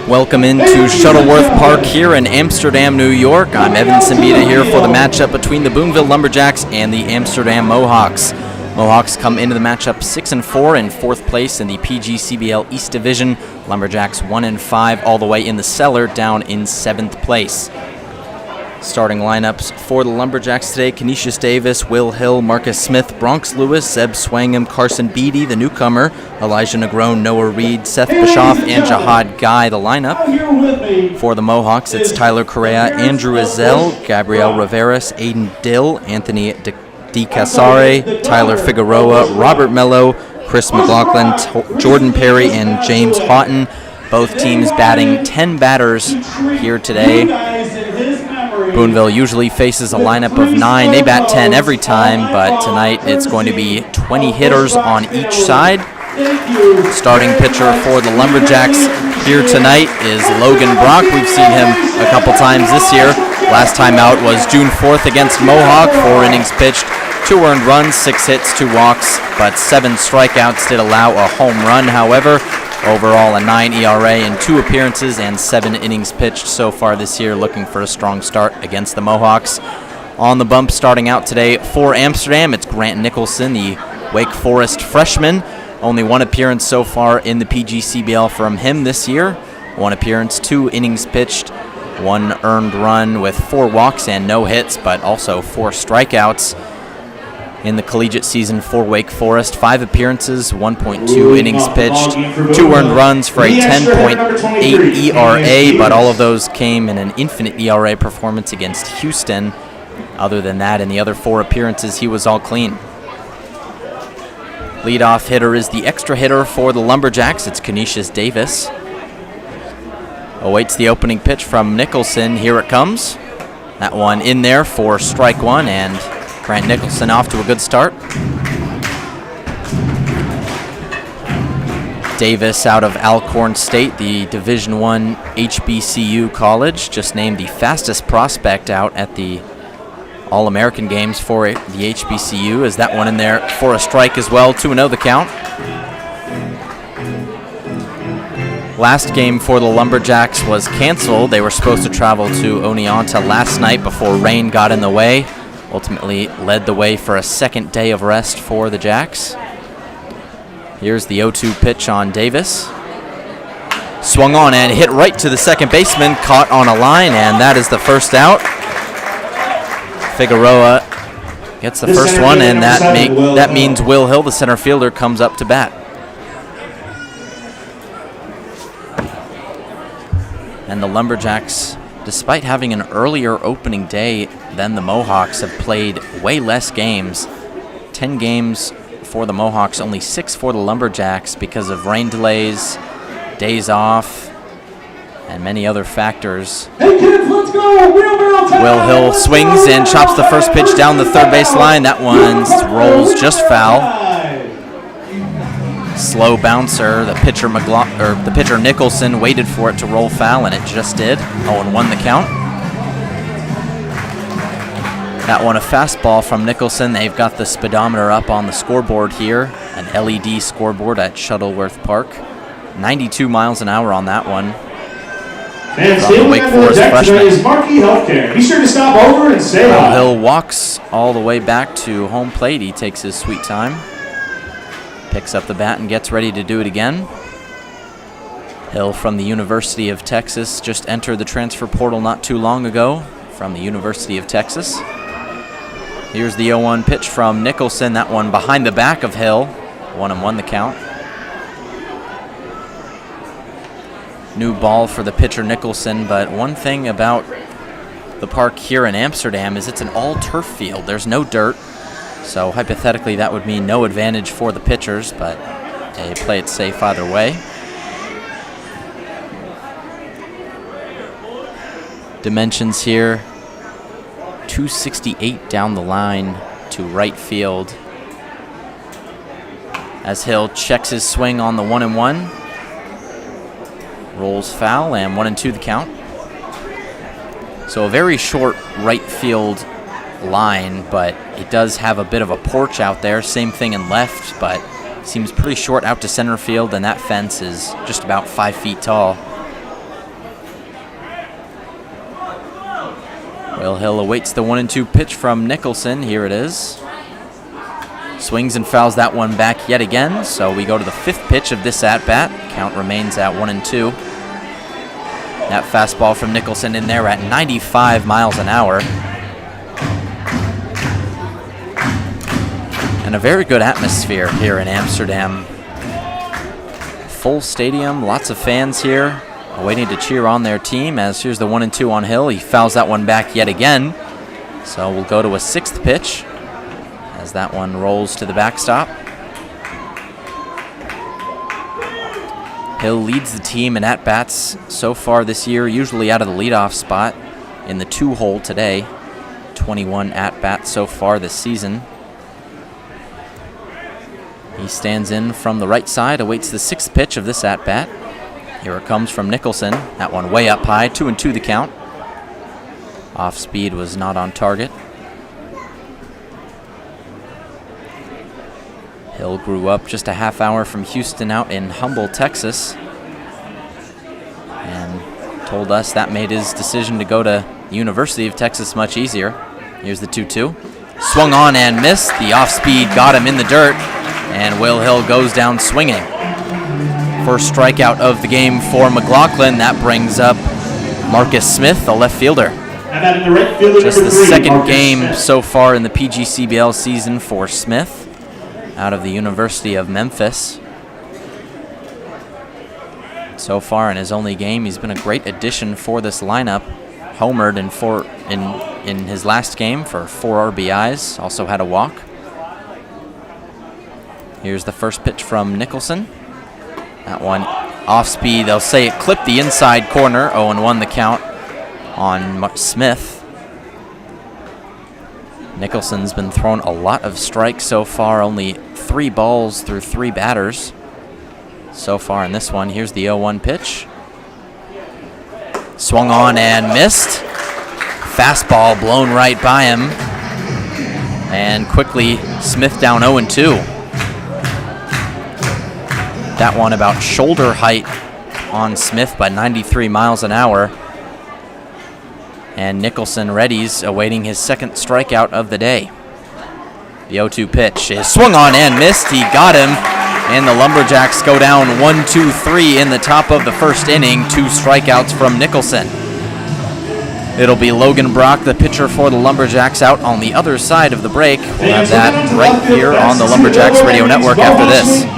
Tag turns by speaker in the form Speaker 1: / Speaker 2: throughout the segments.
Speaker 1: Welcome into Shuttleworth Park here in Amsterdam, New York. I'm Evan Simbita here for the matchup between the Boonville Lumberjacks and the Amsterdam Mohawks. Mohawks come into the matchup 6-4 in fourth place in the PGCBL East Division. Lumberjacks 1-5 all the way in the cellar, down in seventh place. Starting lineups for the Lumberjacks today: Canisius Davis, Will Hill, Marcus Smith, Bronx Lewis, Zeb Swangham, Carson Beatty, the newcomer, Elijah Negron, Noah Reed, Seth Bischoff, and Jihad Guy. The lineup for the Mohawks: it's Tyler Correa, Andrew Azell, Gabriel Riveras, Aiden Dill, Anthony DeCasare, Tyler Figueroa, Robert Mello, Chris McLaughlin, Jordan Perry, and James Houghton. Both teams batting 10 batters here today. Boonville usually faces a lineup of 9. They bat 10 every time, but tonight it's going to be 20 hitters on each side. Starting pitcher for the Lumberjacks here tonight is Logan Brock. We've seen him a couple times this year. Last time out was June 4th against Mohawk. 4 innings pitched, 2 earned runs, 6 hits, 2 walks, but 7 strikeouts. Did allow a home run, however. Overall, a 9 ERA in 2 appearances and 7 innings pitched so far this year, looking for a strong start against the Mohawks. On the bump starting out today for Amsterdam, it's Grant Nicholson, the Wake Forest freshman. Only 1 appearance so far in the PGCBL from him this year. 1 appearance, 2 innings pitched, 1 earned run with 4 walks and no hits, but also 4 strikeouts. In the collegiate season for Wake Forest, 5 appearances, 1.2 innings pitched, 2 earned runs for a 10.8 ERA, but all of those came in an infinite ERA performance against Houston. Other than that, in the other 4 appearances, he was all clean. Leadoff hitter is the extra hitter for the Lumberjacks. It's Canisius Davis. Awaits the opening pitch from Nicholson. Here it comes. That one in there for strike 1, and Grant Nicholson off to a good start. Davis out of Alcorn State, the Division I HBCU college, just named the fastest prospect out at the All-American Games for the HBCU. Is that one in there for a strike as well? 2-0 the count. Last game for the Lumberjacks was canceled. They were supposed to travel to Oneonta last night before rain got in the way. Ultimately led the way for a second day of rest for the Jacks. Here's the 0-2 pitch on Davis. Swung on and hit right to the second baseman, caught on a line, and that is the first out. Figueroa gets the first one, and that means Will Hill, the center fielder, comes up to bat. And the Lumberjacks, despite having an earlier opening day than the Mohawks, have played way less games. 10 games for the Mohawks, only 6 for the Lumberjacks because of rain delays, days off, and many other factors.
Speaker 2: Hey kids, let's go!
Speaker 1: Will Hill swings and chops the first pitch down the third base line. That one rolls just foul. Slow bouncer. The pitcher Nicholson waited for it to roll foul, and it just did. 0-1 the count. That one a fastball from Nicholson. They've got the speedometer up on the scoreboard here, an LED scoreboard at Shuttleworth Park. 92 miles an hour on that one.
Speaker 2: And still Wake Forest freshman is Marquee Healthcare. Be sure to stop over and say hi.
Speaker 1: Hill walks all the way back to home plate. He takes his sweet time. Picks up the bat and gets ready to do it again. Hill from the University of Texas, just entered the transfer portal not too long ago from the University of Texas. Here's the 0-1 pitch from Nicholson. That one behind the back of Hill. 1-1 the count. New ball for the pitcher Nicholson, but one thing about the park here in Amsterdam is it's an all-turf field. There's no dirt. So hypothetically, that would mean no advantage for the pitchers, but they play it safe either way. Dimensions here: 268 down the line to right field. As Hill checks his swing on the 1-1. Rolls foul, and 1-2 the count. So a very short right field line, but it does have a bit of a porch out there. Same thing in left, but seems pretty short out to center field, and that fence is just about 5 feet tall. Will Hill awaits the 1-2 pitch from Nicholson. Here it is. Swings and fouls that one back yet again. So we go to the 5th pitch of this at-bat. Count remains at 1-2. That fastball from Nicholson in there at 95 miles an hour. And a very good atmosphere here in Amsterdam. Full stadium, lots of fans here waiting to cheer on their team, as here's the 1-2 on Hill. He fouls that one back yet again. So we'll go to a 6th pitch as that one rolls to the backstop. Hill leads the team in at-bats so far this year, usually out of the leadoff spot in the 2-hole today. 21 at-bats so far this season. He stands in from the right side, awaits the 6th pitch of this at-bat. Here it comes from Nicholson. That one way up high, 2-2 the count. Off speed was not on target. Hill grew up just a half hour from Houston out in Humble, Texas, and told us that made his decision to go to the University of Texas much easier. Here's the 2-2. Swung on and missed. The off speed got him in the dirt, and Will Hill goes down swinging. First strikeout of the game for McLaughlin. That brings up Marcus Smith, the left fielder. Just the 2nd game so far in the PGCBL season for Smith out of the University of Memphis. So far in his only game, he's been a great addition for this lineup. Homered in his last game for 4 RBIs, also had a walk. Here's the first pitch from Nicholson. That one off speed, they'll say it clipped the inside corner. 0-1 the count on Smith. Nicholson's been thrown a lot of strikes so far, only 3 balls through 3 batters so far in this one. Here's the 0-1 pitch. Swung on and missed. Fastball blown right by him. And quickly, Smith down 0-2. That one about shoulder height on Smith by 93 miles an hour. And Nicholson readies, awaiting his 2nd strikeout of the day. The 0-2 pitch is swung on and missed. He got him, and the Lumberjacks go down 1-2-3 in the top of the 1st inning. 2 strikeouts from Nicholson. It'll be Logan Brock, the pitcher for the Lumberjacks, out on the other side of the break. We'll have that right here on the Lumberjacks Radio Network after this.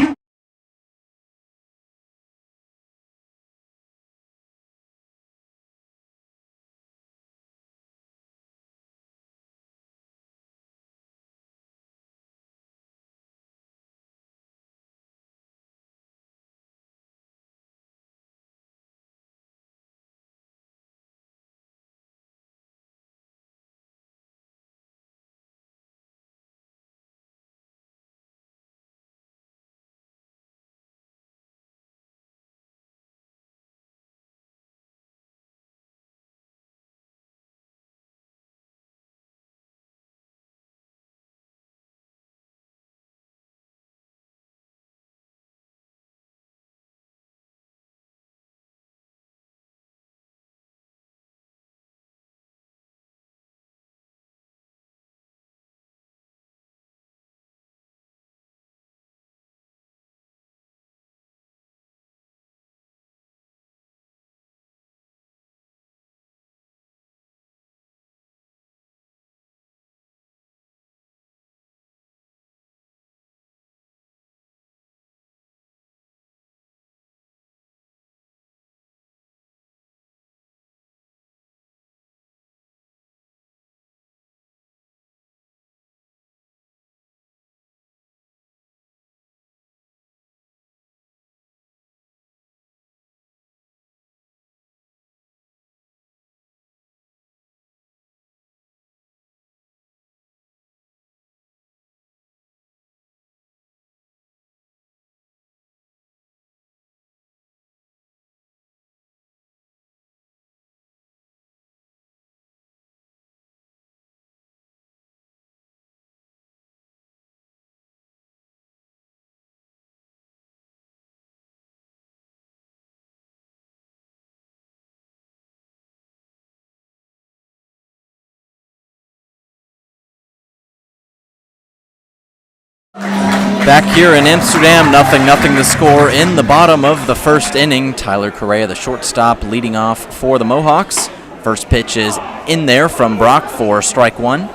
Speaker 1: Back here in Amsterdam, 0-0 the score in the bottom of the first inning. Tyler Correa, the shortstop, leading off for the Mohawks. First pitch is in there from Brock for strike one.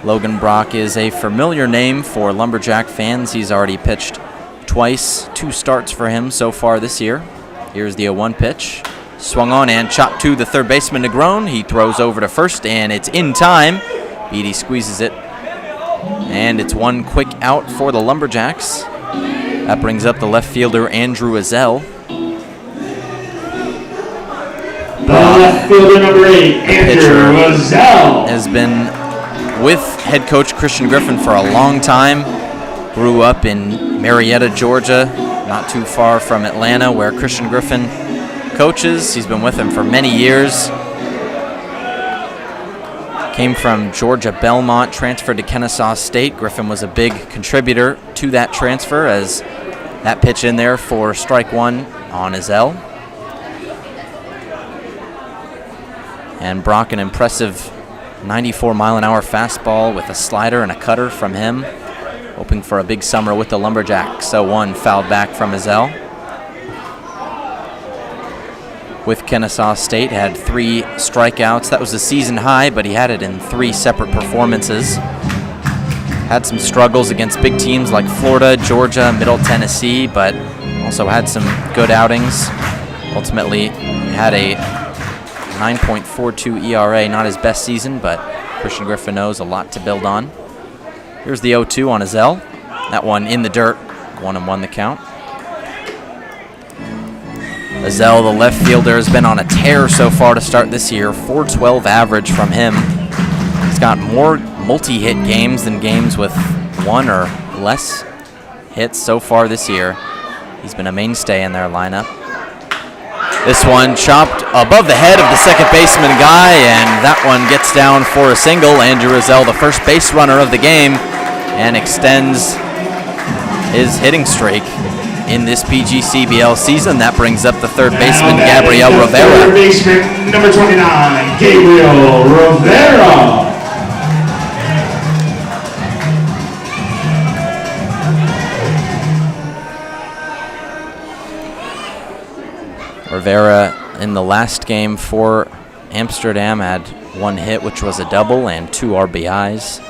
Speaker 1: Logan Brock is a familiar name for Lumberjack fans. He's already pitched twice, 2 starts for him so far this year. Here's the 0-1 pitch. Swung on and chopped to the third baseman Negron. He throws over to first, and it's in time. Beatty squeezes it. And it's one quick out for the Lumberjacks. That brings up the left fielder, Andrew Azell.
Speaker 2: The left fielder, number 8, Andrew Azell,
Speaker 1: has been with head coach Christian Griffin for a long time. Grew up in Marietta, Georgia, not too far from Atlanta, where Christian Griffin coaches. He's been with him for many years. Came from Georgia Belmont, transferred to Kennesaw State. Griffin was a big contributor to that transfer, as that pitch in there for strike one on Azell. And Brock, an impressive 94-mile-an-hour fastball with a slider and a cutter from him. Hoping for a big summer with the Lumberjacks. So one fouled back from Azell. With Kennesaw State, had 3 strikeouts. That was a season high, but he had it in 3 separate performances. Had some struggles against big teams like Florida, Georgia, Middle Tennessee, but also had some good outings. Ultimately, had a 9.42 ERA, not his best season, but Christian Griffin knows a lot to build on. Here's the 0-2 on Azell. That one in the dirt, 1-1 the count. Azell, the left fielder, has been on a tear so far to start this year. .412 average from him. He's got more multi-hit games than games with 1 or less hits so far this year. He's been a mainstay in their lineup. This one chopped above the head of the second baseman guy, and that one gets down for a single. Andrew Azell, the first base runner of the game, and extends his hitting streak in this PGCBL season. That brings up the third baseman, Gabriel Rivera.
Speaker 2: Third baseman, number 29, Gabriel Rivera.
Speaker 1: Rivera in the last game for Amsterdam had 1 hit, which was a double, and 2 RBIs.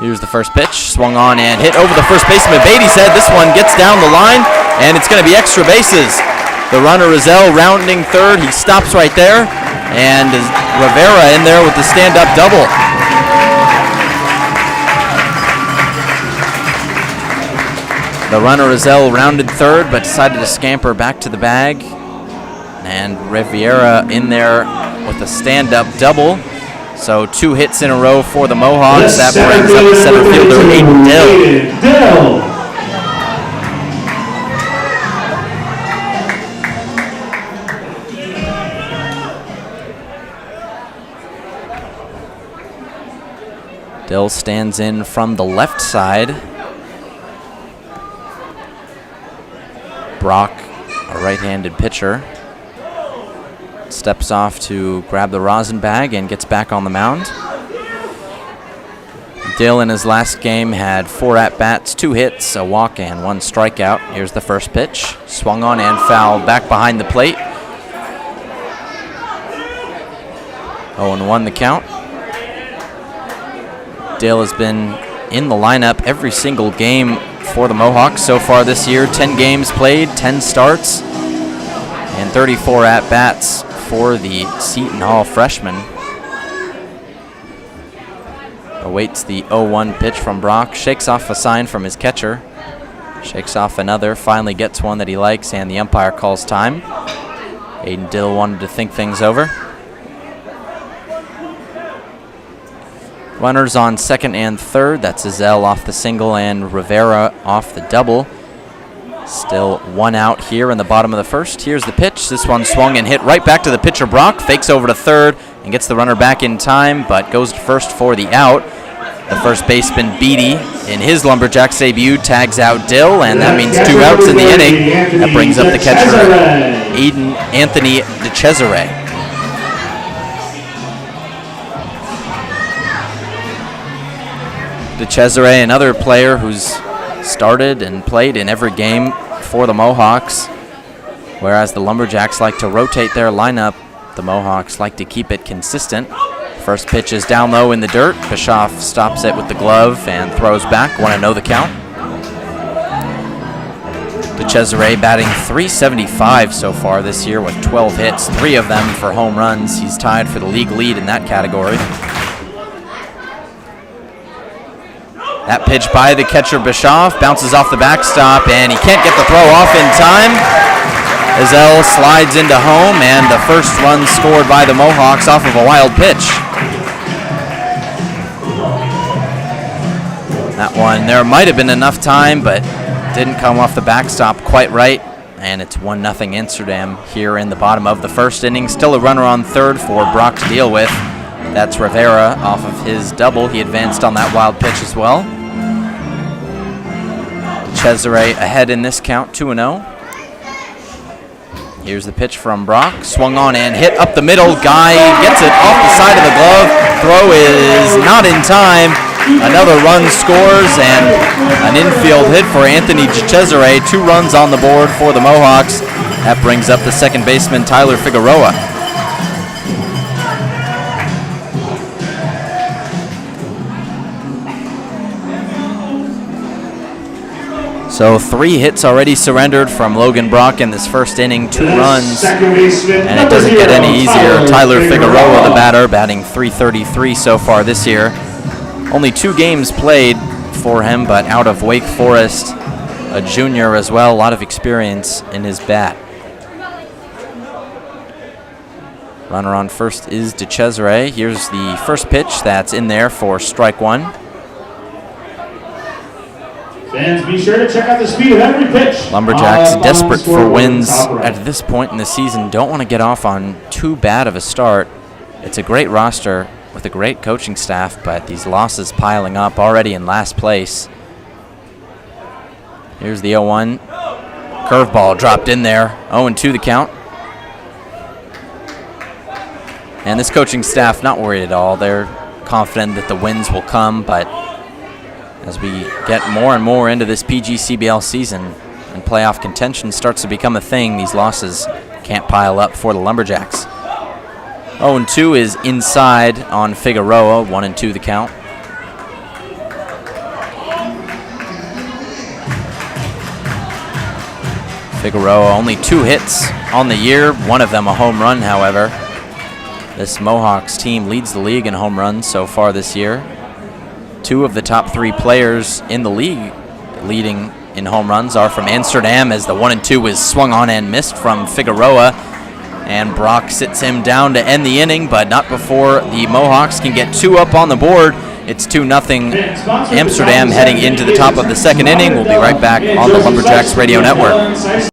Speaker 1: Here's the first pitch, swung on and hit over the first baseman. Beatty's head. This one gets down the line, and it's going to be extra bases. The runner, Azell, rounding third. He stops right there, and Rivera in there with the stand-up double. The runner, Azell, rounded third, but decided to scamper back to the bag. And Rivera in there with a stand-up double. So 2 hits in a row for the Mohawks. That brings up the center fielder, Aiden Dill. Dill stands in from the left side. Brock, a right-handed pitcher, steps off to grab the rosin bag and gets back on the mound. Dill in his last game had 4 at-bats, 2 hits, a walk, and 1 strikeout. Here's the first pitch. Swung on and fouled back behind the plate. 0-1 the count. Dill has been in the lineup every single game for the Mohawks so far this year. 10 games played, 10 starts, and 34 at-bats for the Seton Hall freshman. Awaits the 0-1 pitch from Brock. Shakes off a sign from his catcher. Shakes off another. Finally gets one that he likes, and the umpire calls time. Aiden Dill wanted to think things over. Runners on second and third. That's Azell off the single and Rivera off the double. Still 1 out here in the bottom of the first. Here's the pitch. This one swung and hit right back to the pitcher, Brock. Fakes over to third and gets the runner back in time, but goes to first for the out. The first baseman, Beatty, in his Lumberjacks debut, tags out Dill, and that means 2 outs in the inning. That brings up the catcher, Anthony DeCesare. De Cesare, another player who's started and played in every game for the Mohawks. Whereas the Lumberjacks like to rotate their lineup, the Mohawks like to keep it consistent. First pitch is down low in the dirt. Bischoff stops it with the glove and throws back. Want to know the count? De Cesare batting .375 so far this year with 12 hits, 3 of them for home runs. He's tied for the league lead in that category. That pitch by the catcher Bischoff bounces off the backstop, and he can't get the throw off in time. Ezell slides into home, and the first run scored by the Mohawks off of a wild pitch. That one, there might have been enough time, but didn't come off the backstop quite right. And it's 1-0 Amsterdam here in the bottom of the first inning. Still a runner on third for Brock to deal with. That's Rivera off of his double. He advanced on that wild pitch as well. Cesare ahead in this count, 2-0. Here's the pitch from Brock. Swung on and hit up the middle. Guy gets it off the side of the glove. Throw is not in time. Another run scores, and an infield hit for Anthony Cesare. 2 runs on the board for the Mohawks. That brings up the second baseman, Tyler Figueroa. So 3 hits already surrendered from Logan Brock in this first inning, 2 runs, and it doesn't get any easier. Tyler Figueroa, the batter, batting .333 so far this year. Only 2 games played for him, but out of Wake Forest, a junior as well, a lot of experience in his bat. Runner on first is De Cesare. Here's the first pitch that's in there for strike 1.
Speaker 2: Fans, be sure to check out the speed of every pitch.
Speaker 1: Lumberjacks desperate for wins at this point in the season. Don't want to get off on too bad of a start. It's a great roster with a great coaching staff, but these losses piling up already in last place. Here's the 0-1. Curveball dropped in there. 0-2 the count. And this coaching staff not worried at all. They're confident that the wins will come, but as we get more and more into this PGCBL season and playoff contention starts to become a thing, these losses can't pile up for the Lumberjacks. 0-2 is inside on Figueroa, 1-2 the count. Figueroa only 2 hits on the year, 1 of them a home run, however. This Mohawks team leads the league in home runs so far this year. 2 of the top 3 players in the league leading in home runs are from Amsterdam, as the 1-2 is swung on and missed from Figueroa. And Brock sits him down to end the inning, but not before the Mohawks can get 2 up on the board. It's 2-0 Amsterdam heading into the top of the second inning. We'll be right back on the Lumberjacks Radio Network.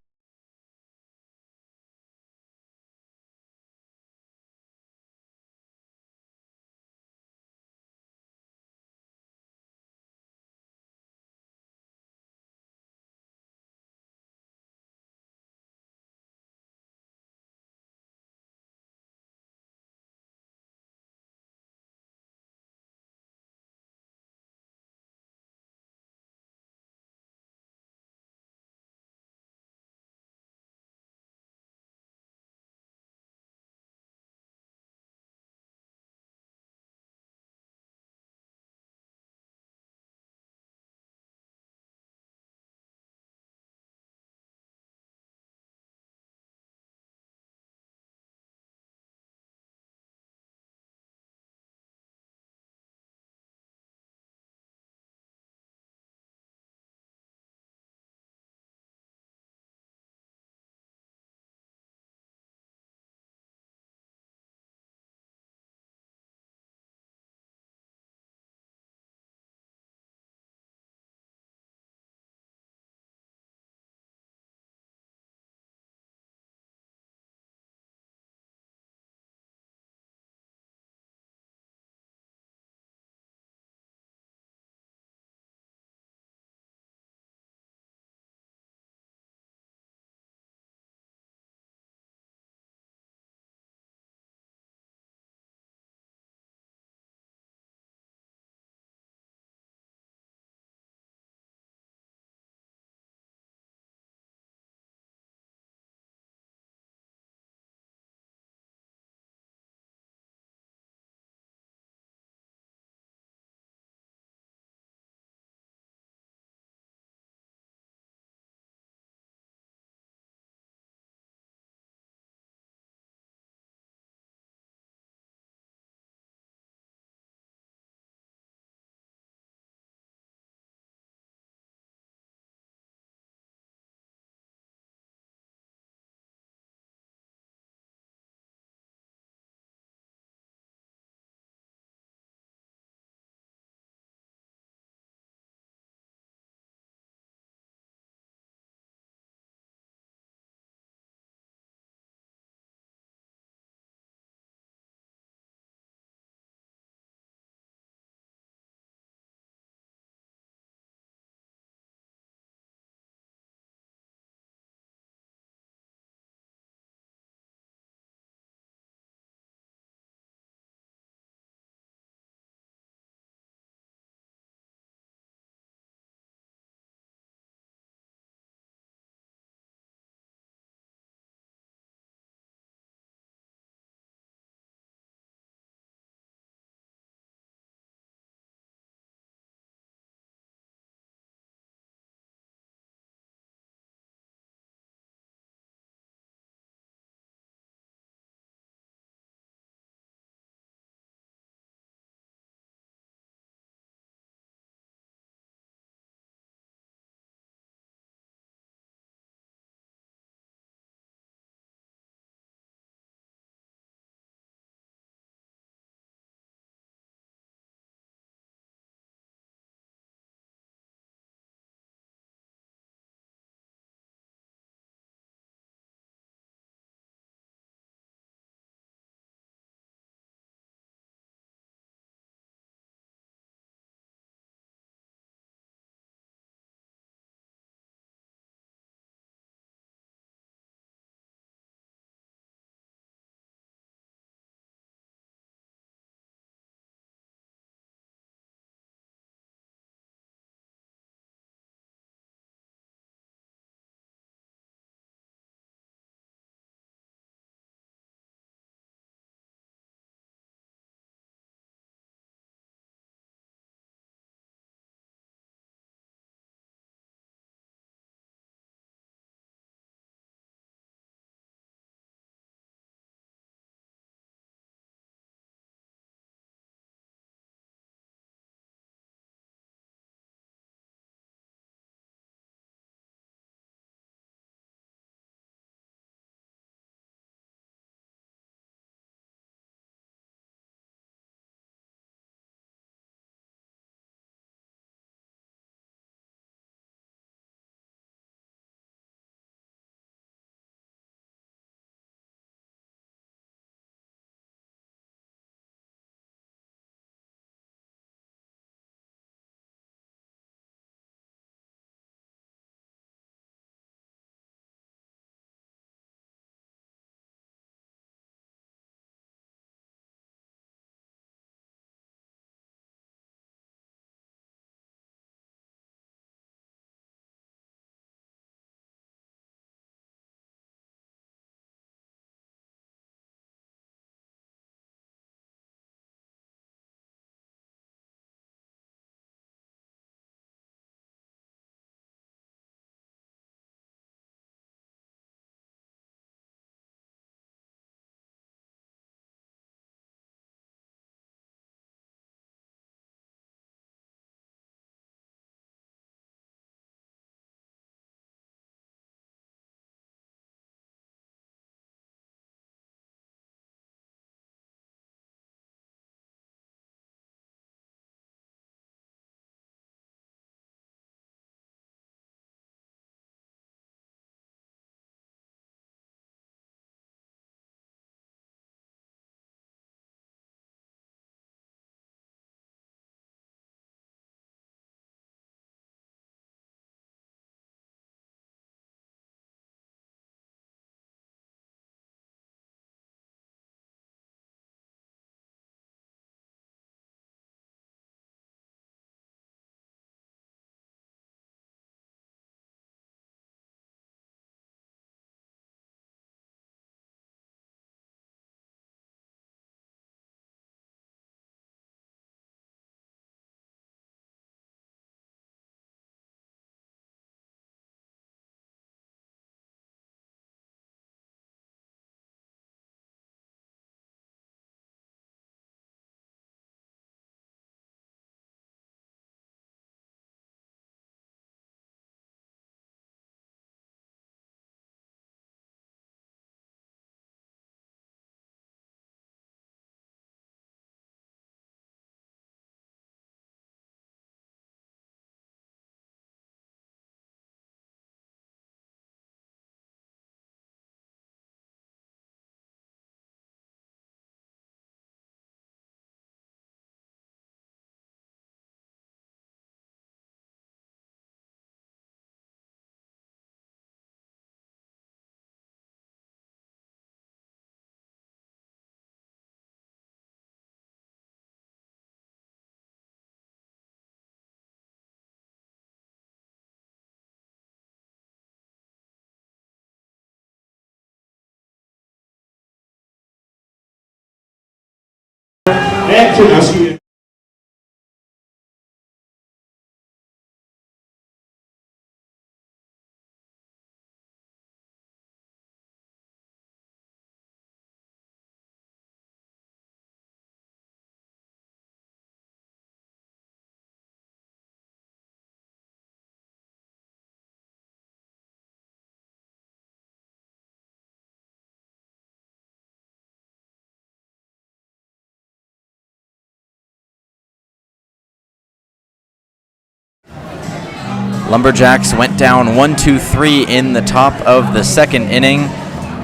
Speaker 1: Lumberjacks went down 1-2-3 in the top of the second inning.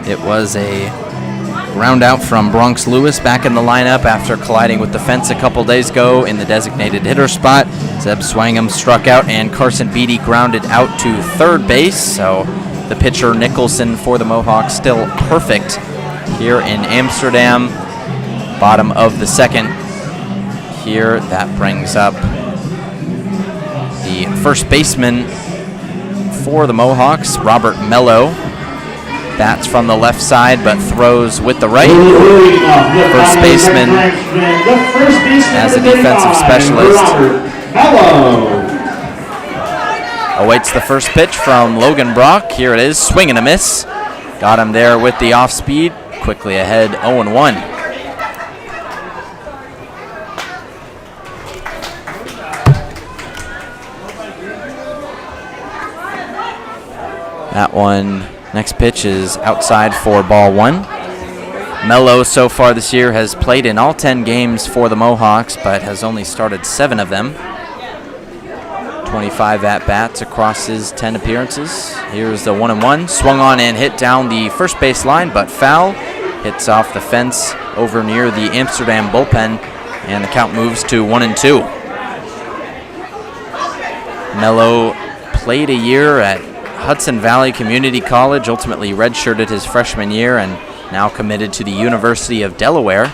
Speaker 1: It was a ground out from Bronx Lewis back in the lineup after colliding with the fence a couple days ago in the designated hitter spot. Zeb Swangam struck out and Carson Beatty grounded out to third base. So the pitcher Nicholson for the Mohawks still perfect here in Amsterdam. Bottom of the second here. That brings up the first baseman for the Mohawks, Robert Mello. Bats from the left side, but throws with the right. First baseman as a defensive specialist. Awaits the first pitch from Logan Brock. Here it is, swing and a miss. Got him there with the off speed. Quickly ahead, 0-1. That one, next pitch is outside for ball one. Mello so far this year has played in all 10 games for the Mohawks, but has only started 7 of them. 25 at-bats across his 10 appearances. Here's the 1-1, swung on and hit down the first base line, but foul. Hits off the fence over near the Amsterdam bullpen, and the count moves to 1-2. Mello played a year at Hudson Valley Community College, ultimately redshirted his freshman year and now committed to the University of Delaware.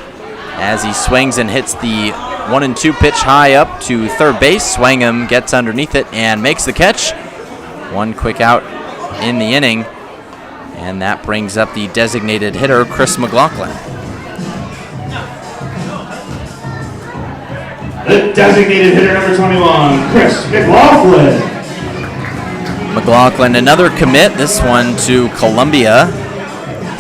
Speaker 1: As he swings and hits the 1-2 pitch high up to third base, Swangam gets underneath it and makes the catch. One quick out in the inning, and that brings up the designated hitter, Chris McLaughlin.
Speaker 2: The designated hitter, number 21, Chris McLaughlin.
Speaker 1: McLaughlin, another commit, this one to Columbia.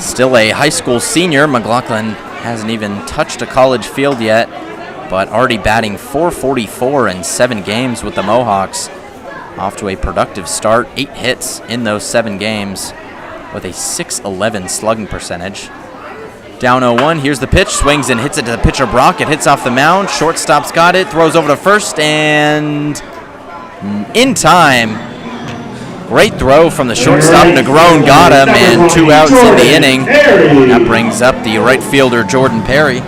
Speaker 1: Still a high school senior. McLaughlin hasn't even touched a college field yet, but already batting .444 in 7 games with the Mohawks. Off to a productive start, 8 hits in those 7 games with a .611 slugging percentage. Down 0-1, here's the pitch, swings and hits it to the pitcher Brock. It hits off the mound, shortstop's got it, throws over to first, and in time. Great throw from the shortstop. Negron got him, and 2 outs in the inning. That brings up the right fielder, Jordan Perry.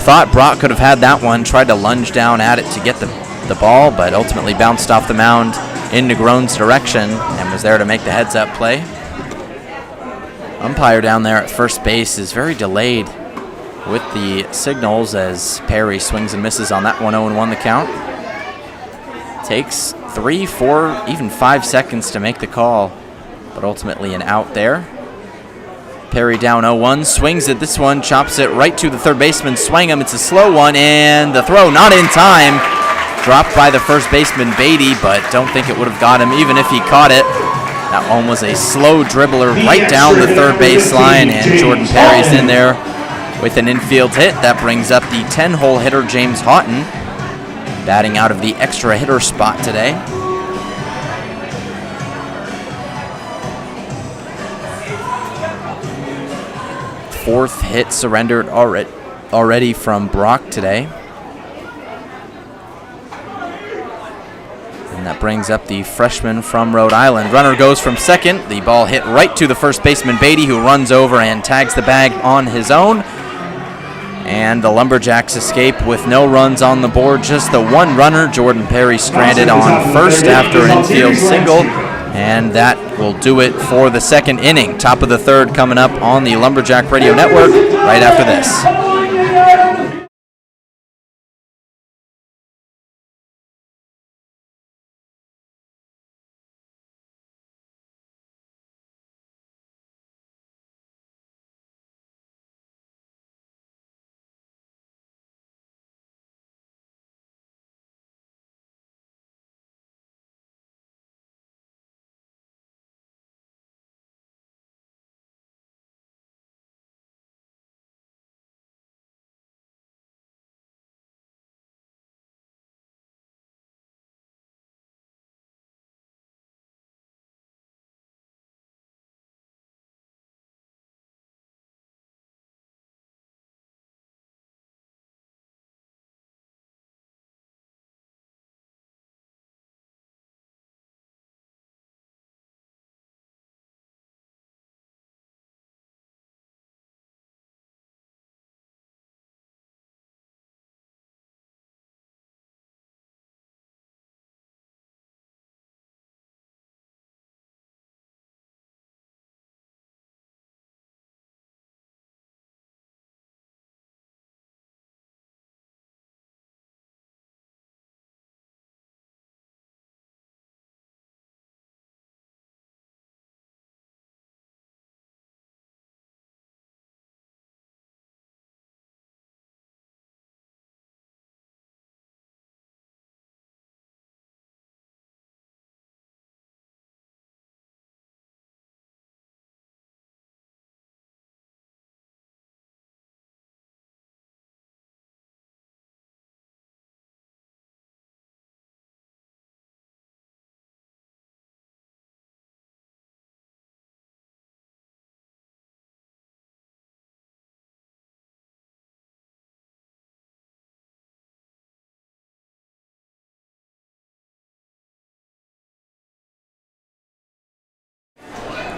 Speaker 1: Thought Brock could have had that one. Tried to lunge down at it to get the ball, but ultimately bounced off the mound in Negron's direction and was there to make the heads-up play. Umpire down there at first base is very delayed with the signals as Perry swings and misses on that one. 0-1 the count. Takes 3, 4, even 5 seconds to make the call, but ultimately an out there. Perry down 0-1, swings at this one, chops it right to the third baseman, Swangam. It's a slow one, and the throw not in time. Dropped by the first baseman, Beatty, but don't think it would have got him even if he caught it. That one was a slow dribbler right down the third base line, and Jordan Perry's in there with an infield hit. That brings up the 10-hole hitter, James Houghton, batting out of the extra hitter spot today. Fourth hit surrendered already from Brock today. And that brings up the freshman from Rhode Island. Runner goes from second. The ball hit right to the first baseman, Beatty, who runs over and tags the bag on his own. And the Lumberjacks escape with no runs on the board, just the one runner. Jordan Perry stranded on first after an infield single, and that will do it for the second inning. Top of the third coming up on the Lumberjack Radio Network right after this.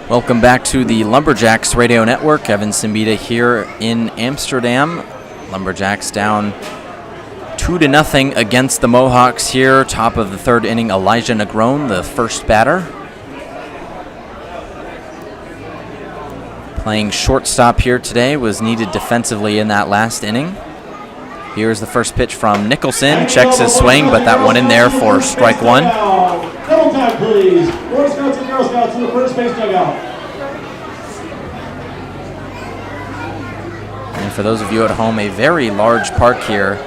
Speaker 1: Welcome back to the Lumberjacks Radio Network. Evan Simbita here in Amsterdam. Lumberjacks down 2-0 against the Mohawks here. Top of the third inning, Elijah Negron, the first batter. Playing shortstop here today, was needed defensively in that last inning. Here's the first pitch from Nicholson. Checks his swing, but that one in there for strike one.
Speaker 2: Double time, please. Boy Scouts and Girl Scouts to the first base dugout.
Speaker 1: And for those of you at home, a very large park here,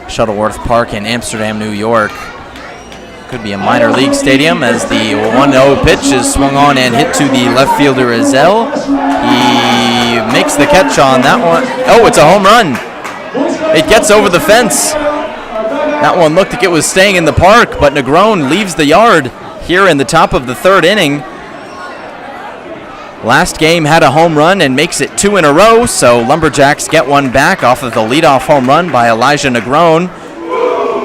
Speaker 1: Shuttleworth Park in Amsterdam, New York. Could be a minor league stadium as the 1-0 pitch is swung on and hit to the left fielder, Azell. He makes the catch on that one. Oh, it's a home run. It gets over the fence. That one looked like it was staying in the park, but Negron leaves the yard here in the top of the third inning. Last game had a home run and makes it 2 in a row, so Lumberjacks get one back off of the leadoff home run by Elijah Negron.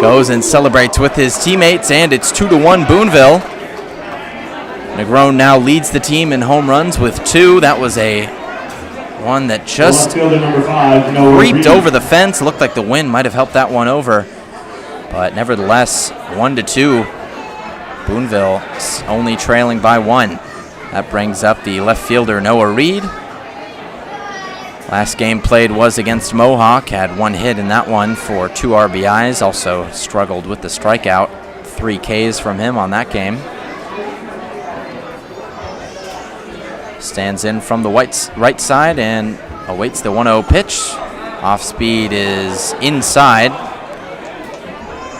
Speaker 1: Goes and celebrates with his teammates, and it's 2-1 Boonville. Negron now leads the team in home runs with 2. That was a one that just creeped over the fence. Looked like the wind might have helped that one over. But nevertheless, 1-2. Boonville only trailing by 1. That brings up the left fielder, Noah Reed. Last game played was against Mohawk. Had 1 hit in that one for 2 RBIs. Also struggled with the strikeout. 3 Ks from him on that game. Stands in from the right side and awaits the 1-0 pitch. Off speed is inside.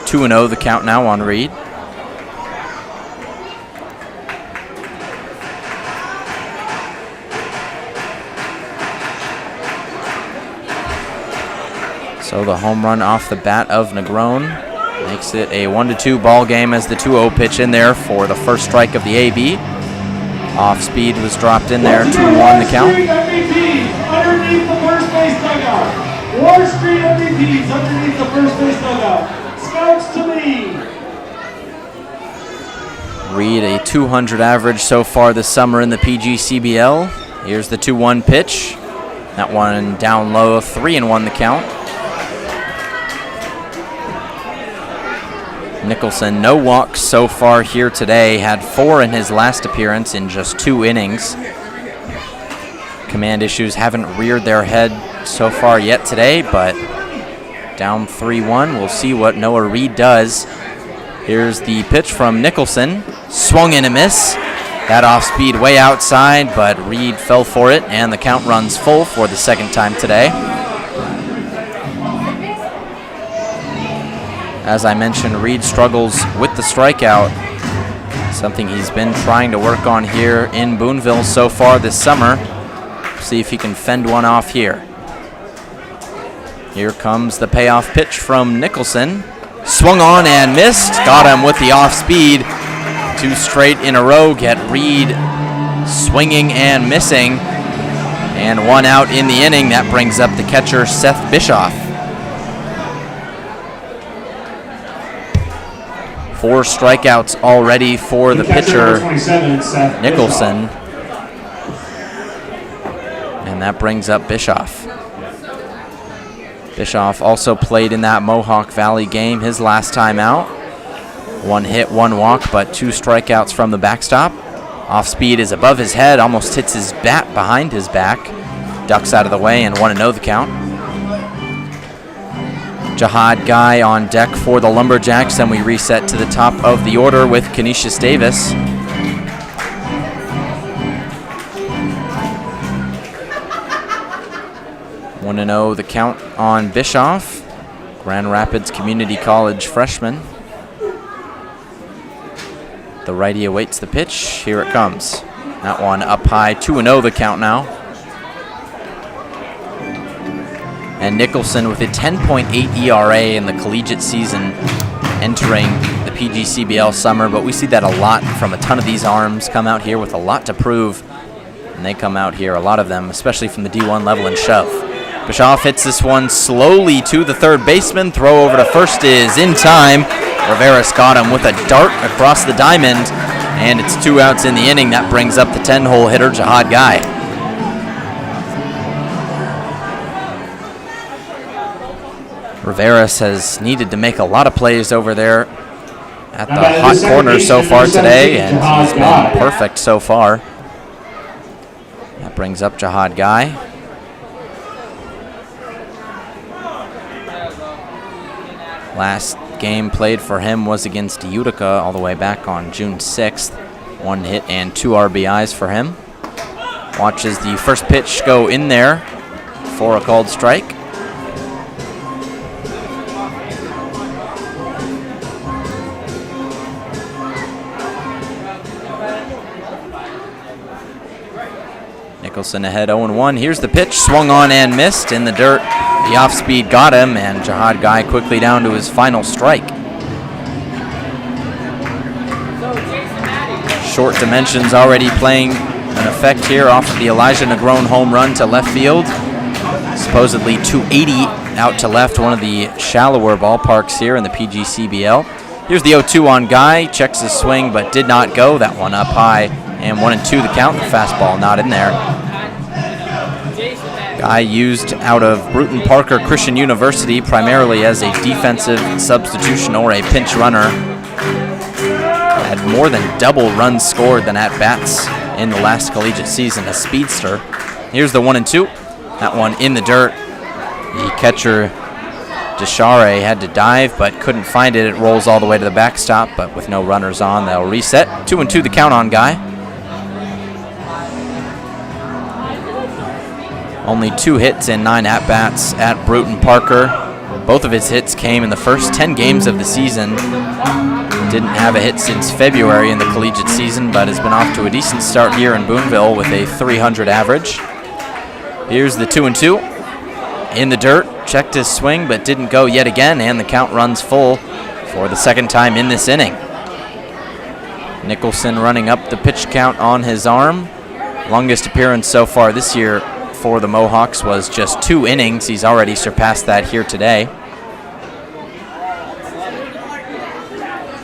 Speaker 1: 2-0 the count now on Reed. So the home run off the bat of Negron makes it a 1-2 ball game as the 2-0 pitch in there for the first strike of the AB. Off speed was dropped in there, 2-1 the count.
Speaker 2: Underneath the first base dugout. Ward Street MVPs underneath the first base dugout. Scouts to lead.
Speaker 1: Reed, a 200 average so far this summer in the PGCBL. Here's the 2-1 pitch. That one down low, 3-1 the count. Nicholson, no walks so far here today. Had 4 in his last appearance in just 2 innings. Command issues haven't reared their head so far yet today, but down 3-1. We'll see what Noah Reed does. Here's the pitch from Nicholson. Swung and a miss. That off speed way outside, but Reed fell for it, and the count runs full for the second time today. As I mentioned, Reed struggles with the strikeout, something he's been trying to work on here in Boonville so far this summer. See if he can fend one off here. Here comes the payoff pitch from Nicholson. Swung on and missed. Got him with the off speed. 2 straight in a row get Reed swinging and missing. And 1 out in the inning. That brings up the catcher, Seth Bischoff. 4 strikeouts already for the pitcher, Nicholson. And that brings up Bischoff. Bischoff also played in that Mohawk Valley game his last time out. 1 hit, 1 walk, but 2 strikeouts from the backstop. Off speed is above his head, almost hits his bat behind his back. Ducks out of the way and 1-0 the count. Jihad Guy on deck for the Lumberjacks, and we reset to the top of the order with Canisius Davis. One 1-0 the count on Bischoff, Grand Rapids Community College freshman. The righty awaits the pitch. Here it comes. That one up high, 2-0 the count now. And Nicholson with a 10.8 ERA in the collegiate season entering the PGCBL summer, but we see that a lot from a ton of these arms come out here with a lot to prove, and they come out here, a lot of them, especially from the D1 level, and shove. Bischoff hits this one slowly to the third baseman. Throw over to first is in time. Rivera's got him with a dart across the diamond, And it's 2 outs in the inning. That brings up the 10-hole hitter, Jihad Guy. Rivera has needed to make a lot of plays over there at the hot corner so far today, and he's been perfect so far. That brings up Jihad Guy. Last game played for him was against Utica all the way back on June 6th. 1 hit and 2 RBIs for him. Watches the first pitch go in there for a called strike. Nicholson ahead 0-1. Here's the pitch, swung on and missed in the dirt. The off-speed got him, and Jihad Guy quickly down to his final strike. Short dimensions already playing an effect here off of the Elijah Negron home run to left field. Supposedly 280 out to left, one of the shallower ballparks here in the PGCBL. Here's the 0-2 on Guy, checks his swing but did not go. That one up high, and 1-2 the count. The fastball not in there. Guy used out of Bruton Parker Christian University primarily as a defensive substitution or a pinch runner. Had more than double runs scored than at-bats in the last collegiate season, a speedster. Here's the 1-2. That one in the dirt. The catcher, Deschare, had to dive but couldn't find it. It rolls all the way to the backstop, but with no runners on, they'll reset. 2-2 the count on Guy. Only 2 hits and 9 at-bats at Bruton Parker. Both of his hits came in the first 10 games of the season. Didn't have a hit since February in the collegiate season, but has been off to a decent start here in Boonville with a .300 average. Here's the 2-2. In the dirt, checked his swing, but didn't go yet again, and the count runs full for the second time in this inning. Nicholson running up the pitch count on his arm. Longest appearance so far this year for the Mohawks was just 2 innings. He's already surpassed that here today.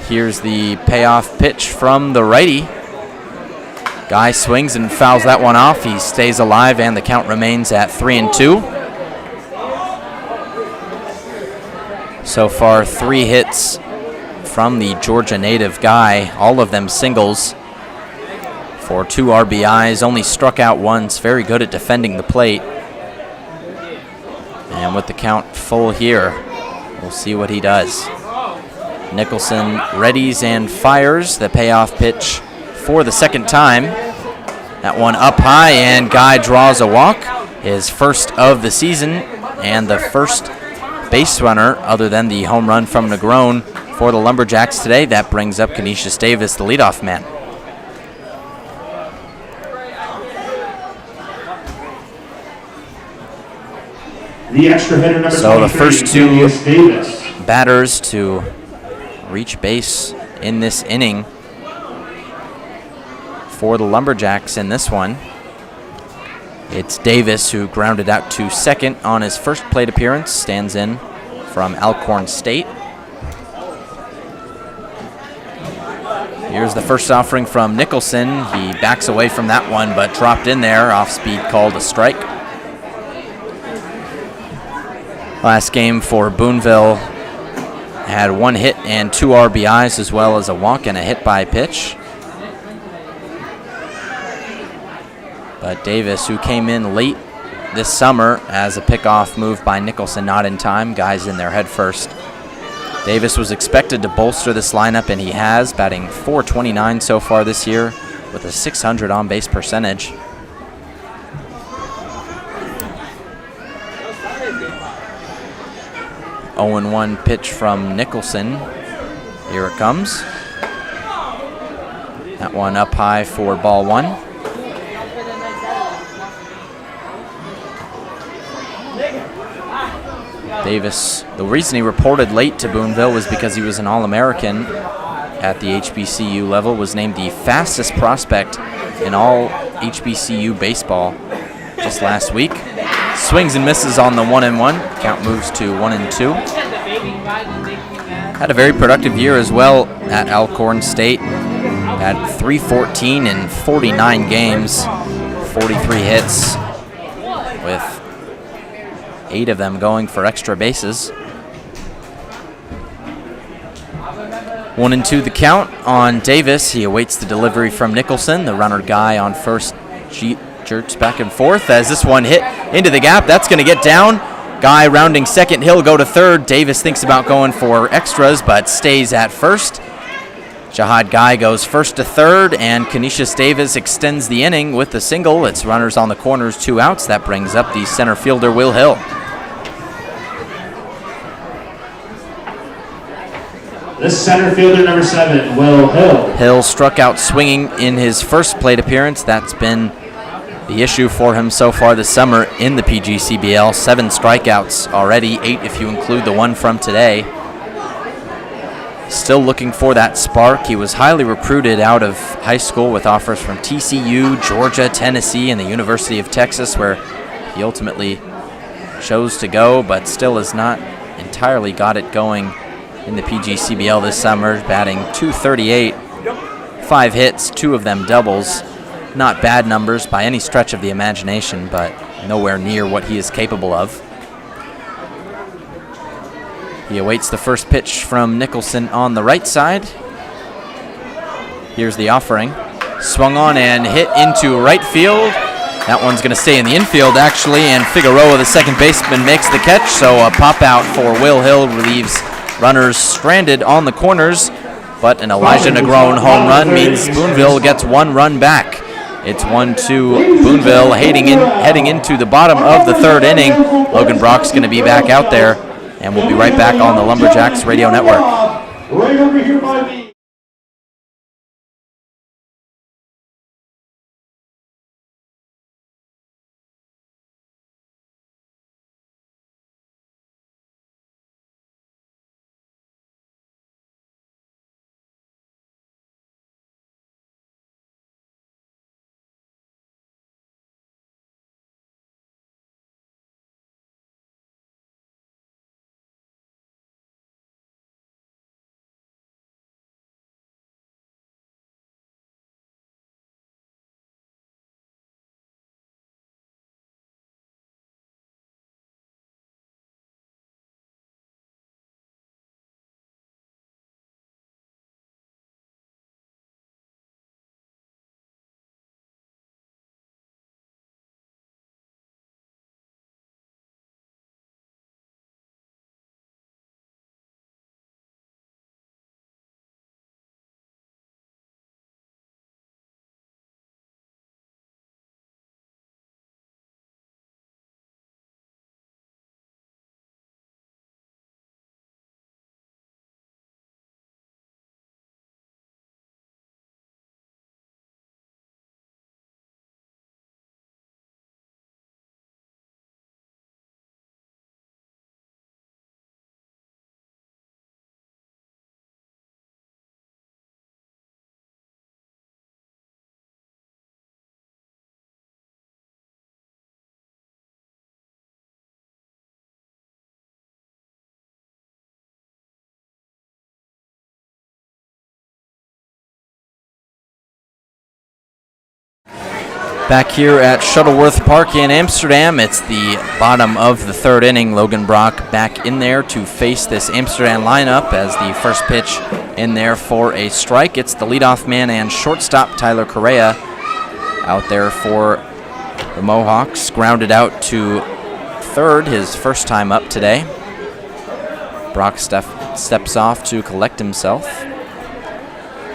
Speaker 1: Here's the payoff pitch from the righty. Guy swings and fouls that one off. He stays alive, and the count remains at 3-2. So far, 3 hits from the Georgia native Guy, all of them singles for 2 RBIs, only struck out once, very good at defending the plate. And with the count full here, we'll see what he does. Nicholson readies and fires the payoff pitch for the second time. That one up high, and Guy draws a walk, his first of the season, and the first base runner other than the home run from Negron for the Lumberjacks today. That brings up Canisius Davis, the leadoff man.
Speaker 2: The extra hitter number
Speaker 1: So the first 2
Speaker 2: Davis.
Speaker 1: batters to reach base in this inning for the Lumberjacks in this one. It's Davis, who grounded out to second on his first plate appearance, stands in from Alcorn State. Here's the first offering from Nicholson. He backs away from that one, but dropped in there. Off speed called a strike. Last game for Boonville had 1 hit and 2 RBIs, as well as a walk and a hit by pitch. But Davis, who came in late this summer as a pickoff move by Nicholson, not in time. Guys in there head first. Davis was expected to bolster this lineup, and he has, batting .429 so far this year with a .600 on-base percentage. .0-1 pitch from Nicholson. Here it comes. That one up high for ball 1. Davis, the reason he reported late to Boonville was because he was an All-American at the HBCU level, was named the fastest prospect in all HBCU baseball just last week. Swings and misses on the 1-1. Count moves to 1-2. Had a very productive year as well at Alcorn State. Had 314 in 49 games, 43 hits, with 8 of them going for extra bases. 1-2 the count on Davis. He awaits the delivery from Nicholson. The runner Guy on first jerks back and forth as this one hit into the gap. That's going to get down. Guy rounding second. He'll go to third. Davis thinks about going for extras but stays at first. Jihad Guy goes first to third, and Canisius Davis extends the inning with the single. It's runners on the corners, 2 outs. That brings up the center fielder, Will Hill.
Speaker 2: The center fielder, number 7, Will Hill.
Speaker 1: Hill struck out swinging in his first plate appearance. That's been the issue for him so far this summer in the PGCBL. 7 strikeouts already, 8 if you include the one from today. Still looking for that spark. He was highly recruited out of high school with offers from TCU, Georgia, Tennessee, and the University of Texas, where he ultimately chose to go, but still has not entirely got it going in the PGCBL this summer, batting .238, 5 hits, 2 of them doubles. Not bad numbers by any stretch of the imagination, but nowhere near what he is capable of. He awaits the first pitch from Nicholson on the right side. Here's the offering. Swung on and hit into right field. That one's going to stay in the infield, actually, and Figueroa, the second baseman, makes the catch, so a pop out for Will Hill relieves runners stranded on the corners, but an Elijah Negron home run means Boonville gets 1 run back. It's 1-2 Boonville heading into the bottom of the third inning. Logan Brock's going to be back out there, and we'll be right back on the Lumberjacks Radio Network.
Speaker 2: Right over here by me.
Speaker 1: Back here at Shuttleworth Park in Amsterdam, it's the bottom of the third inning. Logan Brock back in there to face this Amsterdam lineup as the first pitch in there for a strike. It's the leadoff man and shortstop Tyler Correa out there for the Mohawks. Grounded out to third, his first time up today. Brock steps off to collect himself.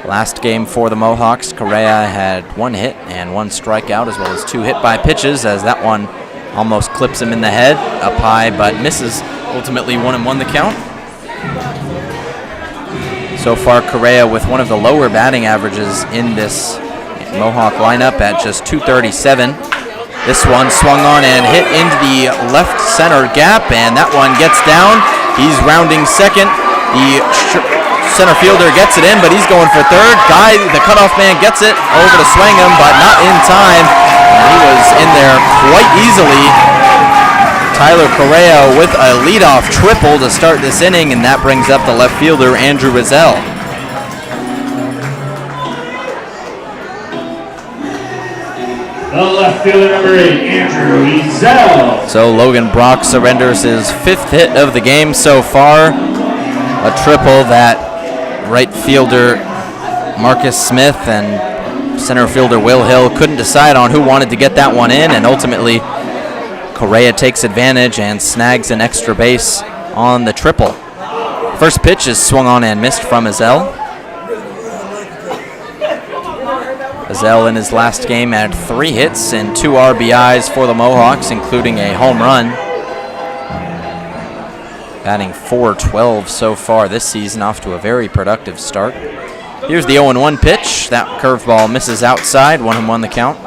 Speaker 1: Last game for the Mohawks, Correa had 1 hit and 1 strikeout, as well as 2 hit by pitches, as that one almost clips him in the head, up high, but misses. Ultimately 1-1 the count. So far, Correa with one of the lower batting averages in this Mohawk lineup at just .237. This one swung on and hit into the left center gap, and that one gets down. He's rounding second. The center fielder gets it in, but he's going for third. Guy, the cutoff man, gets it over to swing him, but not in time. And he was in there quite easily. Tyler Correa with a leadoff triple to start this inning, and that brings up the left fielder, Andrew Rizell.
Speaker 2: The left fielder, number 8, Andrew Ezel.
Speaker 1: So Logan Brock surrenders his 5th hit of the game so far. A triple that right fielder Marcus Smith and center fielder Will Hill couldn't decide on who wanted to get that one in, and ultimately Correa takes advantage and snags an extra base on the triple. First pitch is swung on and missed from Ezel. Ezel in his last game had 3 hits and 2 RBIs for the Mohawks, including a home run. Batting .412 so far this season, off to a very productive start. Here's the 0-1 pitch. That curveball misses outside, 1-1 the count.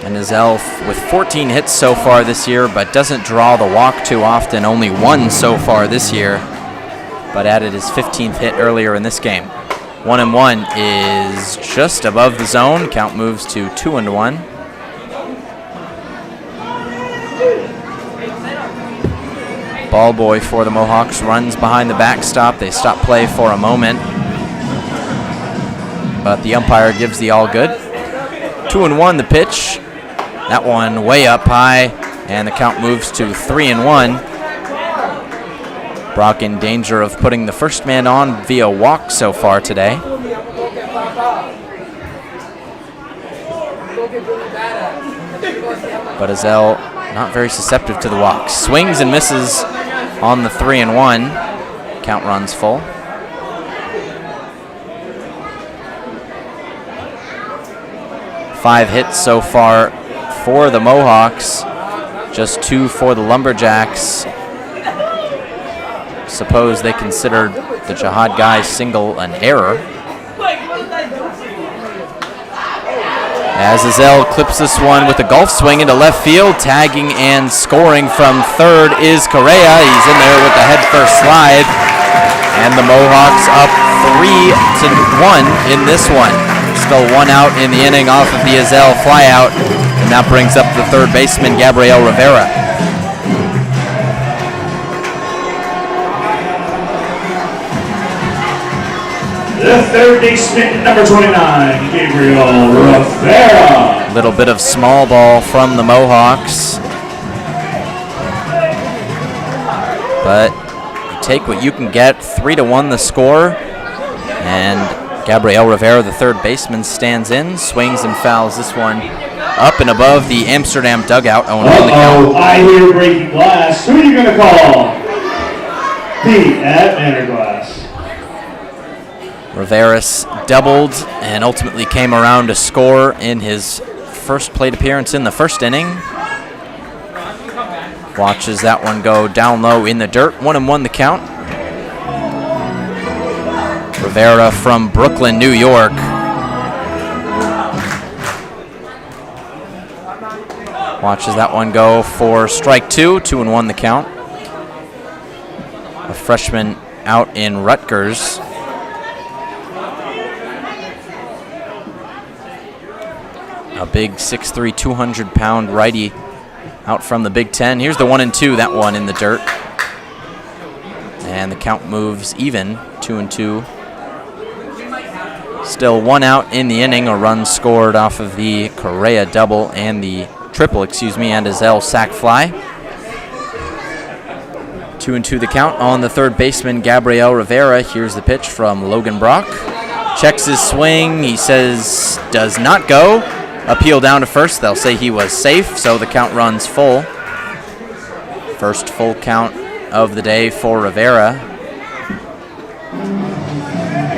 Speaker 1: And Ezel with 14 hits so far this year, but doesn't draw the walk too often. Only 1 so far this year, but added his 15th hit earlier in this game. 1-1 is just above the zone. Count moves to 2-1. Ball boy for the Mohawks runs behind the backstop. They stop play for a moment, but the umpire gives the all good. 2-1 the pitch. That one way up high, and the count moves to 3-1. Brock in danger of putting the first man on via walk so far today. But Ezel not very susceptible to the walk. Swings and misses on the 3-1. Count runs full. Five hits so far for the Mohawks, just 2 for the Lumberjacks. Suppose they considered the Jihad guy single an error. As Ezel clips this one with a golf swing into left field, tagging and scoring from third is Correa. He's in there with the head first slide, and the Mohawks up 3-1 in this one. Still 1 out in the inning off of the Ezel flyout, and that brings up the third baseman, Gabriel Rivera.
Speaker 2: The third baseman, number 29, Gabriel Rivera.
Speaker 1: Little bit of small ball from the Mohawks, but you take what you can get. 3-1 the score, and Gabriel Rivera, the third baseman, stands in, swings and fouls this one up and above the Amsterdam dugout. Oh,
Speaker 2: I hear breaking glass. Who are you going to call? Pete at Vanderglass.
Speaker 1: Rivera's doubled and ultimately came around to score in his first plate appearance in the first inning. Watches that one go down low in the dirt. 1-1 the count. Rivera from Brooklyn, New York. Watches that one go for strike 2. 2-1 the count. A freshman out in Rutgers. A big 6'3", 200-pound righty out from the Big Ten. Here's the 1-2, that one in the dirt. And the count moves even, 2-2. Still 1 out in the inning. A run scored off of the Correa double and the triple, and Ezel sac fly. 2-2 the count on the third baseman, Gabriel Rivera. Here's the pitch from Logan Brock. Checks his swing. He says does not go. Appeal down to first. They'll say he was safe, so the count runs full. First full count of the day for Rivera.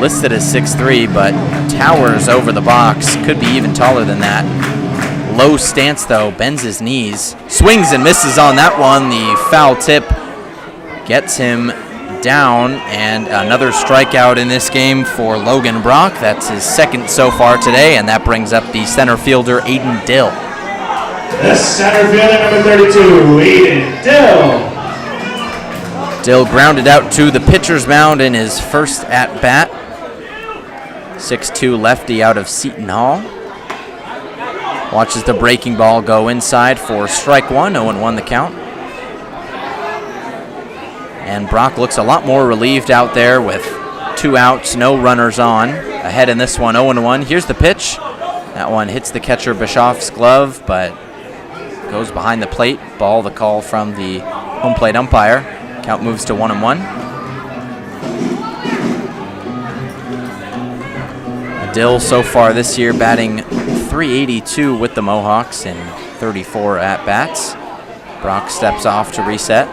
Speaker 1: Listed as 6'3", but towers over the box. Could be even taller than that. Low stance, though. Bends his knees. Swings and misses on that one. The foul tip gets him down, and another strikeout in this game for Logan Brock. That's his second so far today, and that brings up the center fielder, Aiden Dill.
Speaker 2: The center fielder, number 32, Aiden Dill.
Speaker 1: Dill grounded out to the pitcher's mound in his first at-bat. 6'2" lefty out of Seton Hall. Watches the breaking ball go inside for strike 1, 0-1 the count. And Brock looks a lot more relieved out there with 2 outs, no runners on. Ahead in this one, 0-1. Here's the pitch. That one hits the catcher Bischoff's glove, but goes behind the plate. Ball, the call from the home plate umpire. Count moves to 1-1. Dill so far this year batting .382 with the Mohawks in 34 at-bats. Brock steps off to reset.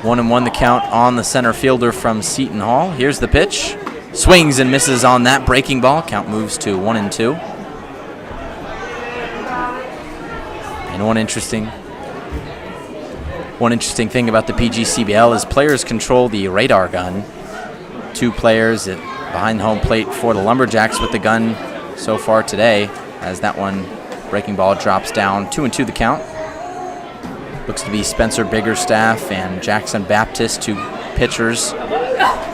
Speaker 1: One and one the count on the center fielder from Seton Hall. Here's the pitch. Swings and misses on that breaking ball. Count moves to 1-2. And one interesting thing about the PGCBL is players control the radar gun. 2 players behind home plate for the Lumberjacks with the gun so far today, as that one breaking ball drops down. 2-2 the count. Looks to be Spencer Biggerstaff and Jackson Baptist, 2 pitchers.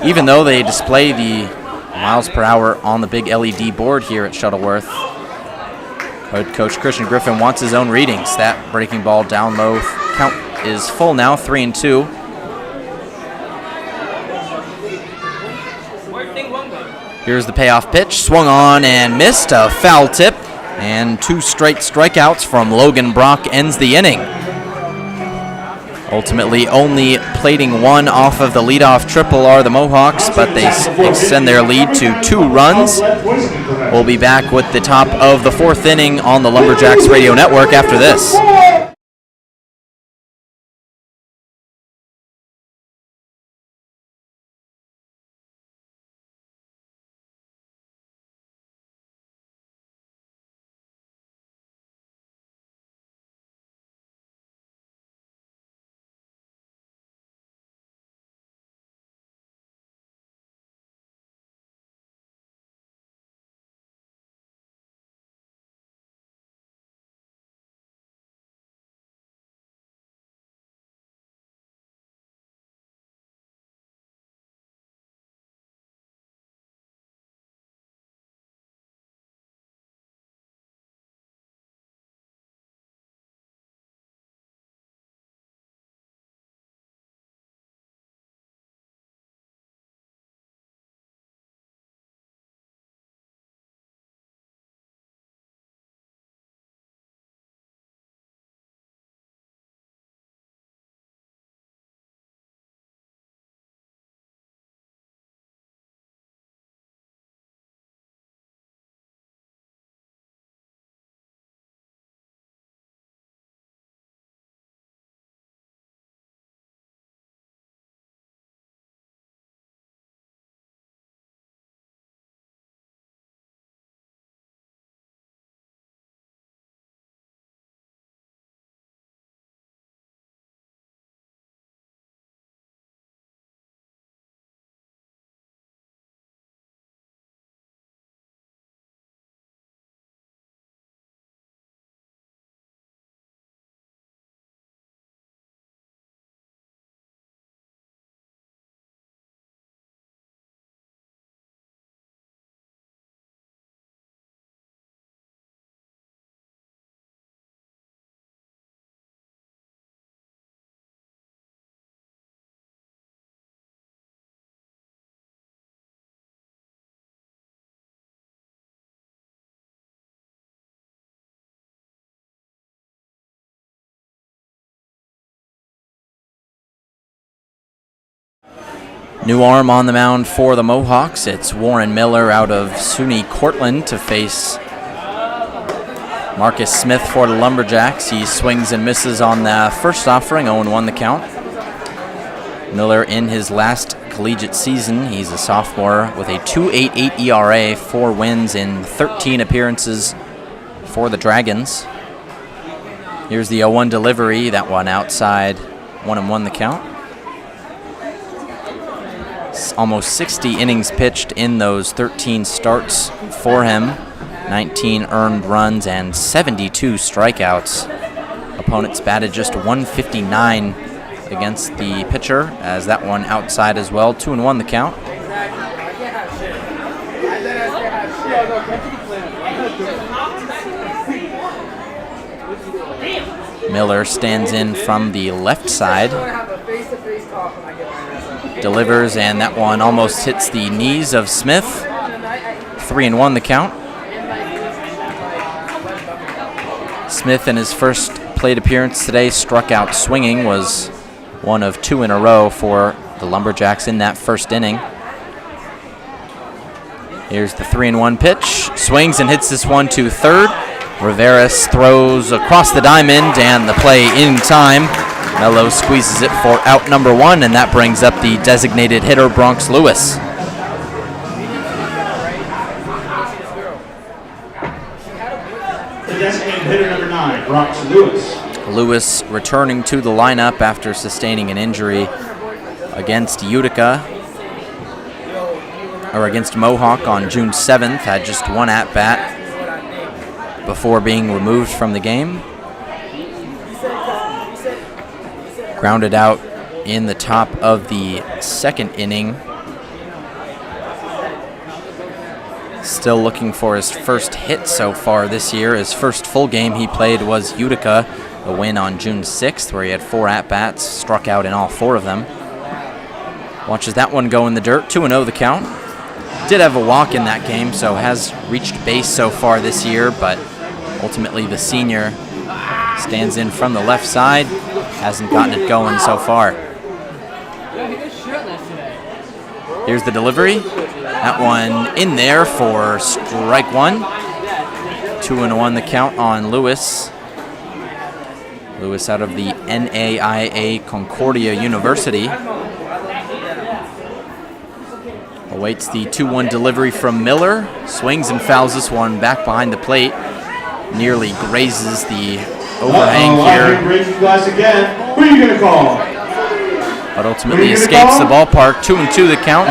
Speaker 1: Even though they display the miles per hour on the big LED board here at Shuttleworth, Coach Christian Griffin wants his own readings. That breaking ball down low. Count is full now, 3-2. Here's the payoff pitch. Swung on and missed. A foul tip. And 2 straight strikeouts from Logan Brock ends the inning. Ultimately, only plating 1 off of the leadoff triple are the Mohawks, but they extend their lead to 2 runs. We'll be back with the top of the 4th inning on the Lumberjacks Radio Network after this. New arm on the mound for the Mohawks. It's Warren Miller out of SUNY Cortland to face Marcus Smith for the Lumberjacks. He swings and misses on the first offering, 0-1 the count. Miller in his last collegiate season. He's a sophomore with a 2.88 ERA, 4 wins in 13 appearances for the Dragons. Here's the 0-1 delivery, that one outside, 1-1 the count. Almost 60 innings pitched in those 13 starts for him. 19 earned runs and 72 strikeouts. Opponents batted just 159 against the pitcher, as that one outside as well. 2-1 the count. Miller stands in from the left side. Delivers, and that one almost hits the knees of Smith. 3-1 the count. Smith, in his first plate appearance today, struck out swinging, was one of 2 in a row for the Lumberjacks in that first inning. Here's the 3-1 pitch. Swings and hits this one to third. Rivera's throws across the diamond, and the play in time. Mello squeezes it for out number 1, and that brings up the designated hitter, Bronx Lewis.
Speaker 2: The designated hitter, number 9, Bronx Lewis.
Speaker 1: Lewis returning to the lineup after sustaining an injury against Utica, or against Mohawk on June 7th, had just 1 at-bat before being removed from the game. Grounded out in the top of the second inning. Still looking for his first hit so far this year. His first full game he played was Utica, a win on June 6th, where he had 4 at-bats, struck out in all 4 of them. Watches that one go in the dirt. 2-0 the count. Did have a walk in that game, so has reached base so far this year, but ultimately the senior stands in from the left side. Hasn't gotten it going so far. Here's the delivery. That one in there for strike 1. 2-1 the count on Lewis. Lewis out of the NAIA Concordia University. Awaits the 2-1 delivery from Miller. Swings and fouls this one back behind the plate. Nearly grazes the overhang here.
Speaker 2: Again. Who are you going to call?
Speaker 1: But ultimately escapes the ballpark. 2-2 the count.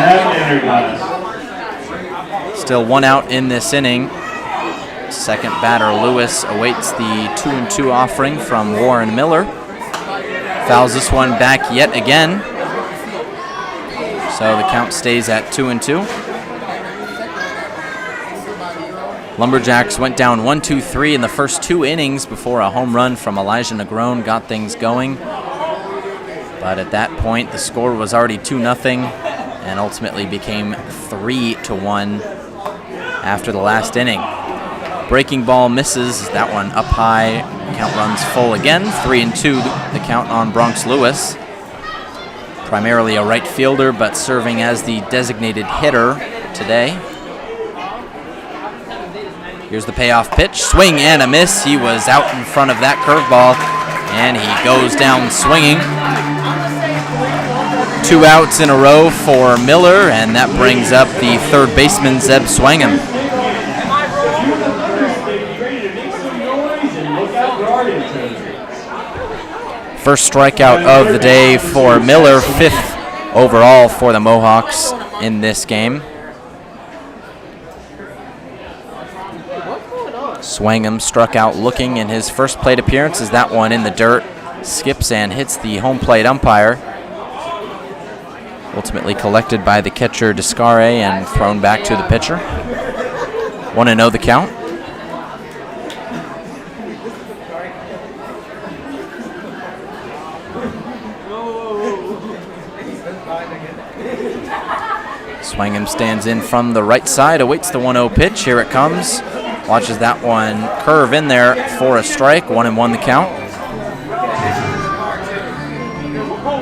Speaker 1: Still 1 out in this inning. Second batter Lewis awaits the 2-2 offering from Warren Miller. Fouls this one back yet again. So the count stays at 2-2. Lumberjacks went down 1-2-3 in the first 2 innings before a home run from Elijah Negron got things going. But at that point, the score was already 2-0 and ultimately became 3-1 after the last inning. Breaking ball misses, that one up high. Count runs full again. 3-2 the count on Bronx Lewis. Primarily a right fielder, but serving as the designated hitter today. Here's the payoff pitch. Swing and a miss. He was out in front of that curveball, and he goes down swinging. 2 outs in a row for Miller, and that brings up the third baseman, Zeb Swangham. First strikeout of the day for Miller, 5th overall for the Mohawks in this game. Swangham struck out looking in his first plate appearance as that one in the dirt skips and hits the home plate umpire. Ultimately collected by the catcher Descare and thrown back to the pitcher. 1-0 the count. Swangham stands in from the right side, awaits the 1-0 pitch. Here it comes. Watches that one curve in there for a strike. 1-1 the count.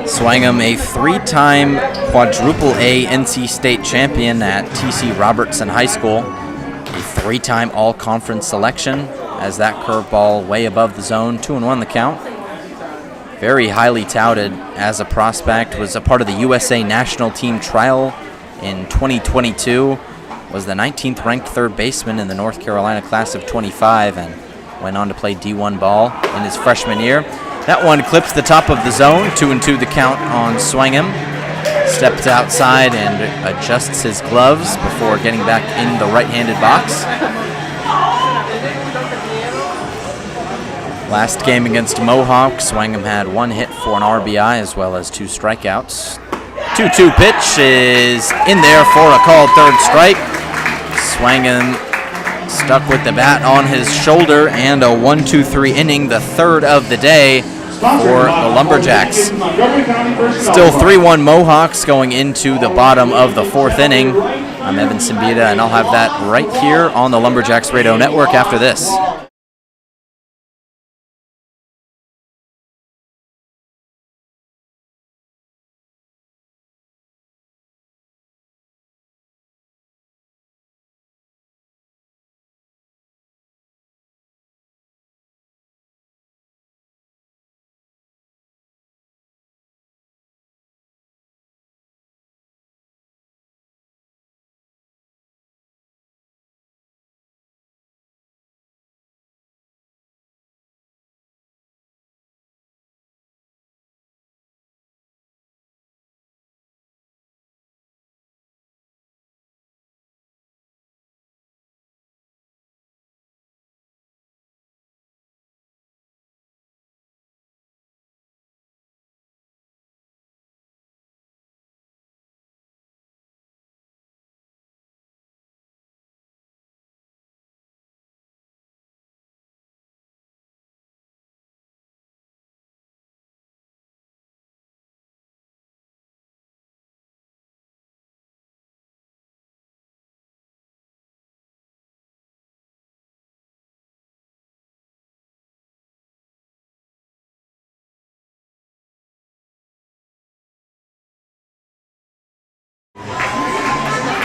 Speaker 1: Swangham, a 3-time quadruple A NC State champion at T.C. Robertson High School. A 3-time all-conference selection as that curveball way above the zone. 2-1 the count. Very highly touted as a prospect. Was a part of the USA national team trial in 2022. Was the 19th ranked third baseman in the North Carolina class of 25 and went on to play D1 ball in his freshman year. That one clips the top of the zone. 2-2 the count on Swangham. Steps outside and adjusts his gloves before getting back in the right-handed box. Last game against Mohawk, Swangham had 1 hit for an RBI as well as 2 strikeouts. 2-2 pitch is in there for a called third strike. Swangham stuck with the bat on his shoulder, and a 1-2-3 inning, the third of the day for the Lumberjacks. Still 3-1 Mohawks going into the bottom of the fourth inning. I'm Evan Simbita, and I'll have that right here on the Lumberjacks Radio Network after this.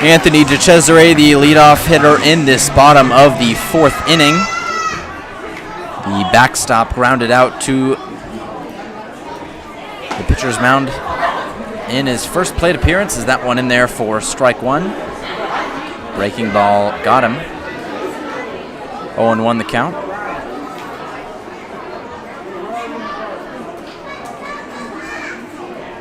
Speaker 1: Anthony DeCesare, the leadoff hitter in this bottom of the fourth inning. The backstop grounded out to the pitcher's mound in his first plate appearance. Is that one in there for strike one? Breaking ball got him. 0-1 the count.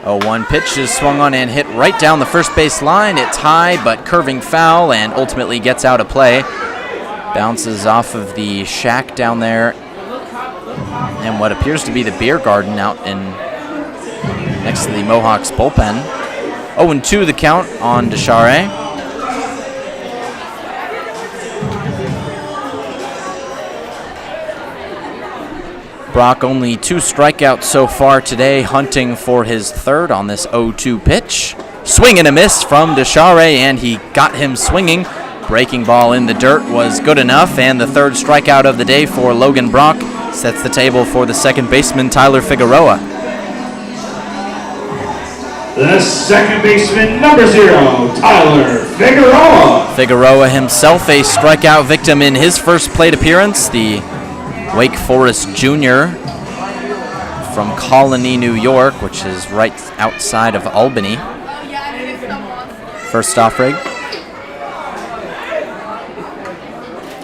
Speaker 1: 0-1 pitch is swung on and hit right down the first base line. It's high but curving foul and ultimately gets out of play. Bounces off of the shack down there and what appears to be the beer garden out in next to the Mohawks bullpen. 0-2 the count on DeCesare. Brock only 2 strikeouts so far today, hunting for his third on this 0-2 pitch. Swing and a miss from DeCesare, and he got him swinging. Breaking ball in the dirt was good enough, and the third strikeout of the day for Logan Brock sets the table for the second baseman, Tyler Figueroa.
Speaker 2: The second baseman, number 0, Tyler Figueroa.
Speaker 1: Figueroa himself a strikeout victim in his first plate appearance. The Wake Forest Junior from Colony, New York, which is right outside of Albany. First off rig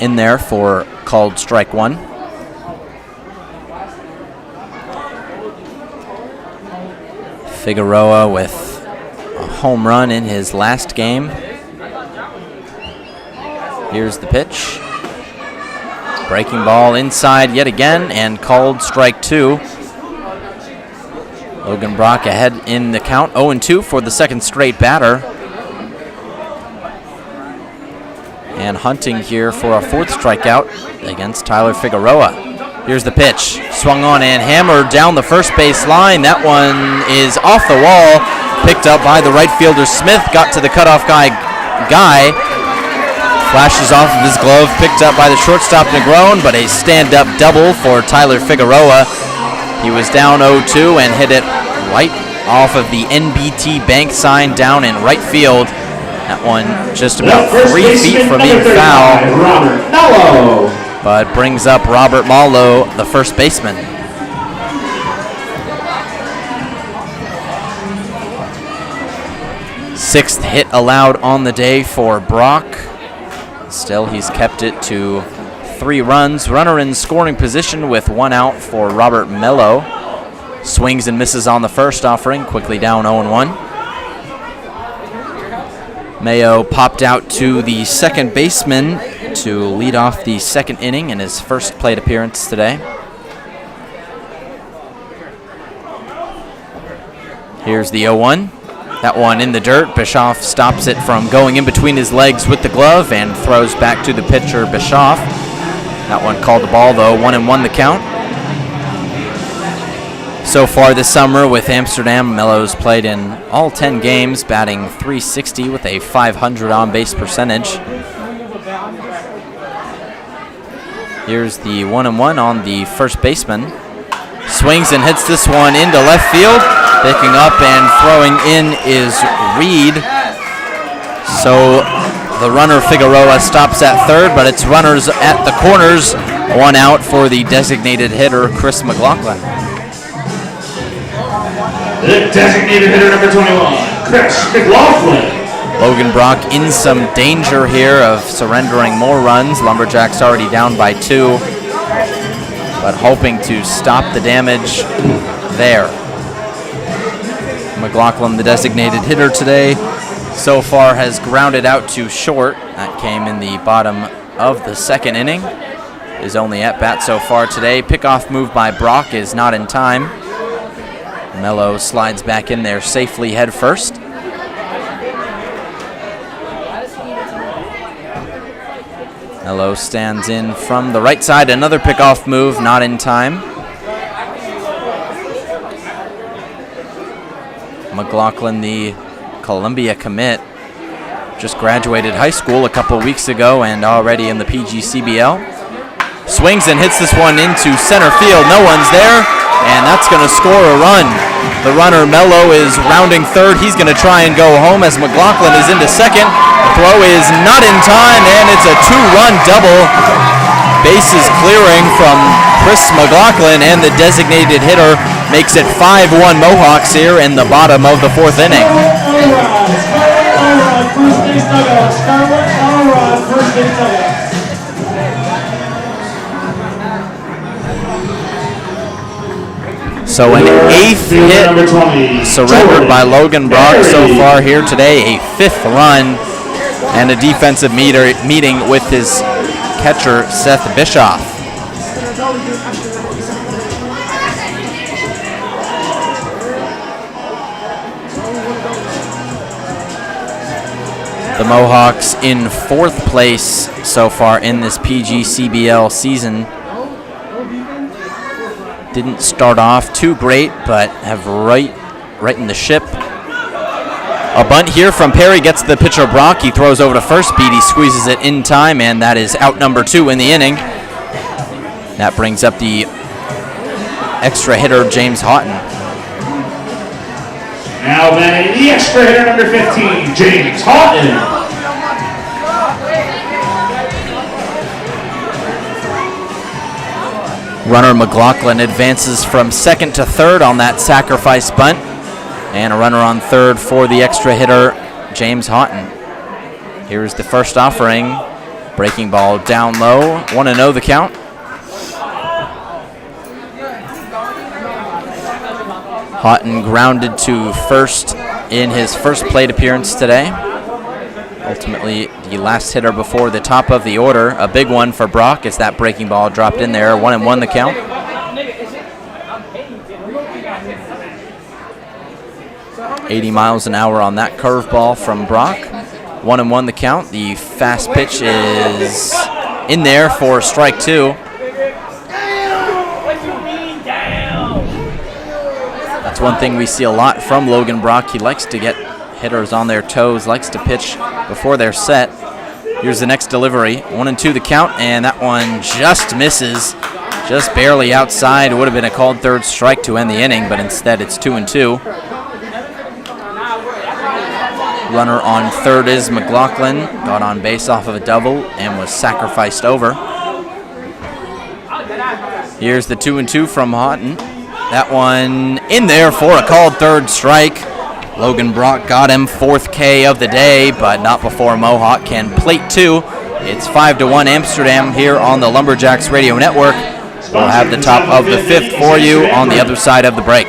Speaker 1: in there for called strike one. Figueroa with a home run in his last game. Here's the pitch. Breaking ball inside yet again and called strike two. Logan Brock ahead in the count, 0-2 for the second straight batter. And hunting here for a fourth strikeout against Tyler Figueroa. Here's the pitch, swung on and hammered down the first base line. That one is off the wall, picked up by the right fielder Smith, got to the cutoff guy. Flashes off of his glove, picked up by the shortstop Negron, but a stand-up double for Tyler Figueroa. He was down 0-2 and hit it right off of the NBT Bank sign down in right field. That one just about 3 feet from being foul, but brings up Robert Malo, the first baseman. Sixth hit allowed on the day for Brock. Still, he's kept it to 3 runs. Runner in scoring position with 1 out for Robert Mello. Swings and misses on the first offering, quickly down 0-1. Mayo popped out to the second baseman to lead off the second inning in his first plate appearance today. Here's the 0-1. That one in the dirt. Bischoff stops it from going in between his legs with the glove and throws back to the pitcher, Bischoff. That one called the ball, though. 1-1 the count. So far this summer with Amsterdam, Mello's played in all 10 games, batting .360 with a .500 on-base percentage. Here's the 1-1 on the first baseman. Swings and hits this one into left field. Picking up and throwing in is Reed. So the runner Figueroa stops at third, but it's runners at the corners. 1 out for the designated hitter, Chris McLaughlin.
Speaker 2: The designated hitter number 21, Chris McLaughlin.
Speaker 1: Logan Brock in some danger here of surrendering more runs. Lumberjacks already down by 2, but hoping to stop the damage there. McLaughlin, the designated hitter today, so far has grounded out to short. That came in the bottom of the second inning. His only at-bat so far today. Pickoff move by Brock is not in time. Mello slides back in there safely head first. Mello stands in from the right side. Another pickoff move, not in time. McLaughlin, the Columbia commit, just graduated high school a couple weeks ago and already in the PGCBL. Swings and hits this one into center field. No one's there, and that's going to score a run. The runner, Mello, is rounding third. He's going to try and go home as McLaughlin is into second. The throw is not in time, and it's a 2-run double. Bases clearing from Chris McLaughlin, and the designated hitter makes it 5-1 Mohawks here in the bottom of the fourth inning. So an 8th hit surrendered by Logan Brock so far here today, a 5th run, and a defensive meeting with his catcher, Seth Bischoff. The Mohawks in 4th place so far in this PGCBL season. Didn't start off too great, but have rightened the ship. A bunt here from Perry gets the pitcher Brock. He throws over to first. Beatty squeezes it in time, and that is out number 2 in the inning. That brings up the extra hitter, James Houghton.
Speaker 2: Now batting the extra hitter number 15, James Houghton.
Speaker 1: Runner McLaughlin advances from second to third on that sacrifice bunt. And a runner on third for the extra hitter, James Houghton. Here's the first offering. Breaking ball down low. 1-0 the count. Houghton grounded to first in his first plate appearance today. Ultimately, the last hitter before the top of the order. A big one for Brock as that breaking ball dropped in there. 1-1 the count. .80 miles an hour on that curveball from Brock. 1-1 the count. The fast pitch is in there for strike 2. That's one thing we see a lot from Logan Brock. He likes to get hitters on their toes, likes to pitch before they're set. Here's the next delivery. 1-2 the count, and that one just misses. Just barely outside. It would have been a called third strike to end the inning, but instead it's 2-2. Runner on third is McLaughlin. Got on base off of a double and was sacrificed over. Here's the 2-2 from Houghton. That one in there for a called third strike. Logan Brock got him 4th K of the day, but not before Mohawk can plate 2. It's 5-1 Amsterdam here on the Lumberjacks Radio Network. We'll have the top of the 5th for you on the other side of the break.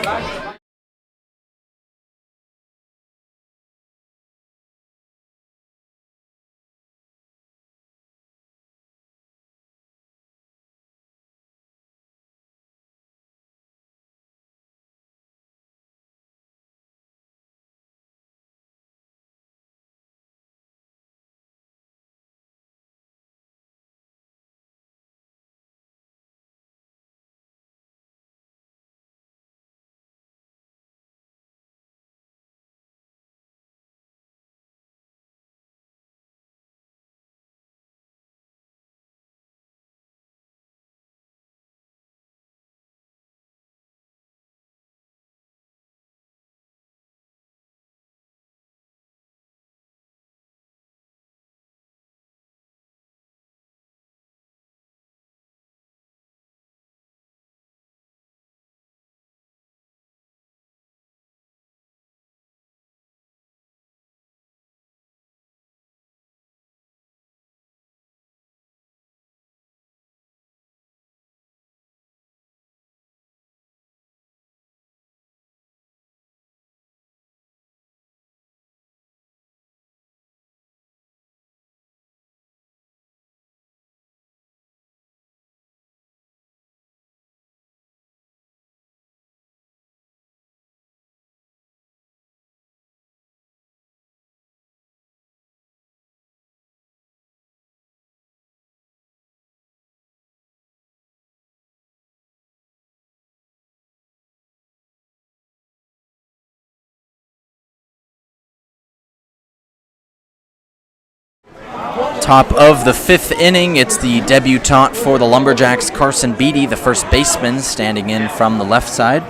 Speaker 1: Top of the 5th inning, it's the debutant for the Lumberjacks, Carson Beatty, the first baseman, standing in from the left side.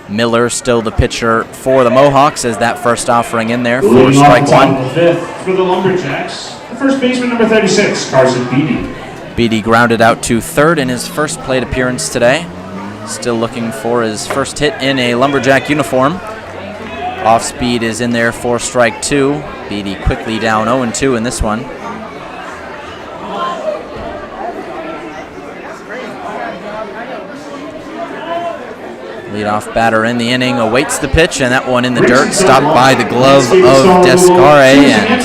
Speaker 1: Miller still the pitcher for the Mohawks as that first offering in there for strike one.
Speaker 2: For the Lumberjacks, the first baseman, number 36, Carson Beatty.
Speaker 1: Beatty grounded out to third in his first plate appearance today. Still looking for his first hit in a Lumberjack uniform. Off speed is in there for strike two. Beatty quickly down 0-2 in this one. Leadoff batter in the inning awaits the pitch, and that one in the dirt, stopped by the glove of Descare, and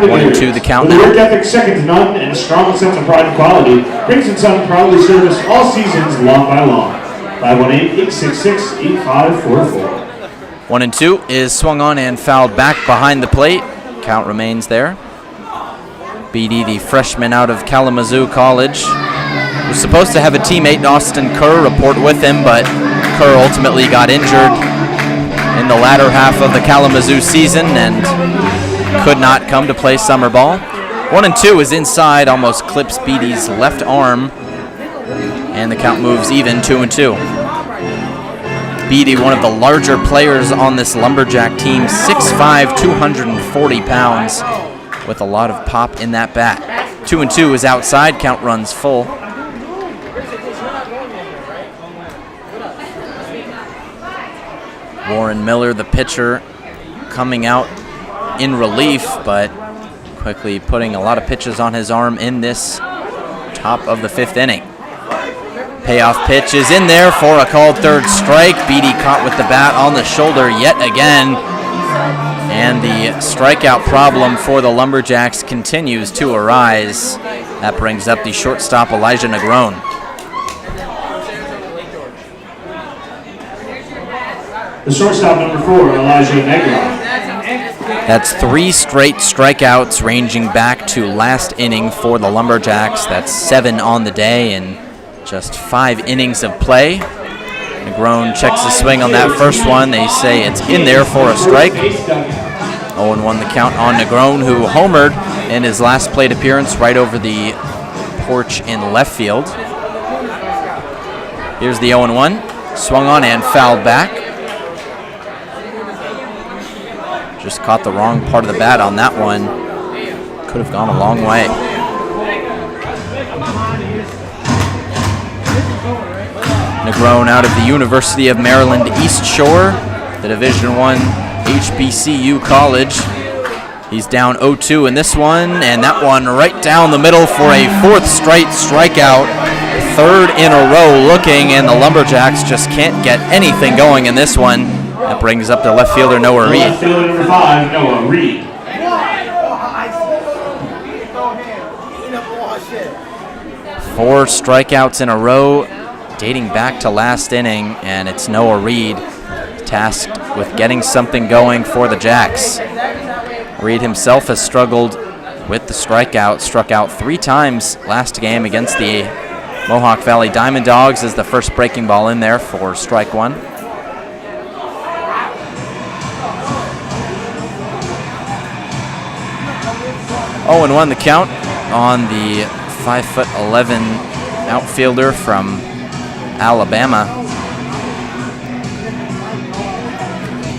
Speaker 1: 1-2 the count now.
Speaker 2: Work ethic second to none and a strong sense of pride and quality, Briggs & Son proudly service all seasons long by long. 518-866-8544.
Speaker 1: 1-2 is swung on and fouled back behind the plate. Count remains there. Beatty, the freshman out of Kalamazoo College, was supposed to have a teammate, Austin Kerr, report with him, but Kerr ultimately got injured in the latter half of the Kalamazoo season and could not come to play summer ball. 1-2 is inside, almost clips Beatty's left arm, and the count moves even, 2-2. Beatty, one of the larger players on this Lumberjack team, 6'5", 240 pounds, with a lot of pop in that bat. 2-2 is outside, count runs full. Warren Miller, the pitcher, coming out in relief, but quickly putting a lot of pitches on his arm in this top of the 5th inning. Payoff pitch is in there for a called third strike. Beatty caught with the bat on the shoulder yet again. And the strikeout problem for the Lumberjacks continues to arise. That brings up the shortstop, Elijah Negron.
Speaker 2: The shortstop, number 4, Elijah Negron.
Speaker 1: That's 3 straight strikeouts ranging back to last inning for the Lumberjacks. That's 7 on the day and just 5 innings of play. Negron checks the swing on that first one. They say it's in there for a strike. 0-1 the count on Negron, who homered in his last plate appearance right over the porch in left field. Here's the 0-1. Swung on and fouled back. Just caught the wrong part of the bat on that one. Could have gone a long way. Negron out of the University of Maryland East Shore, the Division I HBCU college. He's down 0-2 in this one, and that one right down the middle for a 4th straight strikeout. 3rd in a row looking, and the Lumberjacks just can't get anything going in this one. That brings up the left fielder, Noah Reed.
Speaker 2: Left fielder, number 5, Noah Reed.
Speaker 1: 4 strikeouts in a row, dating back to last inning, and it's Noah Reed tasked with getting something going for the Jacks. Reed himself has struggled with the strikeout, struck out 3 times last game against the Mohawk Valley Diamond Dogs as the first breaking ball in there for strike 1. Oh, and 1 the count on the 5'11" outfielder from Alabama.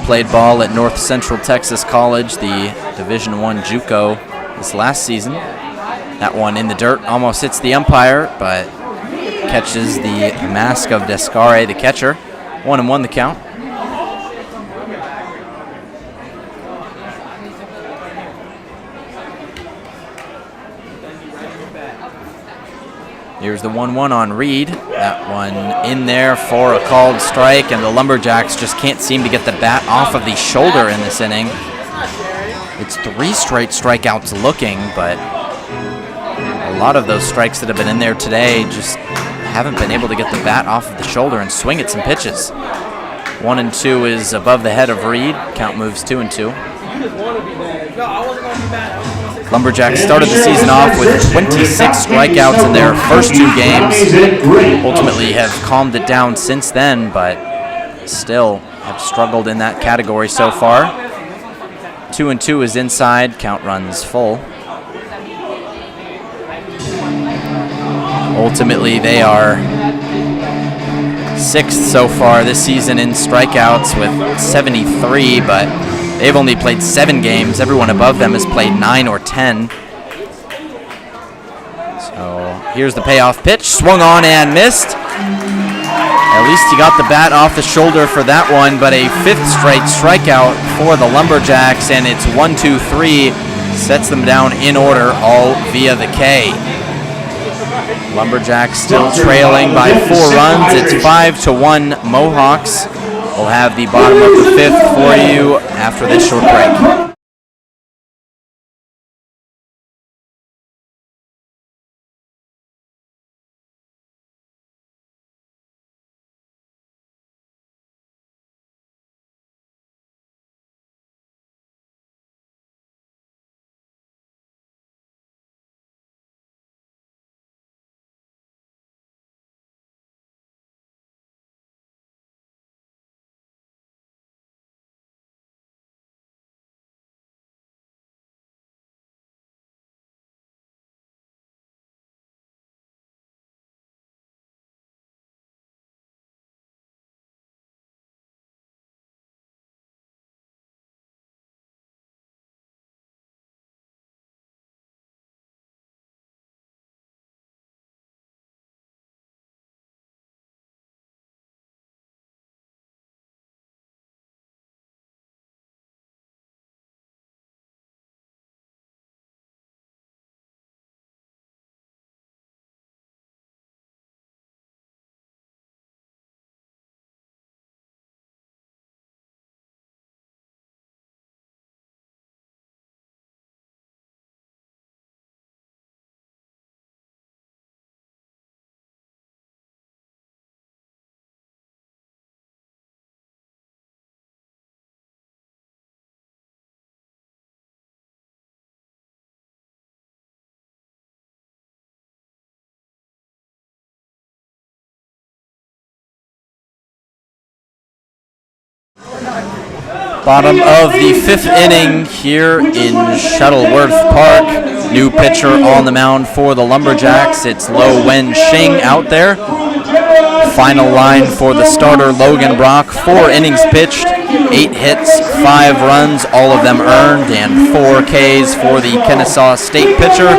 Speaker 1: Played ball at North Central Texas College, the Division I JUCO, this last season. That one in the dirt almost hits the umpire, but catches the mask of Descare, the catcher. 1-1 the count. Here's the 1-1 on Reed. That one in there for a called strike, and the Lumberjacks just can't seem to get the bat off of the shoulder in this inning. It's 3 straight strikeouts looking, but a lot of those strikes that have been in there today just haven't been able to get the bat off of the shoulder and swing at some pitches. 1-2 is above the head of Reed. Count moves 2-2. Lumberjacks started the season off with 26 strikeouts in their first 2 games. Ultimately have calmed it down since then, but still have struggled in that category so far. 2-2 is inside. Count runs full. Ultimately, they are 6th so far this season in strikeouts with 73, but they've only played 7 games. Everyone above them has played 9 or 10. So here's the payoff pitch, swung on and missed. At least he got the bat off the shoulder for that one, but a 5th straight strikeout for the Lumberjacks, and it's 1-2-3, sets them down in order, all via the K. Lumberjacks still trailing by 4 runs. It's 5-1 Mohawks. We'll have the bottom of the 5th for you after this short break. Bottom of the 5th inning here in Shuttleworth Park. New pitcher on the mound for the Lumberjacks. It's Lo Wen Shing out there. Final line for the starter, Logan Brock. 4 innings pitched, 8 hits, 5 runs, all of them earned, and 4 Ks for the Kennesaw State pitcher.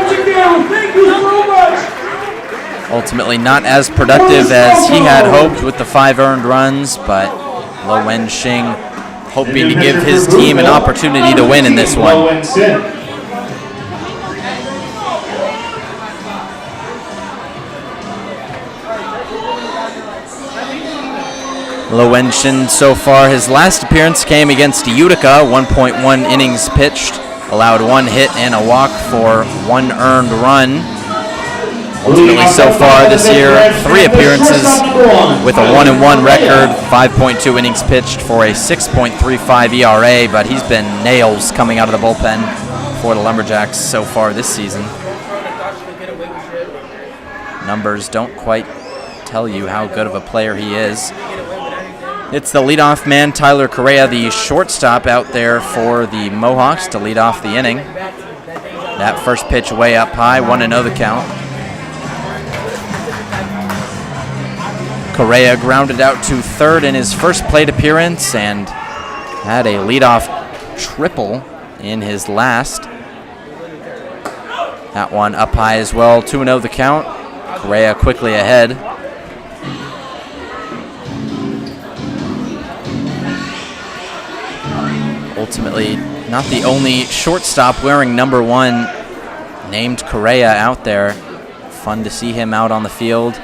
Speaker 1: Ultimately not as productive as he had hoped with the 5 earned runs, but Lo Wen Shing hoping to give his team an opportunity to win in this one. Lo Wen Shing so far, his last appearance came against Utica, 1.1 innings pitched, allowed 1 hit and a walk for 1 earned run. Ultimately, so far this year, 3 appearances with a 1-1 record, 5.2 innings pitched for a 6.35 ERA, but he's been nails coming out of the bullpen for the Lumberjacks so far this season. Numbers don't quite tell you how good of a player he is. It's the leadoff man, Tyler Correa, the shortstop out there for the Mohawks to lead off the inning. That first pitch way up high, 1-0 the count. Correa grounded out to 3rd in his first plate appearance and had a leadoff triple in his last. That one up high as well, 2-0 the count. Correa quickly ahead. Ultimately, not the only shortstop wearing number 1 named Correa out there. Fun to see him out on the field.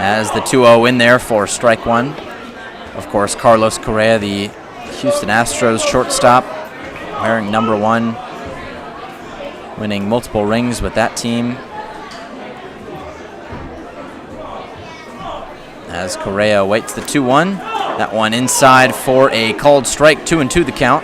Speaker 1: As the 2-0 in there for strike 1. Of course, Carlos Correa, the Houston Astros shortstop, wearing number 1, winning multiple rings with that team. As Correa waits the 2-1. That one inside for a called strike, 2-2 the count.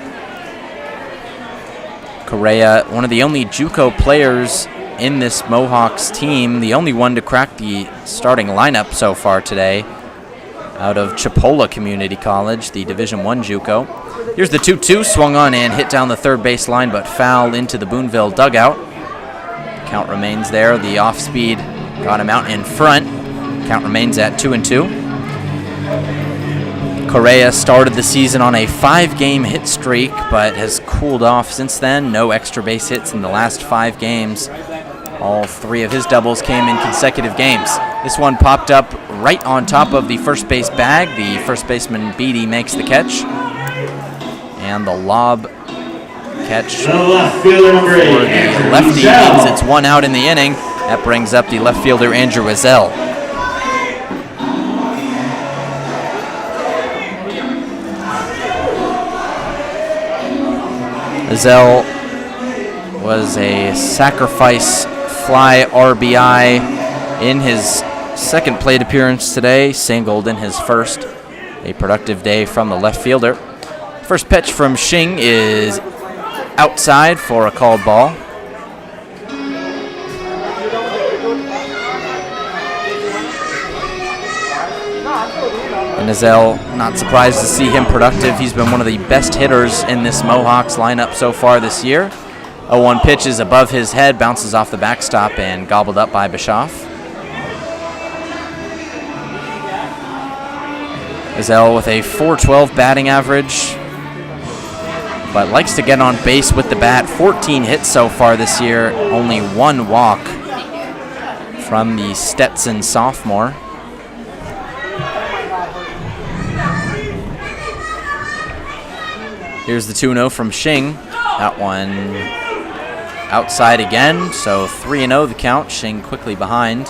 Speaker 1: Correa, one of the only JUCO players in this Mohawks team, the only one to crack the starting lineup so far today out of Chipola Community College, the Division I JUCO. Here's the 2-2, swung on and hit down the 3rd base line, but foul into the Boonville dugout. Count remains there. The off-speed got him out in front. Count remains at 2-2. Correa started the season on a 5-game hit streak, but has cooled off since then. No extra base hits in the last 5 games. All 3 of his doubles came in consecutive games. This one popped up right on top of the first base bag. The first baseman, Beatty, makes the catch. And the lob catch for the lefty means it's 1 out in the inning. That brings up the left fielder, Andrew Azell. Azell was a sacrifice fly RBI in his second plate appearance today, singled in his first. A productive day from the left fielder. First pitch from Shing is outside for a called ball. And Azell, not surprised to see him productive. He's been one of the best hitters in this Mohawks lineup so far this year. 0-1 pitch is above his head, bounces off the backstop and gobbled up by Bischoff. Azell with a .412 batting average, but likes to get on base with the bat. 14 hits so far this year, only 1 walk from the Stetson sophomore. Here's the 2-0 from Shing. That one outside again, so 3-0 the count. Shing quickly behind.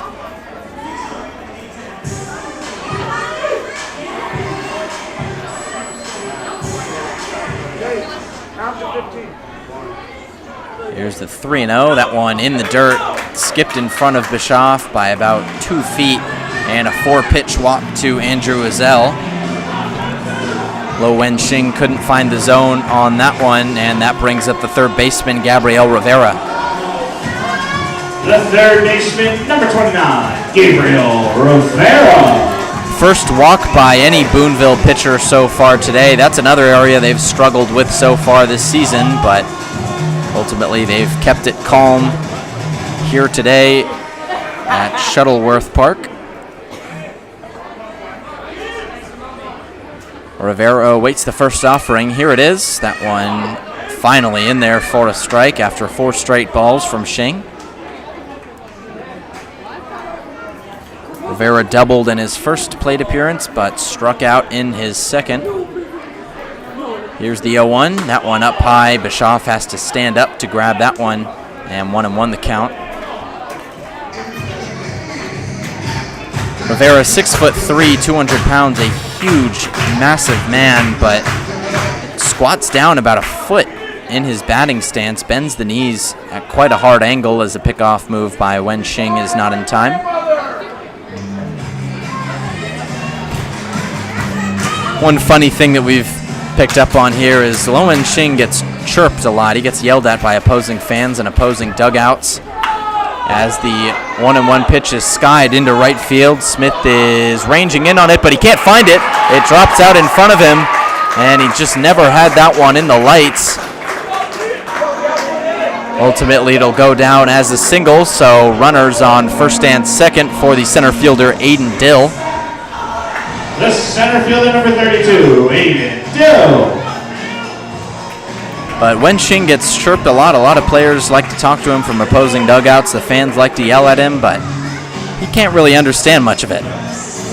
Speaker 1: Here's the 3-0. That one in the dirt. Skipped in front of Bischoff by about 2 feet. And a 4-pitch walk to Andrew Azell. Lo Wen-Shing couldn't find the zone on that one, and that brings up the third baseman, Gabriel Rivera.
Speaker 2: The third baseman, number 29, Gabriel Rivera.
Speaker 1: First walk by any Boonville pitcher so far today. That's another area they've struggled with so far this season, but ultimately they've kept it calm here today at Shuttleworth Park. Rivera awaits the first offering. Here it is. That one finally in there for a strike after 4 straight balls from Shing. Rivera doubled in his first plate appearance, but struck out in his second. Here's the 0-1. That one up high. Bischoff has to stand up to grab that one, and 1-1 the count. Rivera, 6'3", 200 pounds, a huge, massive man, but squats down about a foot in his batting stance, bends the knees at quite a hard angle as a pickoff move by Wen-Shing is not in time. One funny thing that we've picked up on here is Lo Wen-Shing gets chirped a lot. He gets yelled at by opposing fans and opposing dugouts. As the 1-1 pitch is skied into right field, Smith is ranging in on it, but he can't find it. It drops out in front of him, and he just never had that one in the lights. Ultimately, it'll go down as a single, so runners on first and second for the center fielder, Aiden Dill.
Speaker 2: The center fielder, number 32, Aiden Dill.
Speaker 1: But Wen-Shing gets chirped a lot. A lot of players like to talk to him from opposing dugouts. The fans like to yell at him, but he can't really understand much of it.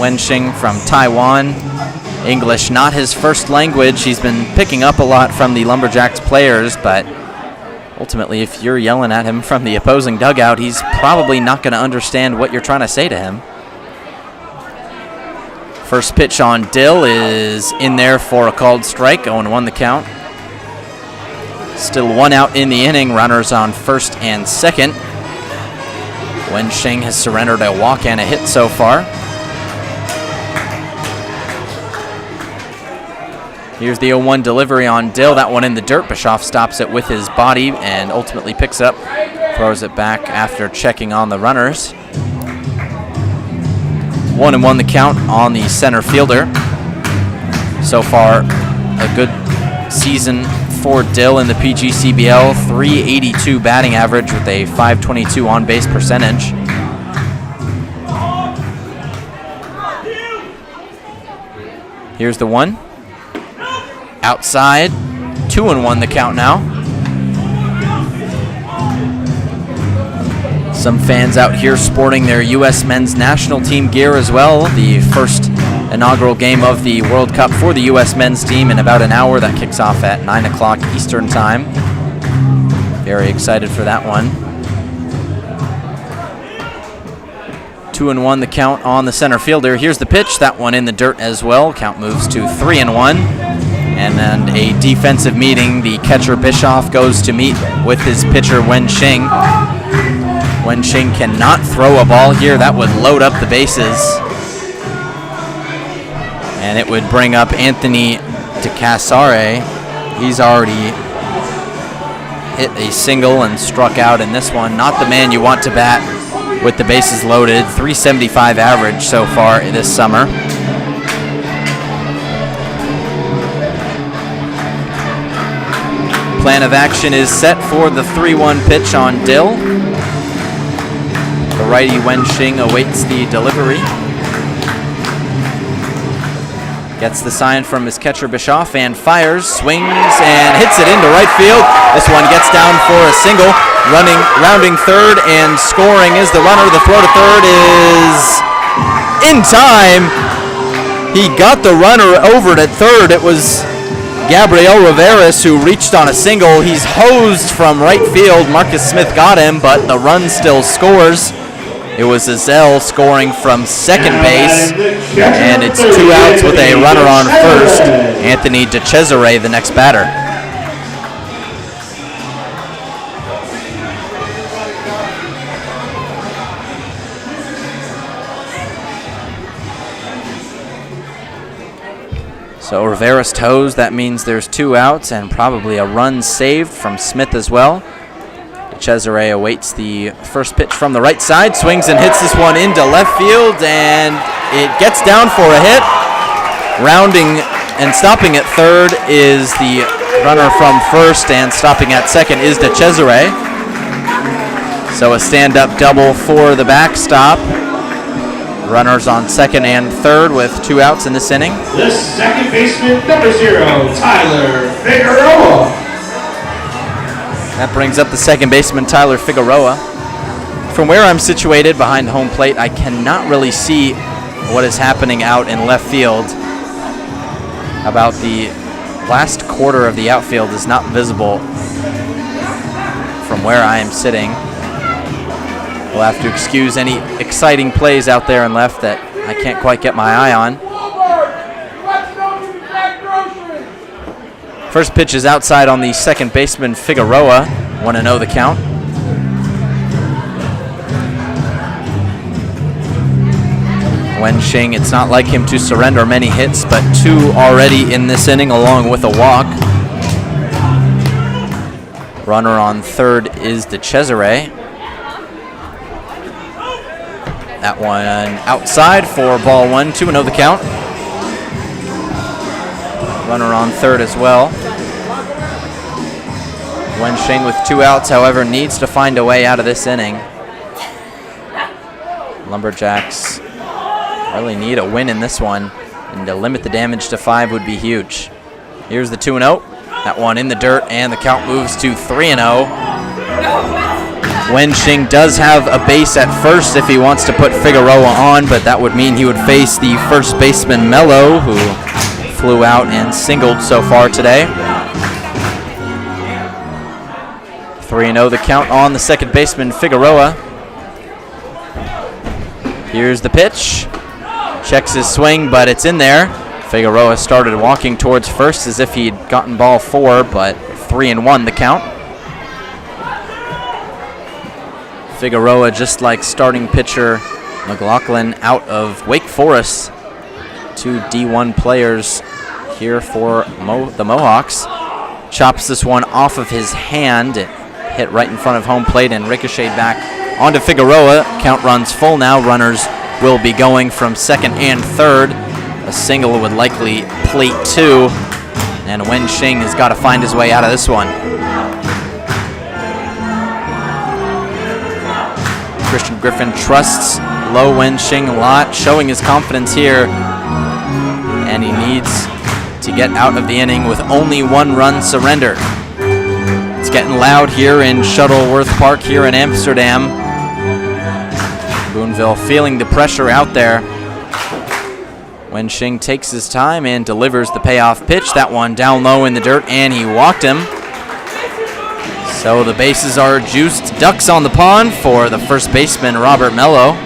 Speaker 1: Wen-Shing from Taiwan. English not his first language. He's been picking up a lot from the Lumberjacks players, but ultimately, if you're yelling at him from the opposing dugout, he's probably not going to understand what you're trying to say to him. First pitch on Dill is in there for a called strike. 0-1 the count. Still 1 out in the inning. Runners on first and second. Wen-Shing has surrendered a walk and a hit so far. Here's the 0-1 delivery on Dill. That one in the dirt. Bischoff stops it with his body and ultimately picks up, throws it back after checking on the runners. 1-1 the count on the center fielder. So far, a good season for Dill in the PGCBL, 382 batting average with a 522 on-base percentage. Here's the one. Outside, 2-1 the count now. Some fans out here sporting their U.S. men's national team gear as well. The first inaugural game of the World Cup for the U.S. men's team in about an hour. That kicks off at 9 o'clock Eastern time. Very excited for that one. 2-1 the count on the center fielder. Here's the pitch. That one in the dirt as well. Count moves to 3-1. And then a defensive meeting. The catcher Bischoff goes to meet with his pitcher Wen Xing. Wen Xing cannot throw a ball here. That would load up the bases. And it would bring up Anthony DeCasare. He's already hit a single and struck out in this one. Not the man you want to bat with the bases loaded. 375 average so far this summer. Plan of action is set for the 3-1 pitch on Dill. The righty Wen Xing awaits the delivery. Gets the sign from his catcher Bischoff and fires, swings, and hits it into right field. This one gets down for a single. Rounding third and scoring is the runner. The throw to third is in time. He got the runner over at third. It was Gabriel Rivera's who reached on a single. He's hosed from right field. Marcus Smith got him, but the run still scores. It was Azell scoring from second base, and it's 2 outs with a runner on first. Anthony DeCesare, the next batter. So Rivera's toes, that means there's 2 outs and probably a run saved from Smith as well. Cesare awaits the first pitch from the right side, swings and hits this one into left field, and it gets down for a hit. Rounding and stopping at third is the runner from first, and stopping at second is De Cesare. So a stand-up double for the backstop. Runners on second and third with 2 outs in this inning.
Speaker 2: The second baseman, number 0, Tyler Figueroa.
Speaker 1: That brings up the second baseman, Tyler Figueroa. From where I'm situated behind home plate, I cannot really see what is happening out in left field. About the last quarter of the outfield is not visible from where I am sitting. We'll have to excuse any exciting plays out there in left that I can't quite get my eye on. First pitch is outside on the second baseman, Figueroa. 1-0 the count. Wen Xing, it's not like him to surrender many hits, but 2 already in this inning along with a walk. Runner on third is De Cesare. That one outside for ball 1, 2-0 the count. Runner on third as well. Wen Xing with 2 outs, however, needs to find a way out of this inning. Lumberjacks really need a win in this one, and to limit the damage to 5 would be huge. Here's the 2-0. That one in the dirt, and the count moves to 3-0. Wen Xing does have a base at first if he wants to put Figueroa on, but that would mean he would face the first baseman, Mello, who flew out and singled so far today. 3-0 the count on the second baseman, Figueroa. Here's the pitch. Checks his swing, but it's in there. Figueroa started walking towards first as if he'd gotten ball 4, but 3-1 the count. Figueroa, just like starting pitcher McLaughlin out of Wake Forest, 2 D1 players here for the Mohawks. Chops this one off of his hand. It hit right in front of home plate and ricocheted back onto Figueroa. Count runs full now. Runners will be going from second and third. A single would likely plate 2. And Wen Xing has got to find his way out of this one. Christian Griffin trusts Lo Wen Xing a lot, showing his confidence here. And he needs to get out of the inning with only 1 run surrendered. It's getting loud here in Shuttleworth Park here in Amsterdam. Boonville feeling the pressure out there. Wen Xing takes his time and delivers the payoff pitch. That one down low in the dirt, and he walked him. So the bases are juiced. Ducks on the pond for the first baseman, Robert Mello.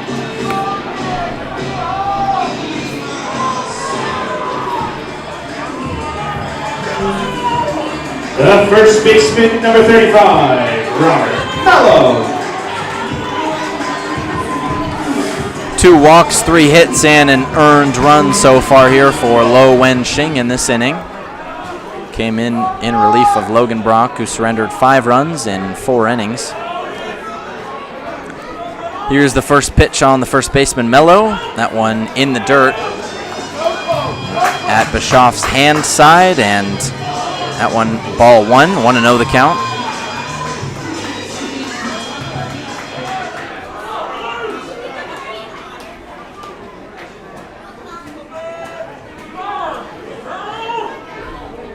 Speaker 2: The first baseman, number 35, Robert Mello.
Speaker 1: 2 walks, 3 hits, and an earned run so far here for Lo Wen Xing in this inning. Came in relief of Logan Brock, who surrendered 5 runs in 4 innings. Here's the first pitch on the first baseman, Mello. That one in the dirt at Bischoff's hand side, and that one ball 1, 1-0 the count.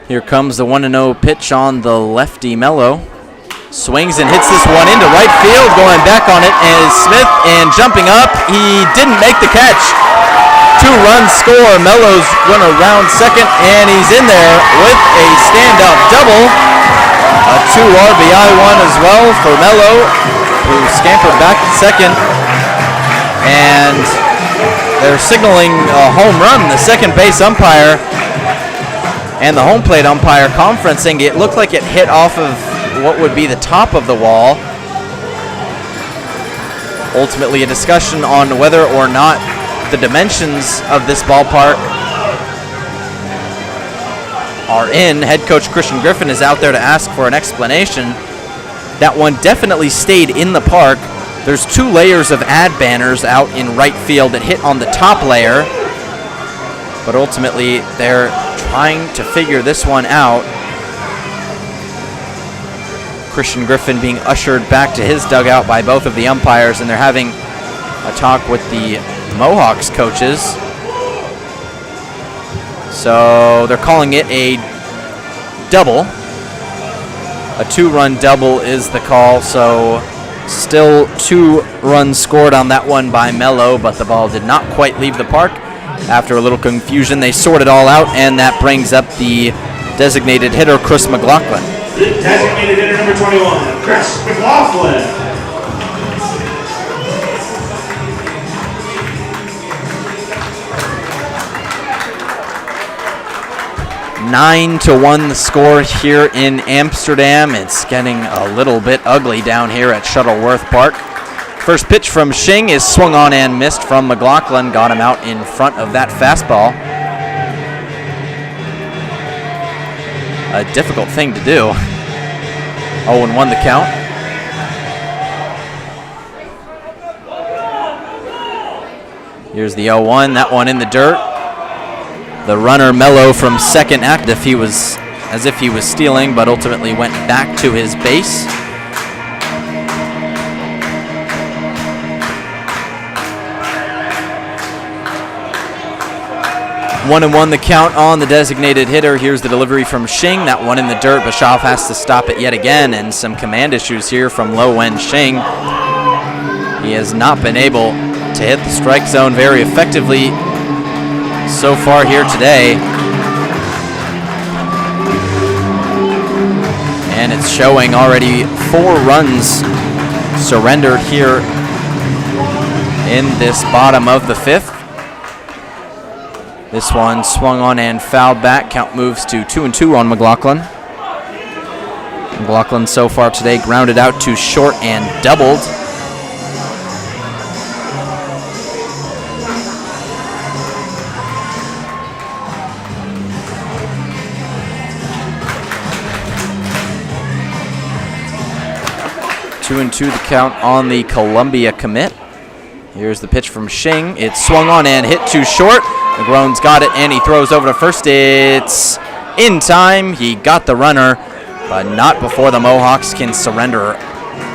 Speaker 1: Here comes the 1-0 pitch on the lefty Mello. Swings and hits this one into right field. Going back on it is Smith, and jumping up, he didn't make the catch. 2-run score. Mello's run around second, and he's in there with a stand-up double. A 2 RBI one as well for Mello, who scampered back to second. And they're signaling a home run. The second base umpire and the home plate umpire conferencing. It looked like it hit off of what would be the top of the wall. Ultimately, a discussion on whether or not the dimensions of this ballpark are in. Head coach Christian Griffin is out there to ask for an explanation. That one definitely stayed in the park. There's 2 layers of ad banners out in right field that hit on the top layer, but ultimately they're trying to figure this one out. Christian Griffin being ushered back to his dugout by both of the umpires, and they're having a talk with the Mohawks coaches. So they're calling it a double. A 2-run double is the call, so still 2 runs scored on that one by Mello, but the ball did not quite leave the park. After a little confusion, they sort it all out, and that brings up the designated hitter, Chris McLaughlin.
Speaker 2: The designated hitter, number 21, Chris McLaughlin.
Speaker 1: 9-1 the score here in Amsterdam. It's getting a little bit ugly down here at Shuttleworth Park. First pitch from Xing is swung on and missed from McLaughlin. Got him out in front of that fastball. A difficult thing to do. 0-1 the count. Here's the 0-1. That one in the dirt. The runner Mello from second act as if he was stealing, but ultimately went back to his base. One and one the count on the designated hitter. Here's the delivery from Xing. That one in the dirt. Bischoff has to stop it yet again, and some command issues here from Lo Wen Xing. He has not been able to hit the strike zone very effectively so far here today. And it's showing already 4 runs surrendered here in this bottom of the 5th. This one swung on and fouled back. Count moves to 2-2 on McLaughlin. McLaughlin so far today grounded out to short and doubled. Two and 2 the count on the Columbia commit. Here's the pitch from Xing. It's swung on and hit too short. McGrone's got it, and he throws over to first. It's in time. He got the runner, but not before the Mohawks can surrender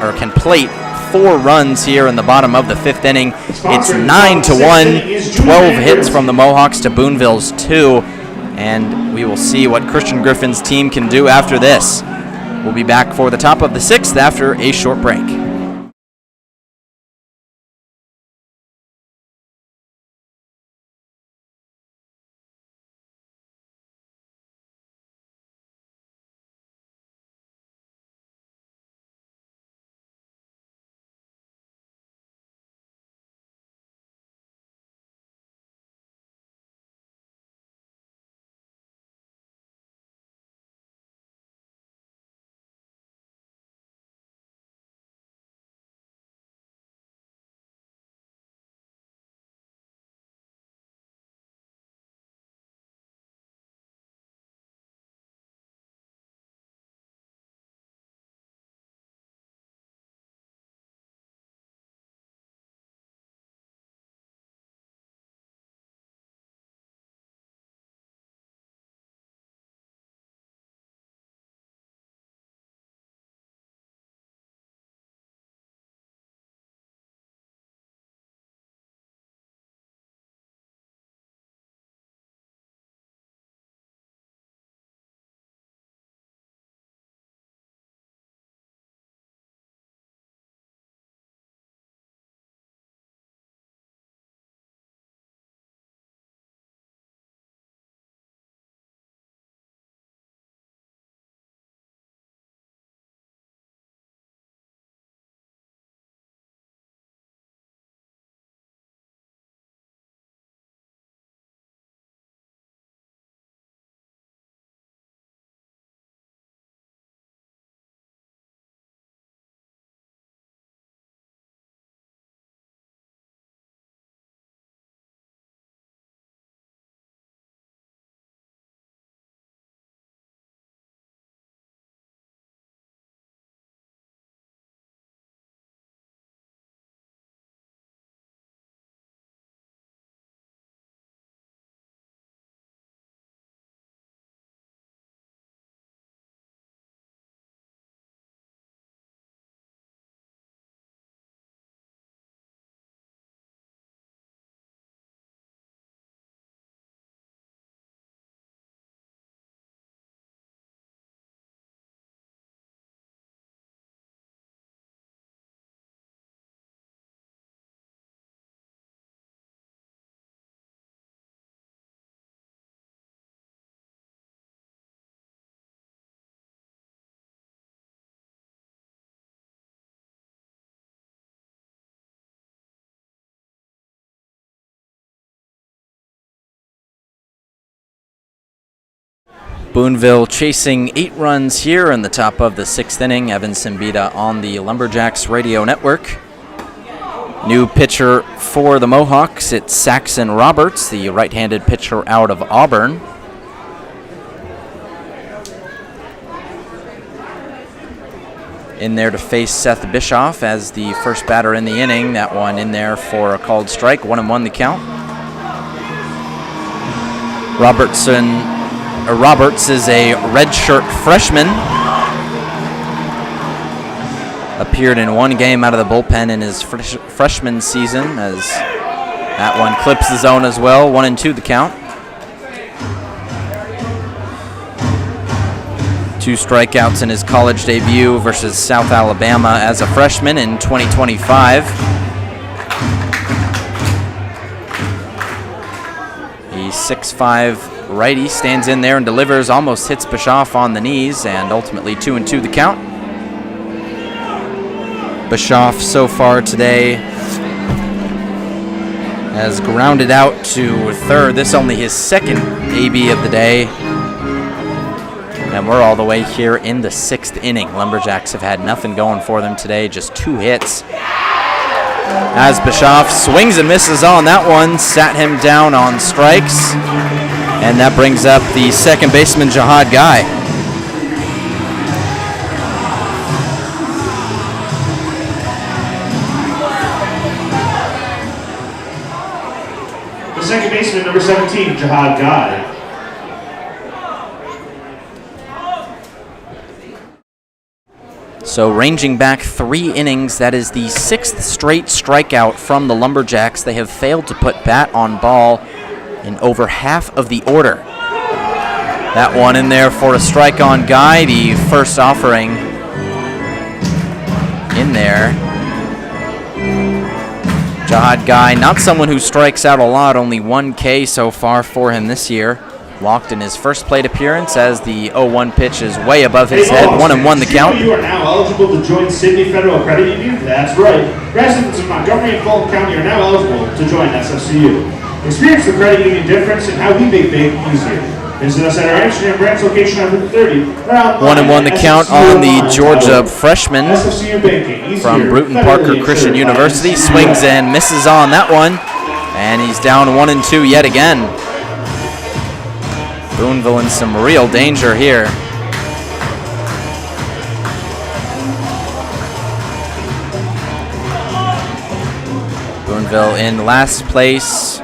Speaker 1: or can plate 4 runs here in the bottom of the 5th inning. It's 9-1, 12 hits from the Mohawks to Boonville's 2, and we will see what Christian Griffin's team can do after this. We'll be back for the top of the 6th after a short break. Boonville chasing 8 runs here in the top of the 6th inning. Evan Simbita on the Lumberjacks radio network. New pitcher for the Mohawks, it's Saxon Roberts, the right-handed pitcher out of Auburn. In there to face Seth Bischoff as the first batter in the inning. That one in there for a called strike, 1-1 the count. Roberts is a redshirt freshman. Appeared in 1 game out of the bullpen in his freshman season, as that one clips the zone as well. 1-2 the count. 2 strikeouts in his college debut versus South Alabama as a freshman in 2025. The 6'5" righty stands in there and delivers, almost hits Bischoff on the knees, and ultimately 2-2 the count. Bischoff so far today has grounded out to third. This only his second AB of the day. And we're all the way here in the 6th inning. Lumberjacks have had nothing going for them today, just 2 hits. As Bischoff swings and misses on that one, sat him down on strikes. And that brings up the second baseman, Jihad Guy.
Speaker 2: The second baseman, number 17, Jihad Guy.
Speaker 1: So ranging back 3 innings, that is the 6th straight strikeout from the Lumberjacks. They have failed to put bat on ball in over half of the order. That one in there for a strike on Guy, the first offering in there. Jahad Guy, not someone who strikes out a lot, only 1 K so far for him this year. Walked in his first plate appearance as the 0-1 pitch is way above his head. 1-1 the count.
Speaker 2: You are now eligible to join Sydney Federal Credit Union. That's right. Residents of Montgomery and Fulton County are now eligible to join SFCU. Experience the credit union difference and how we make banking easier. Visit us at our Amsterdam branch location on Route 30.
Speaker 1: 1-1 the count on the Georgia freshman from Bruton Parker Christian University. Swings and misses on that one. And he's down 1-2 yet again. Boonville in some real danger here. Boonville in last place,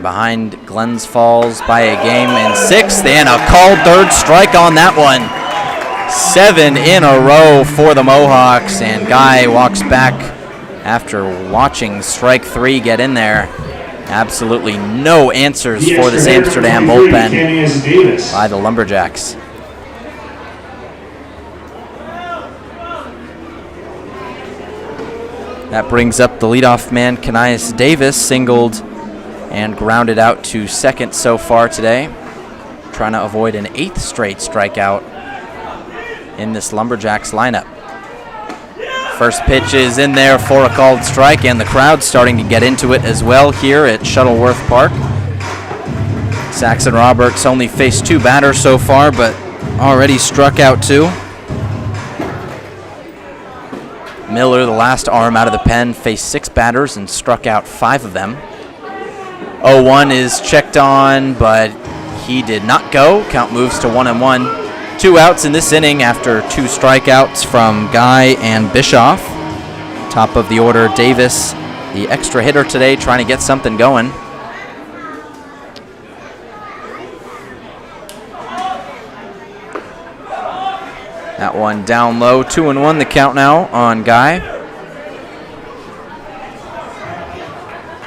Speaker 1: behind Glens Falls by a game, in 6th, and a called third strike on that one. 7 in a row for the Mohawks, and Guy walks back after watching strike 3 get in there. Absolutely no answers for this Amsterdam bullpen by the Lumberjacks. That brings up the leadoff man, Kenais Davis, singled and grounded out to second so far today. Trying to avoid an 8th straight strikeout in this Lumberjacks lineup. First pitch is in there for a called strike, and the crowd's starting to get into it as well here at Shuttleworth Park. Saxon Roberts only faced 2 batters so far, but already struck out 2. Miller, the last arm out of the pen, faced 6 batters and struck out 5 of them. 0-1 is checked on, but he did not go. Count moves to 1-1. 2 outs in this inning after 2 strikeouts from Guy and Bischoff. Top of the order, Davis, the extra hitter today, trying to get something going. That one down low, 2-1 the count now on Guy.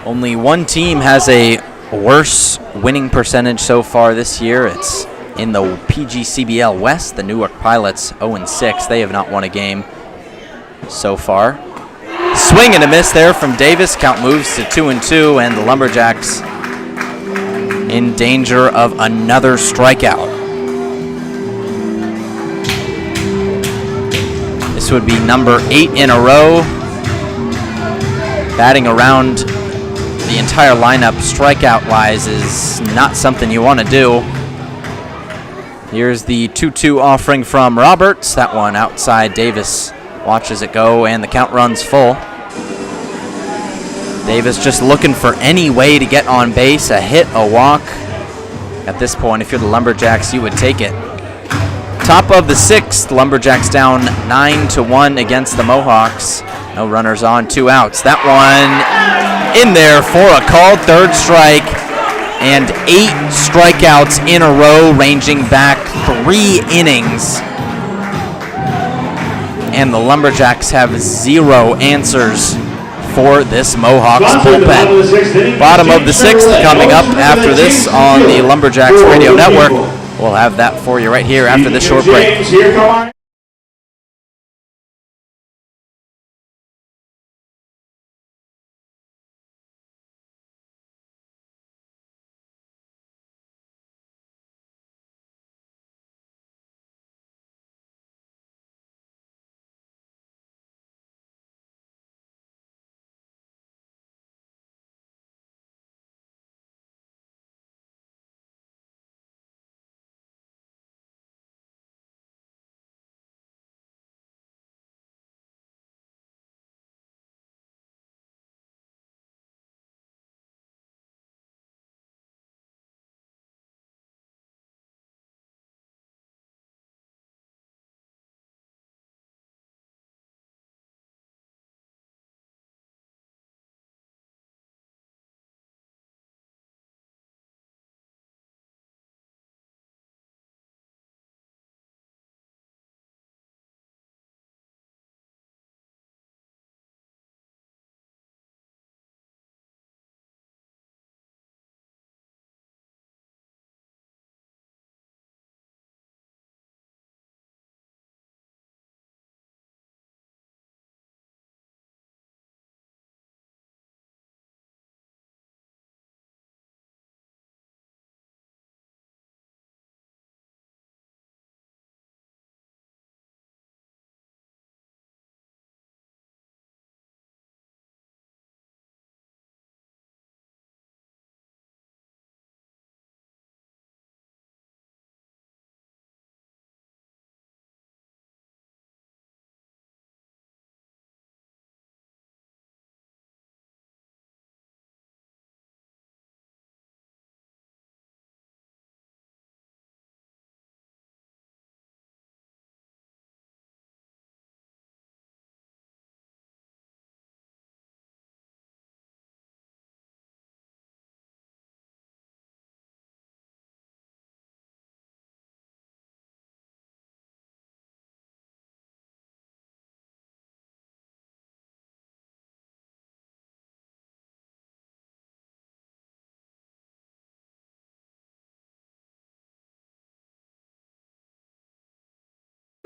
Speaker 1: Only one team has a worse winning percentage so far this year. It's in the PGCBL West, the Newark Pilots, 0-6. They have not won a game so far. Swing and a miss there from Davis. Count moves to 2-2, and the Lumberjacks in danger of another strikeout. This would be number 8 in a row. Batting around the entire lineup strikeout-wise is not something you want to do. Here's the 2-2 offering from Roberts. That one outside. Davis watches it go, and the count runs full. Davis just looking for any way to get on base, a hit, a walk. At this point, if you're the Lumberjacks, you would take it. Top of the 6th, Lumberjacks down 9-1 against the Mohawks. No runners on, 2 outs. That one in there for a called third strike, and 8 strikeouts in a row, ranging back 3 innings. And the Lumberjacks have 0 answers for this Mohawks bullpen. Bottom of the 6th coming up after this on the Lumberjacks Radio Network. We'll have that for you right here after this short break.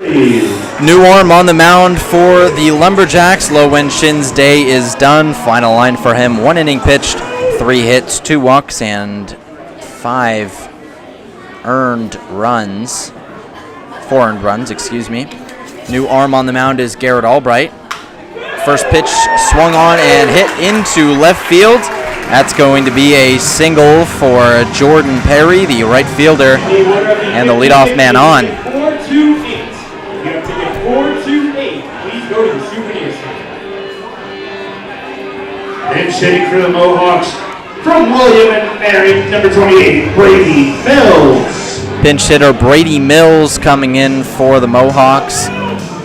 Speaker 1: New arm on the mound for the Lumberjacks. Low wind shins day is done. Final line for him. 1 inning pitched, 3 hits, 2 walks, and 5 earned runs. 4 earned runs, excuse me. New arm on the mound is Garrett Albright. First pitch swung on and hit into left field. That's going to be a single for Jordan Perry, the right fielder, and the leadoff man on.
Speaker 2: 428. You have ticket 428. Please go to the souvenir center. Pinch hitting for the Mohawks from William and Mary, number 28, Brady Mills.
Speaker 1: Pinch hitter Brady Mills coming in for the Mohawks.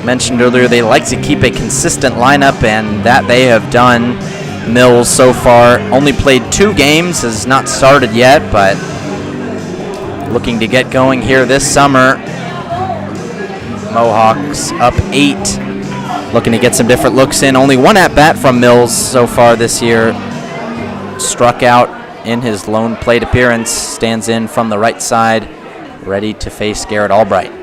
Speaker 1: Mentioned earlier they like to keep a consistent lineup, and that they have done. Mills so far only played 2 games, has not started yet, but looking to get going here this summer. Mohawks up 8, looking to get some different looks in. Only 1 at-bat from Mills so far this year. Struck out in his lone plate appearance, stands in from the right side, ready to face Garrett Albright.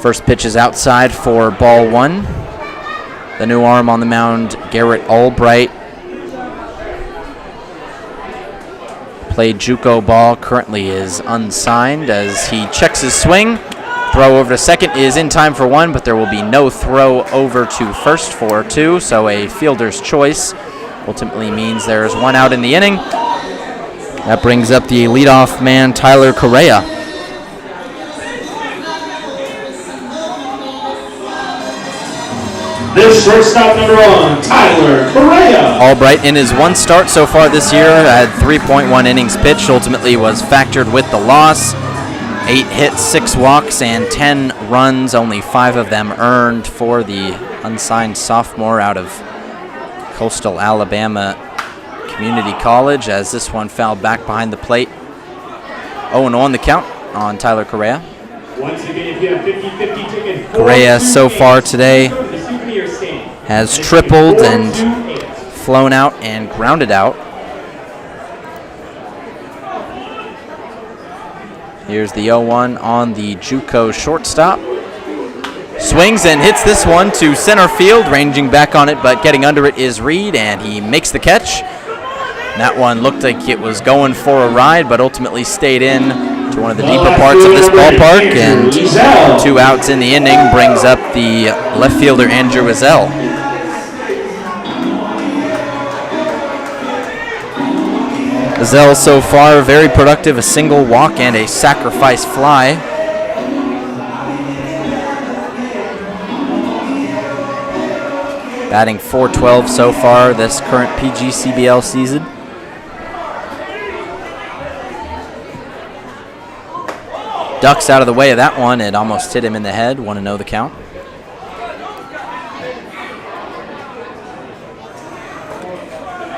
Speaker 1: First pitch is outside for ball 1. The new arm on the mound, Garrett Albright. Played JUCO ball, currently is unsigned as he checks his swing. Throw over to second is in time for 1, but there will be no throw over to first for 2, so a fielder's choice ultimately means there's 1 out in the inning. That brings up the leadoff man, Tyler Correa.
Speaker 2: This shortstop number 1, Tyler Correa.
Speaker 1: Albright in his 1 start so far this year had 3.1 innings pitched, ultimately was factored with the loss. 8 hits, 6 walks, and 10 runs, only 5 of them earned for the unsigned sophomore out of Coastal Alabama Community College, as this one fouled back behind the plate. 0-0 the count on Tyler Correa.
Speaker 2: Once again, if you have 50-50 ticket,
Speaker 1: Correa so far today has tripled and flown out and grounded out. Here's the 0-1 on the JUCO shortstop. Swings and hits this one to center field, ranging back on it, but getting under it is Reed, and he makes the catch. That one looked like it was going for a ride, but ultimately stayed in to one of the deeper parts of this ballpark, and 2 outs in the inning brings up the left fielder Andrew Wiesel. Wiesel so far very productive, a single walk and a sacrifice fly. Batting .412 so far this current PGCBL season. Ducks out of the way of that one. It almost hit him in the head. 1-0 the count.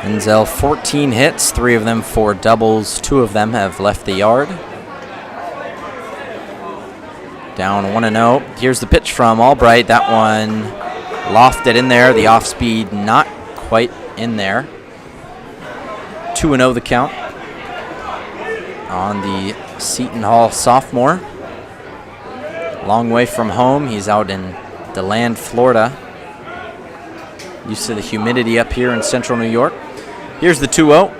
Speaker 1: Enzel 14 hits, 3 of them for doubles, 2 of them have left the yard. Down 1-0. Here's the pitch from Albright. That one lofted in there. The off speed not quite in there. 2-0 the count on the Seton Hall sophomore. Long way from home. He's out in DeLand, Florida. Used to the humidity up here in central New York. Here's the 2-0.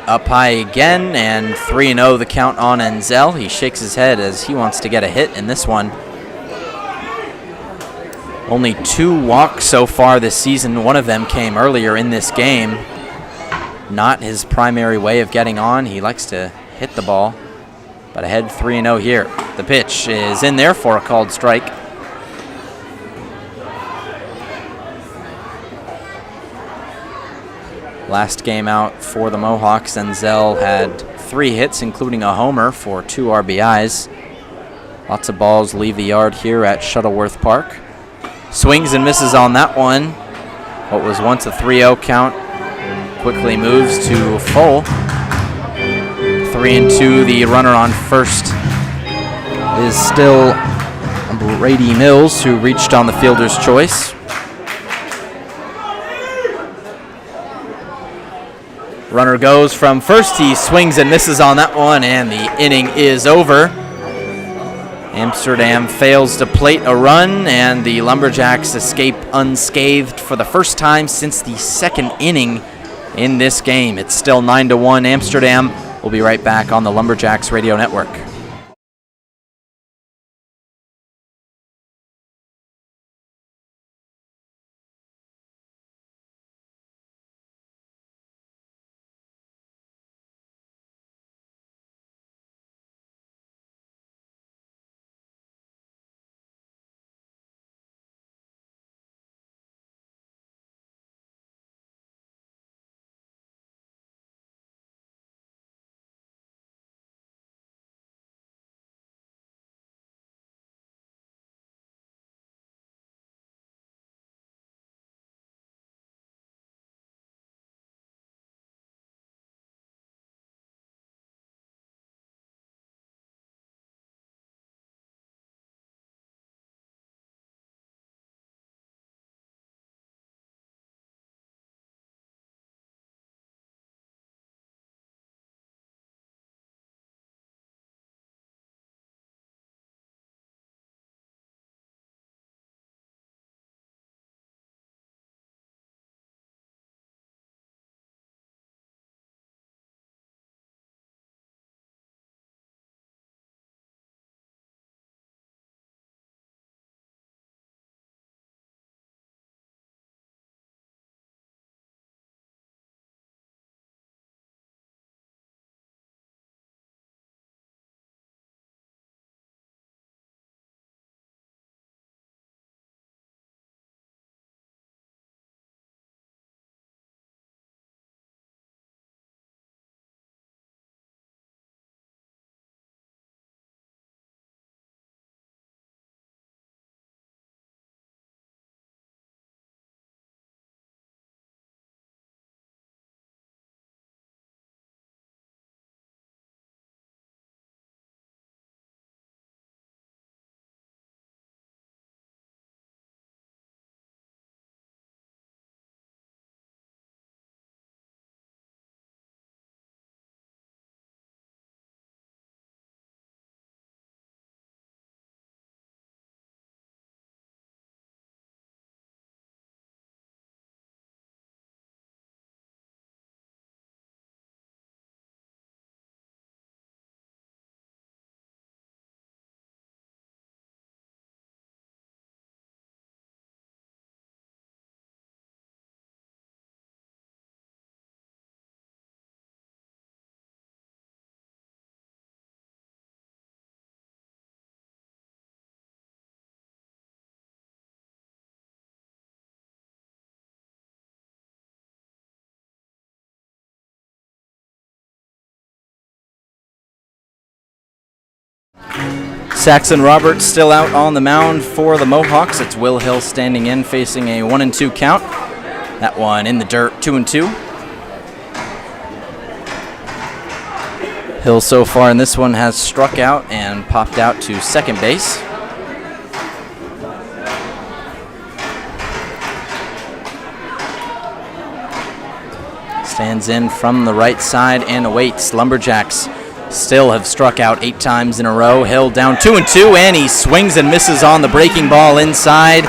Speaker 1: Up high again, and 3-0 the count on Enzel. He shakes his head as he wants to get a hit in this one. Only 2 walks so far this season. One of them came earlier in this game. Not his primary way of getting on. He likes to hit the ball, but ahead 3-0 here. The pitch is in there for a called strike. Last game out for the Mohawks, Enzel had 3 hits, including a homer for 2 RBIs. Lots of balls leave the yard here at Shuttleworth Park. Swings and misses on that one. What was once a 3-0 count quickly moves to full. 3-2, the runner on first is still Brady Mills, who reached on the fielder's choice. Runner goes from first. He swings and misses on that one, and the inning is over. Amsterdam fails to plate a run, and the Lumberjacks escape unscathed for the first time since the second inning in this game. It's still 9-1 Amsterdam. We'll be right back on the Lumberjacks Radio Network. Saxon Roberts still out on the mound for the Mohawks. It's Will Hill standing in, facing a 1-2 count. That one in the dirt, 2-2. Hill so far in this one has struck out and popped out to second base. Stands in from the right side and awaits. Lumberjacks still have struck out 8 times in a row. Hill down 2-2, and he swings and misses on the breaking ball inside.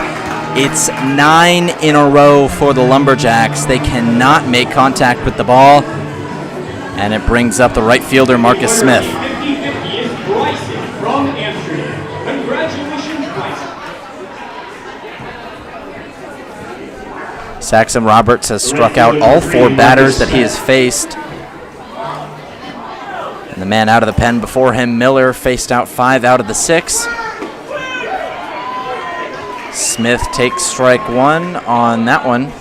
Speaker 1: It's 9 in a row for the Lumberjacks. They cannot make contact with the ball, and it brings up the right fielder, Marcus Smith.
Speaker 3: 50-50 is Bryson from Amsterdam. Congratulations, Bryson.
Speaker 1: Saxon Roberts has struck out all 4 batters that he has faced. And the man out of the pen before him, Miller, faced out 5 out of the 6. Smith takes strike 1 on that one.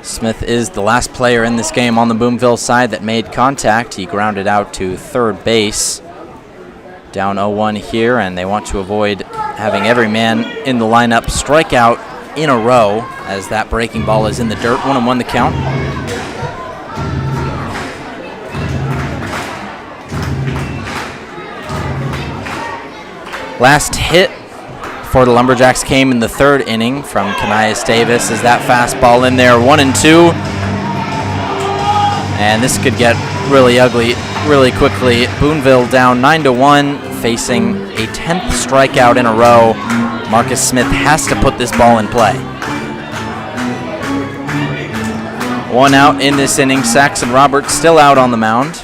Speaker 1: Smith is the last player in this game on the Boonville side that made contact. He grounded out to third base. Down 0-1 here, and they want to avoid having every man in the lineup strike out in a row as that breaking ball is in the dirt. 1-1 the count. Last hit for the Lumberjacks came in the 3rd inning from Kanias Davis. Is that fastball in there? 1-2. And this could get really ugly really quickly. Boonville down 9-1, facing a 10th strikeout in a row. Marcus Smith has to put this ball in play. One out in this inning. Saxon Roberts still out on the mound.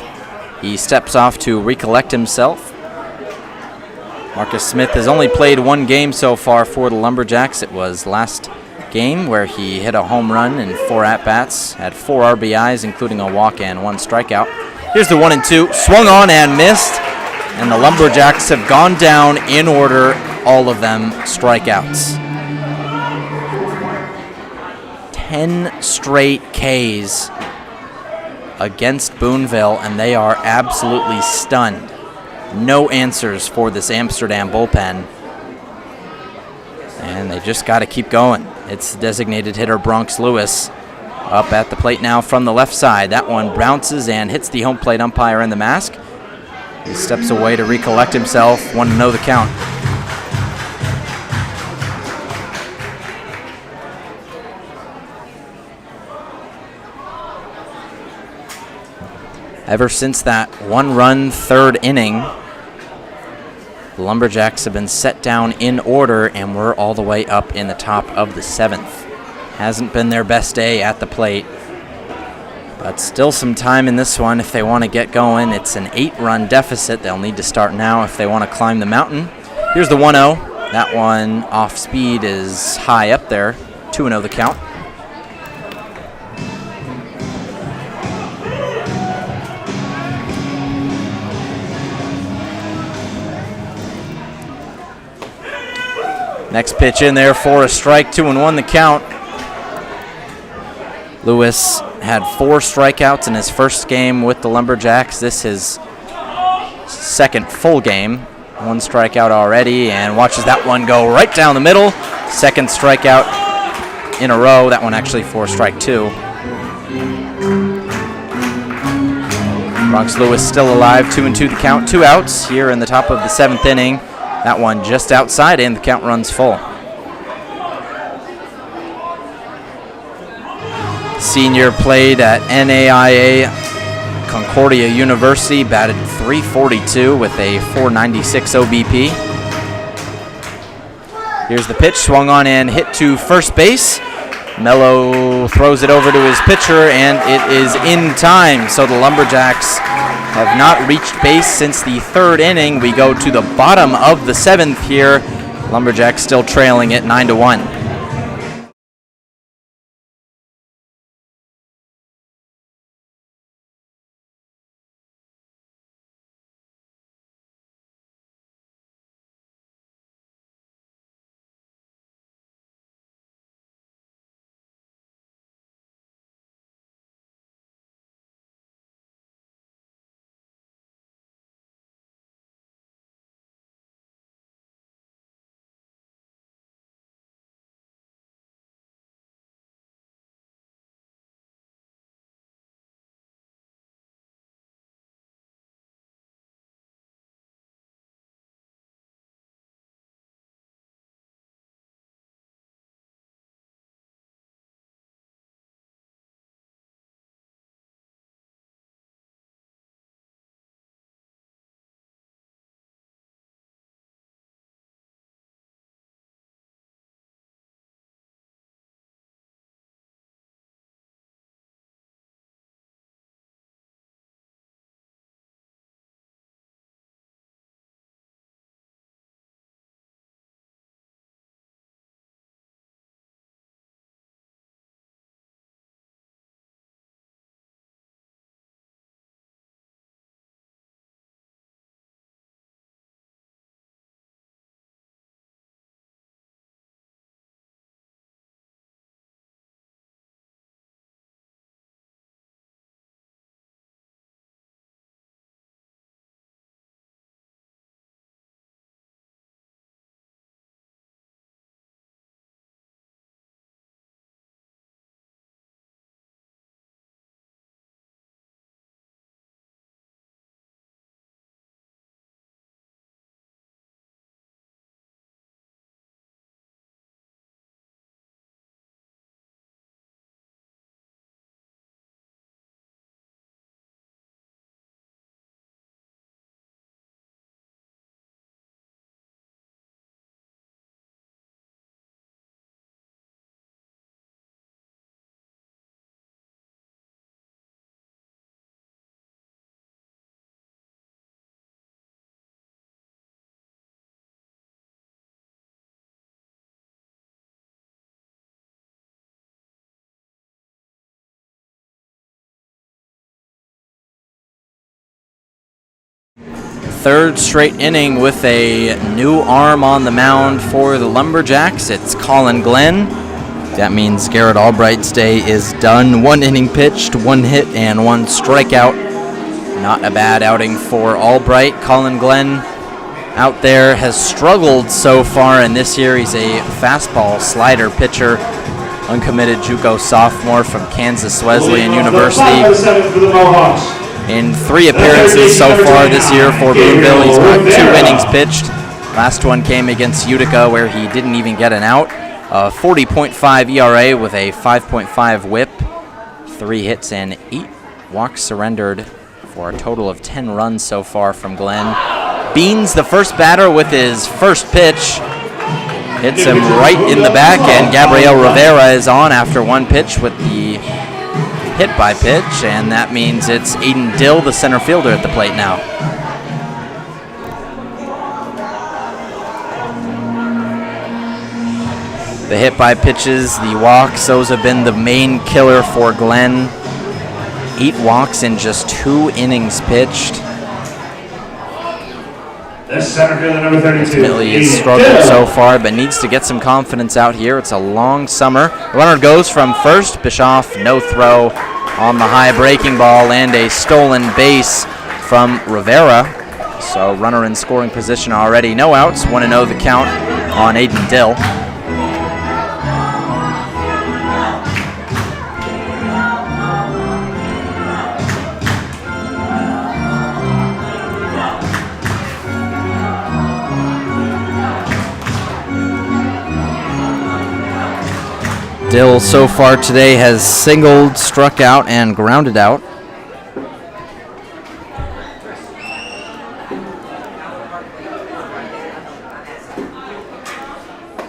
Speaker 1: He steps off to recollect himself. Marcus Smith has only played one game so far for the Lumberjacks. It was last game where he hit a home run in 4 at-bats, had 4 RBIs, including a walk and 1 strikeout. Here's the 1-2, swung on and missed, and the Lumberjacks have gone down in order, all of them strikeouts. 10 straight Ks against Boonville, and they are absolutely stunned. No answers for this Amsterdam bullpen, and they just got to keep going. It's designated hitter Bronx Lewis up at the plate now from the left side. That one bounces and hits the home plate umpire in the mask. He steps away to recollect himself, 1-0 the count. Ever since that 1-run 3rd inning, the Lumberjacks have been set down in order, and we're all the way up in the top of the 7th. Hasn't been their best day at the plate, but still some time in this one if they want to get going. It's an 8-run deficit. They'll need to start now if they want to climb the mountain. Here's the 1-0. That one off speed is high up there. 2-0 the count. Next pitch in there for a strike, 2-1 the count. Lewis had 4 strikeouts in his first game with the Lumberjacks. This is his second full game. 1 strikeout already, and watches that one go right down the middle. Second strikeout in a row. That one actually for strike 2. Bronx Lewis still alive, 2-2 the count. 2 outs here in the top of the 7th inning. That one just outside, and the count runs full. Senior played at NAIA Concordia University, batted .342 with a .496 OBP. Here's the pitch, swung on and hit to first base. Mello throws it over to his pitcher, and it is in time. So the Lumberjacks have not reached base since the 3rd inning. We go to the bottom of the 7th here. Lumberjacks still trailing it 9-1. third straight inning with a new arm on the mound for the Lumberjacks. It's Colin Glenn. That means Garrett Albright's day is done. 1 inning pitched, 1 hit, and 1 strikeout. Not a bad outing for Albright. Colin Glenn out there has struggled so far in this year. He's a fastball slider pitcher, uncommitted JUCO sophomore from Kansas Wesleyan University. In 3 appearances so far this year for Boonville, he's got 2 innings pitched. Last one came against Utica, where he didn't even get an out. 40.5 ERA with a 5.5 whip, 3 hits and 8 walks surrendered for a total of 10 runs so far from Glenn. Beans, the first batter, with his first pitch. Hits him right in the back, and Gabriel Rivera is on after 1 pitch with the hit by pitch, and that means it's Aiden Dill, the center fielder, at the plate now. The hit by pitches, the walks, those have been the main killer for Glenn. 8 walks in just 2 innings pitched.
Speaker 2: This center fielder, number 32.
Speaker 1: Ultimately, he's struggled so far, but needs to get some confidence out here. It's a long summer. Runner goes from first. Bischoff, no throw on the high breaking ball, and a stolen base from Rivera. So runner in scoring position already. No outs. 1-0 the count on Aiden Dill. Dill so far today has singled, struck out, and grounded out.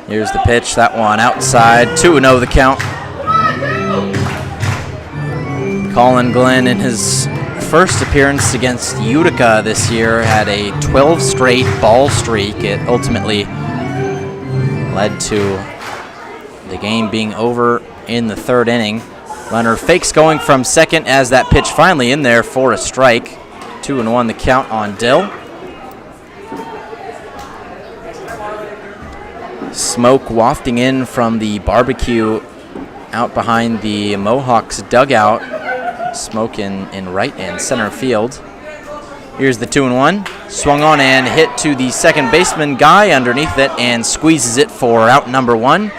Speaker 1: Here's the pitch, that one outside, 2-0 the count. Colin Glenn, in his first appearance against Utica this year, had a 12 straight ball streak. It ultimately led to the game being over in the 3rd inning. Runner fakes going from second as that pitch finally in there for a strike. 2-1 the count on Dill. Smoke wafting in from the barbecue out behind the Mohawks dugout. Smoke in right and center field. Here's the 2-1. Swung on and hit to the second baseman. Guy underneath it and squeezes it for out number 1.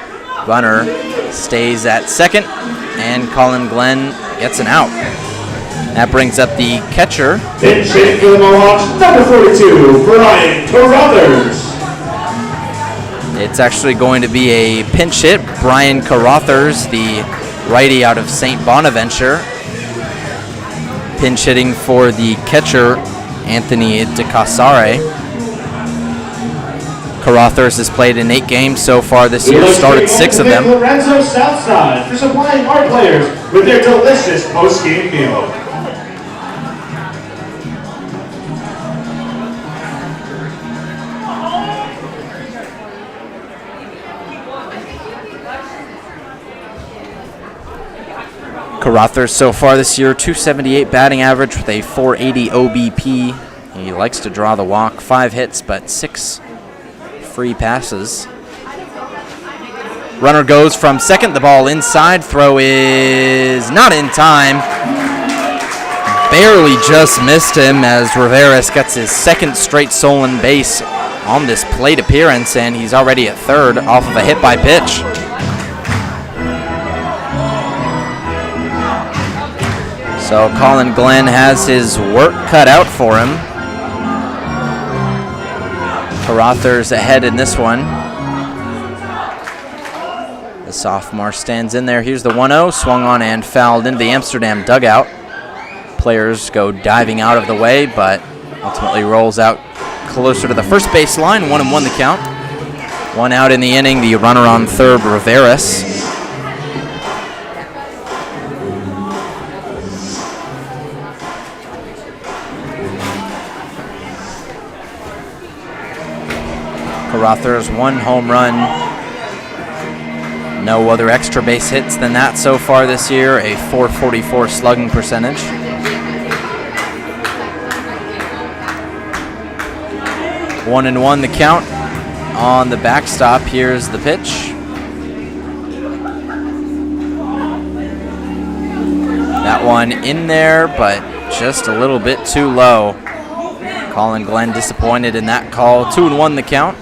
Speaker 1: Runner stays at second, and Colin Glenn gets an out. That brings up the catcher.
Speaker 2: Pinch hit for the Mohawks, number 42, Brian Carruthers.
Speaker 1: It's actually going to be a pinch hit. Brian Carruthers, the righty out of St. Bonaventure, pinch hitting for the catcher, Anthony DeCasare. Carruthers has played in 8 games so far this year, started 6 of them.
Speaker 2: Lorenzo Southside for supplying our players with their delicious post-game meal.
Speaker 1: Carruthers so far this year, .278 batting average with a .480 OBP. He likes to draw the walk, 5 hits, but 6 free passes. Runner goes from second, the ball inside, throw is not in time. Barely just missed him as Riveras gets his 2nd straight stolen base on this plate appearance, and he's already at third off of a hit by pitch. So Colin Glenn has his work cut out for him. Carruthers ahead in this one. The sophomore stands in there. Here's the 1-0, swung on and fouled into the Amsterdam dugout. Players go diving out of the way, but ultimately rolls out closer to the first base line. 1-1 the count. 1 out in the inning. The runner on third, Riveras. Carruthers, 1 home run. No other extra base hits than that so far this year. A .444 slugging percentage. 1-1 the count on the backstop. Here's the pitch. That one in there, but just a little bit too low. Colin Glenn disappointed in that call. 2-1 the count.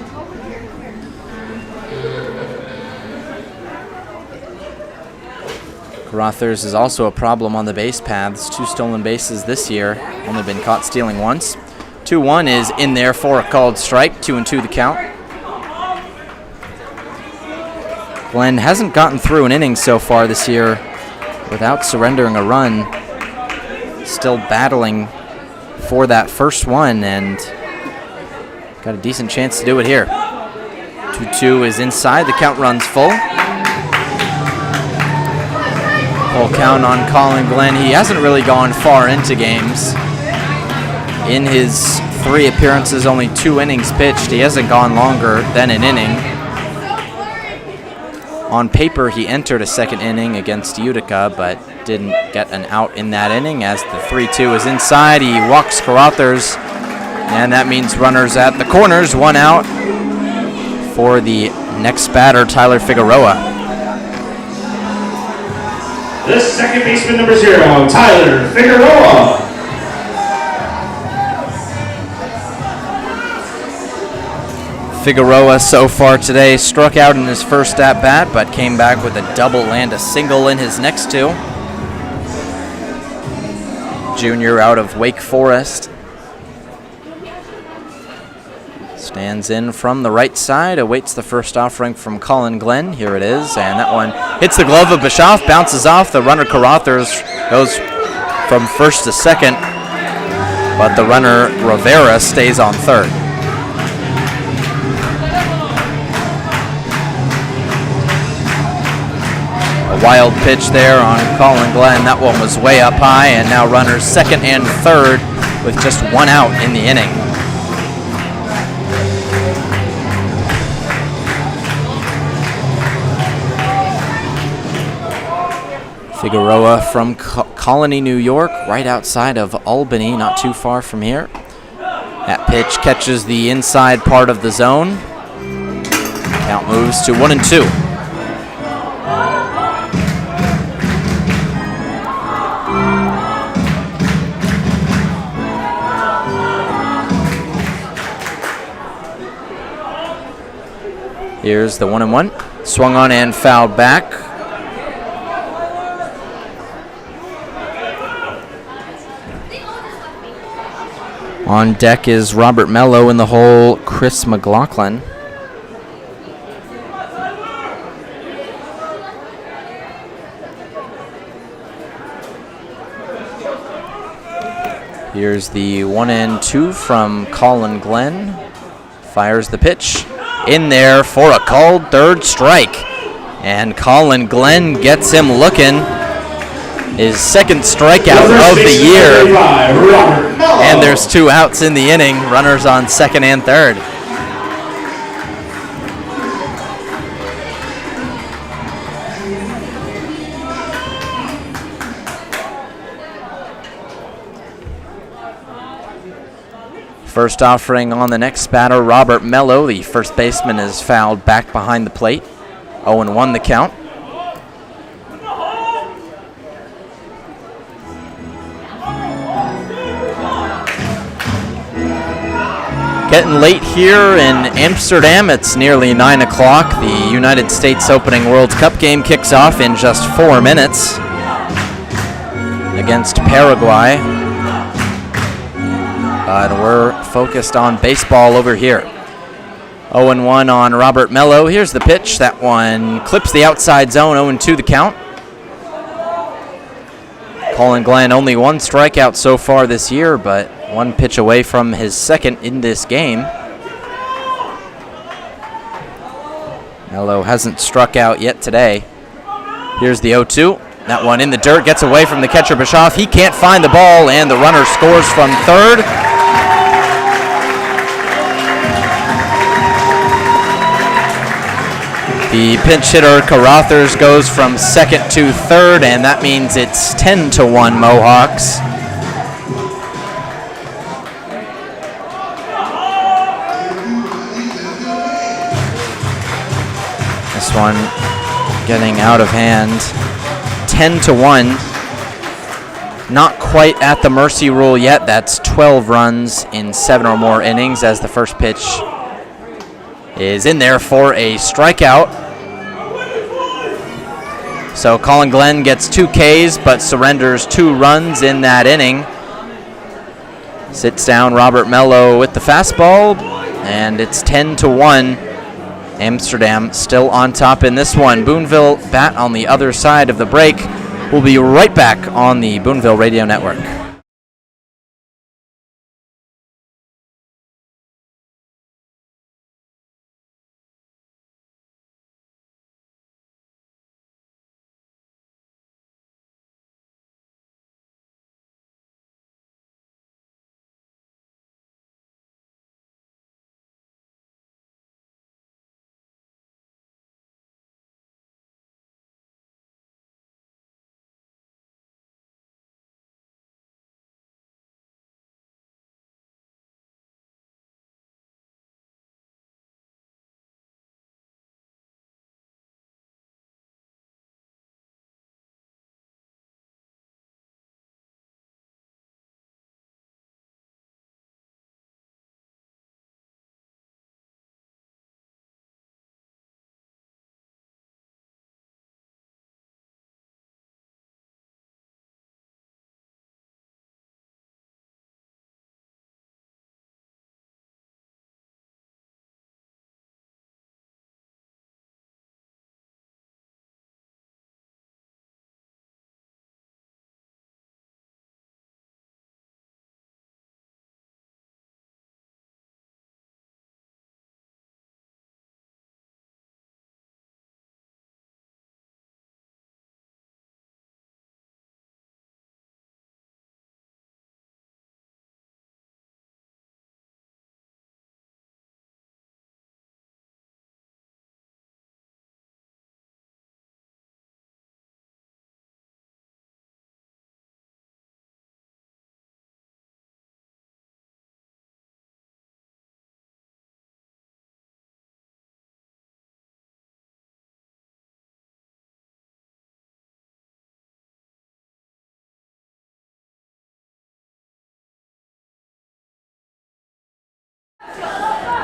Speaker 1: Carothers is also a problem on the base paths. 2 stolen bases this year. Only been caught stealing once. 2-1 is in there for a called strike. 2-2 the count. Glenn hasn't gotten through an inning so far this year without surrendering a run. Still battling for that first one and got a decent chance to do it here. 2-2 is inside. The count runs full. Full count on Colin Glenn. He hasn't really gone far into games. In his 3 appearances, only 2 innings pitched. He hasn't gone longer than an inning. On paper, he entered a second inning against Utica, but didn't get an out in that inning as the 3-2 is inside. He walks Carothers, and that means runners at the corners. 1 out for the next batter, Tyler Figueroa.
Speaker 2: The second baseman, number 0, Tyler Figueroa.
Speaker 1: Figueroa so far today struck out in his first at-bat, but came back with a double and a single in his next 2. Junior out of Wake Forest. Stands in from the right side, awaits the first offering from Colin Glenn. Here it is, and that one hits the glove of Bischoff, bounces off. The runner Carothers goes from first to second, but the runner Rivera stays on third. A wild pitch there on Colin Glenn. That one was way up high, and now runners second and third with just 1 out in the inning. Figueroa from Colony, New York, right outside of Albany, not too far from here. That pitch catches the inside part of the zone. Count moves to 1-2. Here's the 1-1. Swung on and fouled back. On deck is Robert Mello, in the hole, Chris McLaughlin. Here's the 1-2 from Colin Glenn. Fires the pitch. In there for a called third strike. And Colin Glenn gets him looking. His second strikeout of the year. And there's 2 outs in the inning. Runners on second and third. First offering on the next batter, Robert Mello. The first baseman is fouled back behind the plate. 0-1 the count. Getting late here in Amsterdam. It's nearly 9 o'clock. The United States Opening World Cup game kicks off in just 4 minutes against Paraguay. But we're focused on baseball over here. 0-1 on Robert Mello. Here's the pitch. That one clips the outside zone. 0-2 the count. Colin Glenn only 1 strikeout so far this year, but 1 pitch away from his second in this game. Mello hasn't struck out yet today. Here's the 0-2. That one in the dirt, gets away from the catcher Bischoff. He can't find the ball, and the runner scores from third. The pinch hitter Carothers goes from second to third, and that means it's 10-1 Mohawks. one getting out of hand. 10-1. Not quite at the mercy rule yet. That's 12 runs in 7 or more innings as the first pitch is in there for a strikeout. So Colin Glenn gets 2 Ks but surrenders 2 runs in that inning. Sits down Robert Mello with the fastball, and it's 10-1. Amsterdam still on top in this one. Boonville bat on the other side of the break. We'll be right back on the Boonville Radio Network.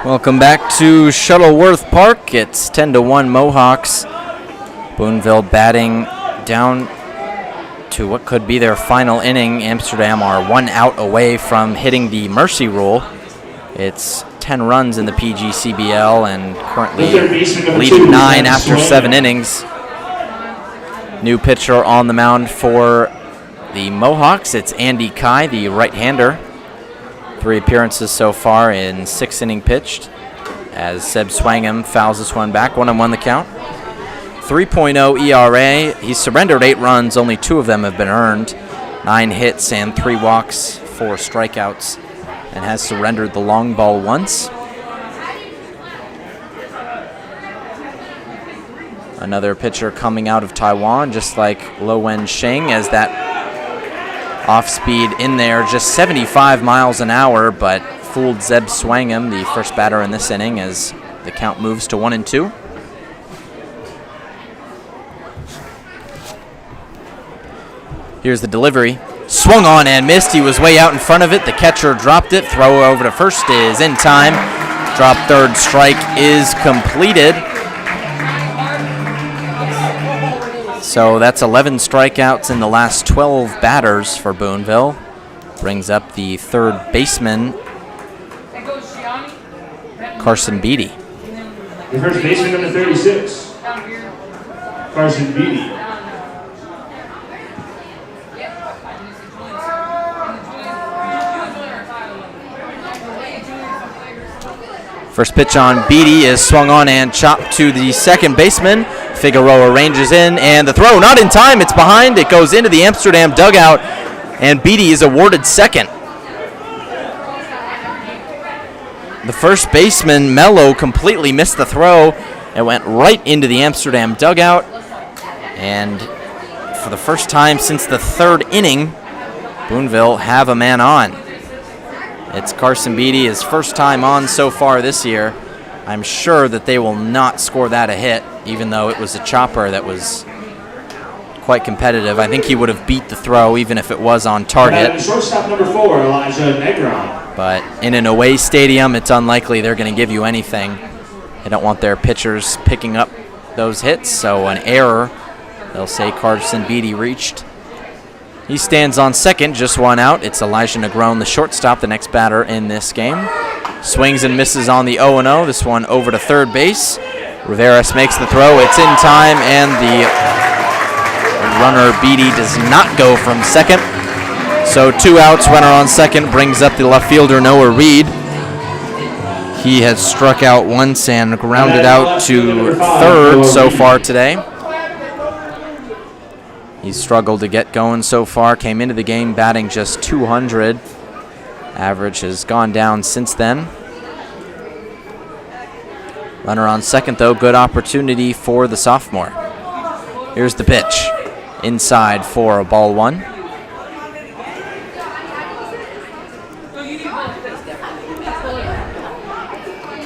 Speaker 1: Welcome back to Shuttleworth Park. It's 10-1 Mohawks. Boonville batting down to what could be their final inning. Amsterdam are 1 out away from hitting the mercy rule. It's 10 runs in the PGCBL and currently leading 9 after 7 innings. New pitcher on the mound for the Mohawks. It's Andy Kai, the right-hander. 3 appearances so far in 6 innings pitched as Seb Swangham fouls this one back. 1-1 the count. 3.0 ERA. He's surrendered 8 runs. Only 2 of them have been earned. 9 hits and 3 walks, 4 strikeouts, and has surrendered the long ball once. Another pitcher coming out of Taiwan, just like Lo Wen Sheng, as that off-speed in there, just 75 miles an hour, but fooled Zeb Swangham, the first batter in this inning, as the count moves to 1-2. Here's the delivery. Swung on and missed. He was way out in front of it. The catcher dropped it. Throw over to first is in time. Drop third, strike is completed. So that's 11 strikeouts in the last 12 batters for Boonville. Brings up the third baseman, Carson Beatty.
Speaker 2: The first baseman, number 36, Carson Beatty.
Speaker 1: First pitch on Beatty is swung on and chopped to the second baseman. Figueroa ranges in, and the throw not in time. It's behind. It goes into the Amsterdam dugout, and Beatty is awarded second. The first baseman, Mello, completely missed the throw. It went right into the Amsterdam dugout, and for the first time since the 3rd inning, Boonville have a man on. It's Carson Beatty, his first time on so far this year. I'm sure that they will not score that a hit, even though it was a chopper that was quite competitive. I think he would have beat the throw even if it was on target.
Speaker 2: Shortstop number 4, Elijah Negron.
Speaker 1: But in an away stadium, it's unlikely they're going to give you anything. They don't want their pitchers picking up those hits, so an error. They'll say Carson Beatty reached. He stands on second, just one out. It's Elijah Negron, the shortstop, the next batter in this game. Swings and misses on the 0-0. This one over to third base. Rivera makes the throw. It's in time, and the runner Beatty does not go from second. So 2 outs, runner on second, brings up the left fielder Noah Reed. He has struck out once and grounded out to third so far today. He's struggled to get going so far. Came into the game batting just .200. Average has gone down since then. Runner on second, though. Good opportunity for the sophomore. Here's the pitch. Inside for a ball 1.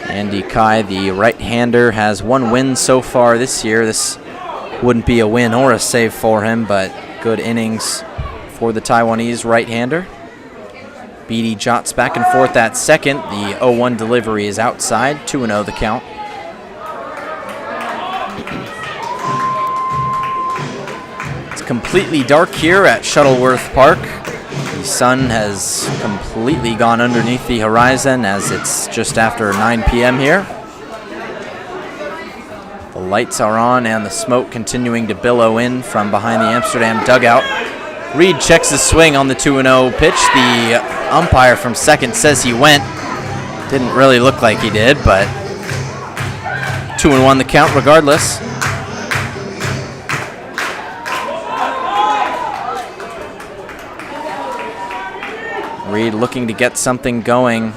Speaker 1: Andy Kai, the right-hander, has 1 win so far this year. This wouldn't be a win or a save for him, but good innings for the Taiwanese right-hander. Beatty jots back and forth at second. The 0-1 delivery is outside. 2-0 the count. It's completely dark here at Shuttleworth Park. The sun has completely gone underneath the horizon as it's just after 9 p.m. here. The lights are on and the smoke continuing to billow in from behind the Amsterdam dugout. Reed checks his swing on the 2-0 pitch. The umpire from second says he went. Didn't really look like he did, but 2-1 the count regardless. Reed looking to get something going,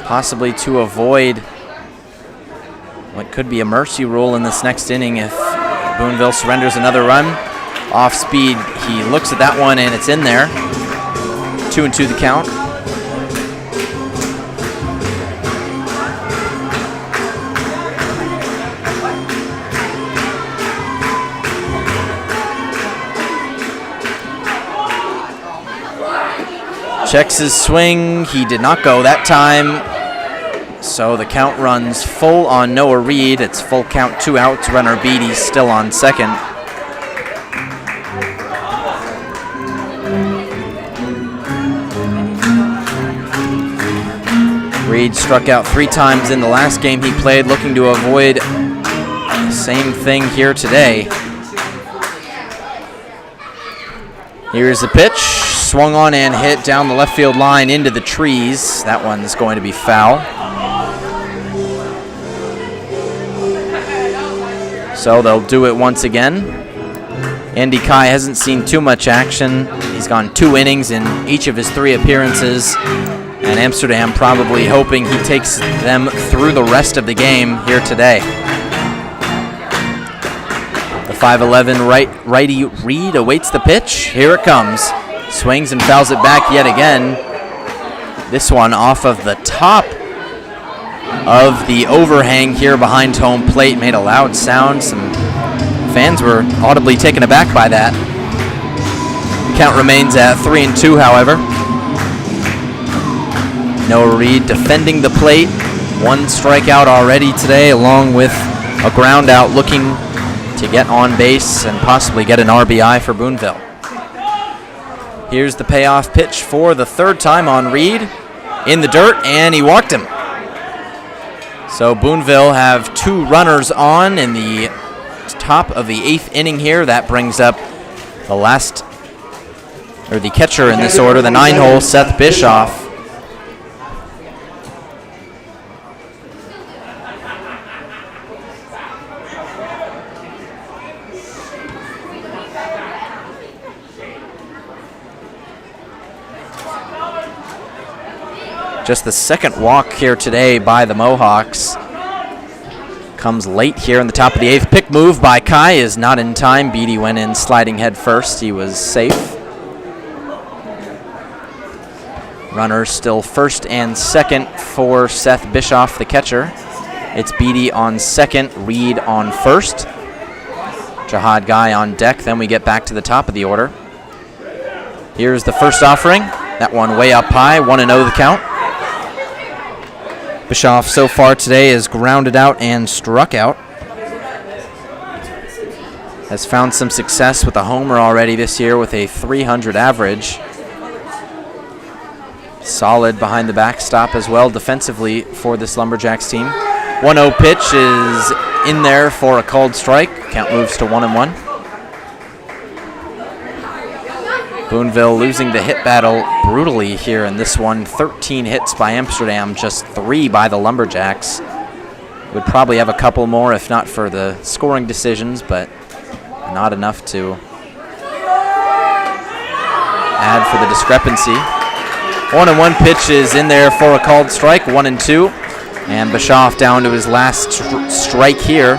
Speaker 1: possibly to avoid what could be a mercy rule in this next inning if Boonville surrenders another run. Off speed, he looks at that one and it's in there. 2-2 the count. Checks his swing. He did not go that time. So the count runs full on Noah Reed. It's full count, 2 outs. Runner Beatty still on second. Reed struck out 3 times in the last game he played, looking to avoid the same thing here today. Here's the pitch. Swung on and hit down the left field line into the trees. That one's going to be foul. So they'll do it once again. Andy Kai hasn't seen too much action. He's gone 2 innings in each of his 3 appearances. And Amsterdam probably hoping he takes them through the rest of the game here today. The 5'11" righty Reed awaits the pitch. Here it comes. Swings and fouls it back yet again. This one off of the top of the overhang here behind home plate. Made a loud sound. Some fans were audibly taken aback by that. Count remains at 3-2, however. Noah Reed defending the plate. 1 strikeout already today, along with a ground out, looking to get on base and possibly get an RBI for Boonville. Here's the payoff pitch for the 3rd time on Reed. In the dirt, and he walked him. So Boonville have 2 runners on in the top of the 8th inning here. That brings up the catcher in this order, the 9-hole, Seth Bischoff. Just the 2nd walk here today by the Mohawks. Comes late here in the top of the 8th. Pick move by Kai is not in time. Beatty went in sliding head first. He was safe. Runner still 1st and 2nd for Seth Bischoff, the catcher. It's Beatty on second, Reed on first. Jihad Guy on deck. Then we get back to the top of the order. Here's the first offering. That one way up high, 1-0 the count. Bischoff so far today is grounded out and struck out. Has found some success with a homer already this year with a .300 average. Solid behind the backstop as well defensively for this Lumberjacks team. 1-0 pitch is in there for a called strike. Count moves to 1-1. Boonville losing the hit battle brutally here in this one. 13 hits by Amsterdam, just 3 by the Lumberjacks. Would probably have a couple more if not for the scoring decisions, but not enough to add for the discrepancy. 1-1 pitch is in there for a called strike, 1-2. And Bischoff down to his last strike here.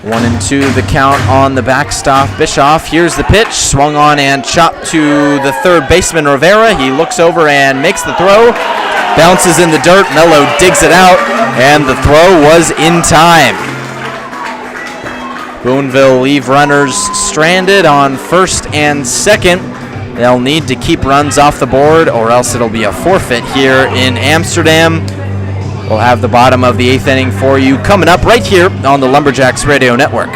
Speaker 1: One and two the count on the backstop. Bischoff, here's the pitch, swung on and chopped to the third baseman Rivera. He looks over and makes the throw. Bounces in the dirt, Mello digs it out, and the throw was in time. Boonville leave runners stranded on first and second. They'll need to keep runs off the board or else it'll be a forfeit here in Amsterdam. We'll have the bottom of the 8th inning for you coming up right here on the Lumberjacks Radio Network.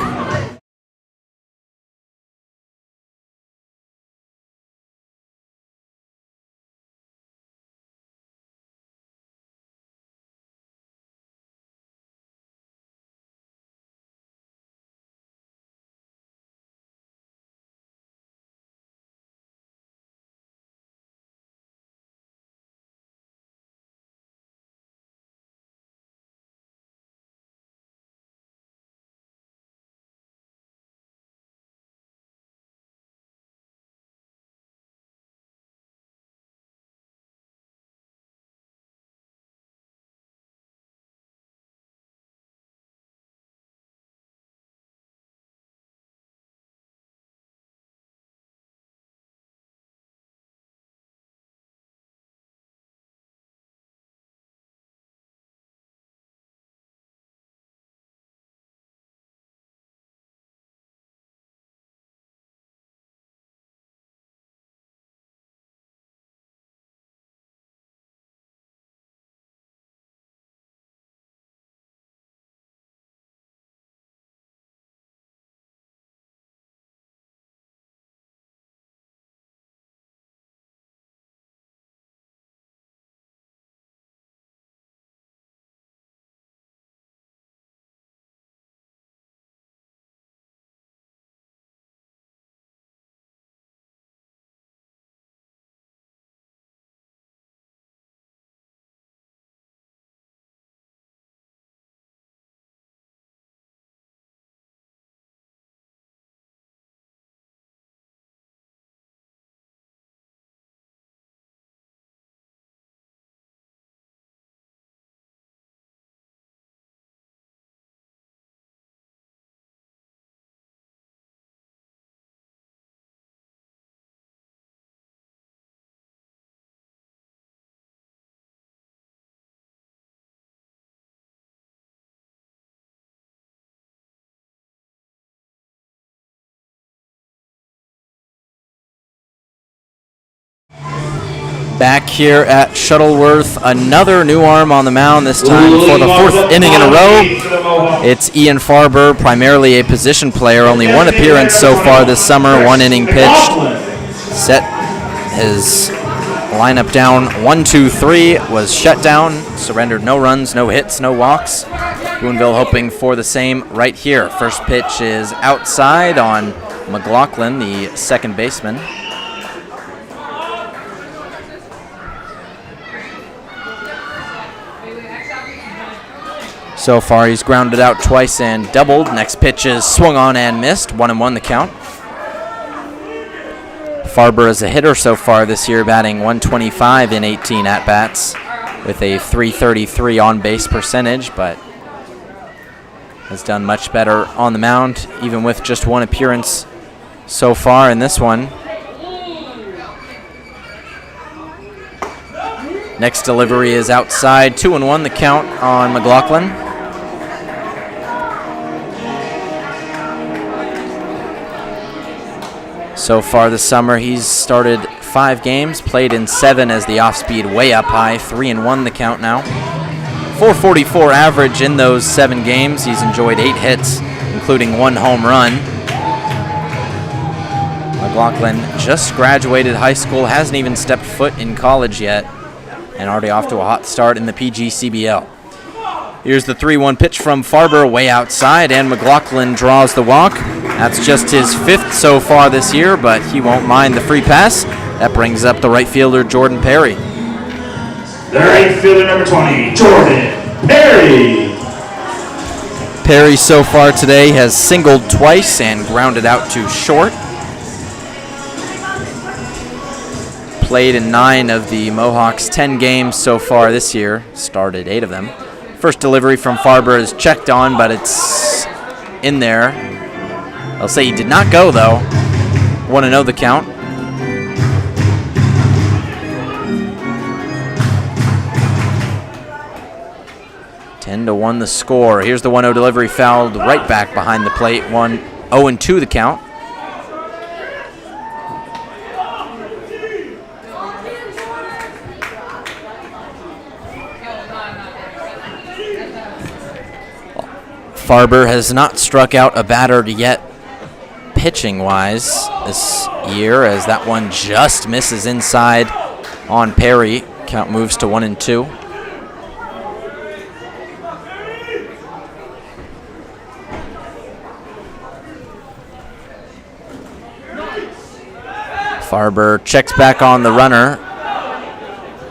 Speaker 1: Back here at Shuttleworth, another new arm on the mound, this time for the 4th inning in a row. It's Ian Farber, primarily a position player, only one appearance so far this summer, 1 inning pitched. Set his lineup down 1-2-3, was shut down, surrendered no runs, no hits, no walks. Boonville hoping for the same right here. First pitch is outside on McLaughlin, the second baseman. So far, he's grounded out twice and doubled. Next pitch is swung on and missed. 1-1 the count. Farber is a hitter so far this year, batting .125 in 18 at-bats with a .333 on-base percentage, but has done much better on the mound, even with just one appearance so far in this one. Next delivery is outside, 2-1 the count on McLaughlin. So far this summer, he's started 5 games, played in 7 as the off-speed way up high, 3-1 the count now. 444 average in those 7 games. He's enjoyed 8 hits, including 1 home run. McLaughlin just graduated high school, hasn't even stepped foot in college yet, and already off to a hot start in the PGCBL. Here's the 3-1 pitch from Farber way outside, and McLaughlin draws the walk. That's just his 5th so far this year, but he won't mind the free pass. That brings up the right fielder, Jordan Perry.
Speaker 2: The right fielder, number 20, Jordan Perry.
Speaker 1: Perry so far today has singled twice and grounded out to short. Played in 9 of the Mohawks' 10 games so far this year, started 8 of them. First delivery from Farber is checked on, but it's in there. I'll say he did not go, though. 1-0 the count. Ten to 1 the score. Here's the 1-0 delivery, fouled right back behind the plate. 0-2 the count. Farber has not struck out a batter yet, pitching-wise, this year, as that one just misses inside on Perry. Count moves to 1-2. Farber checks back on the runner.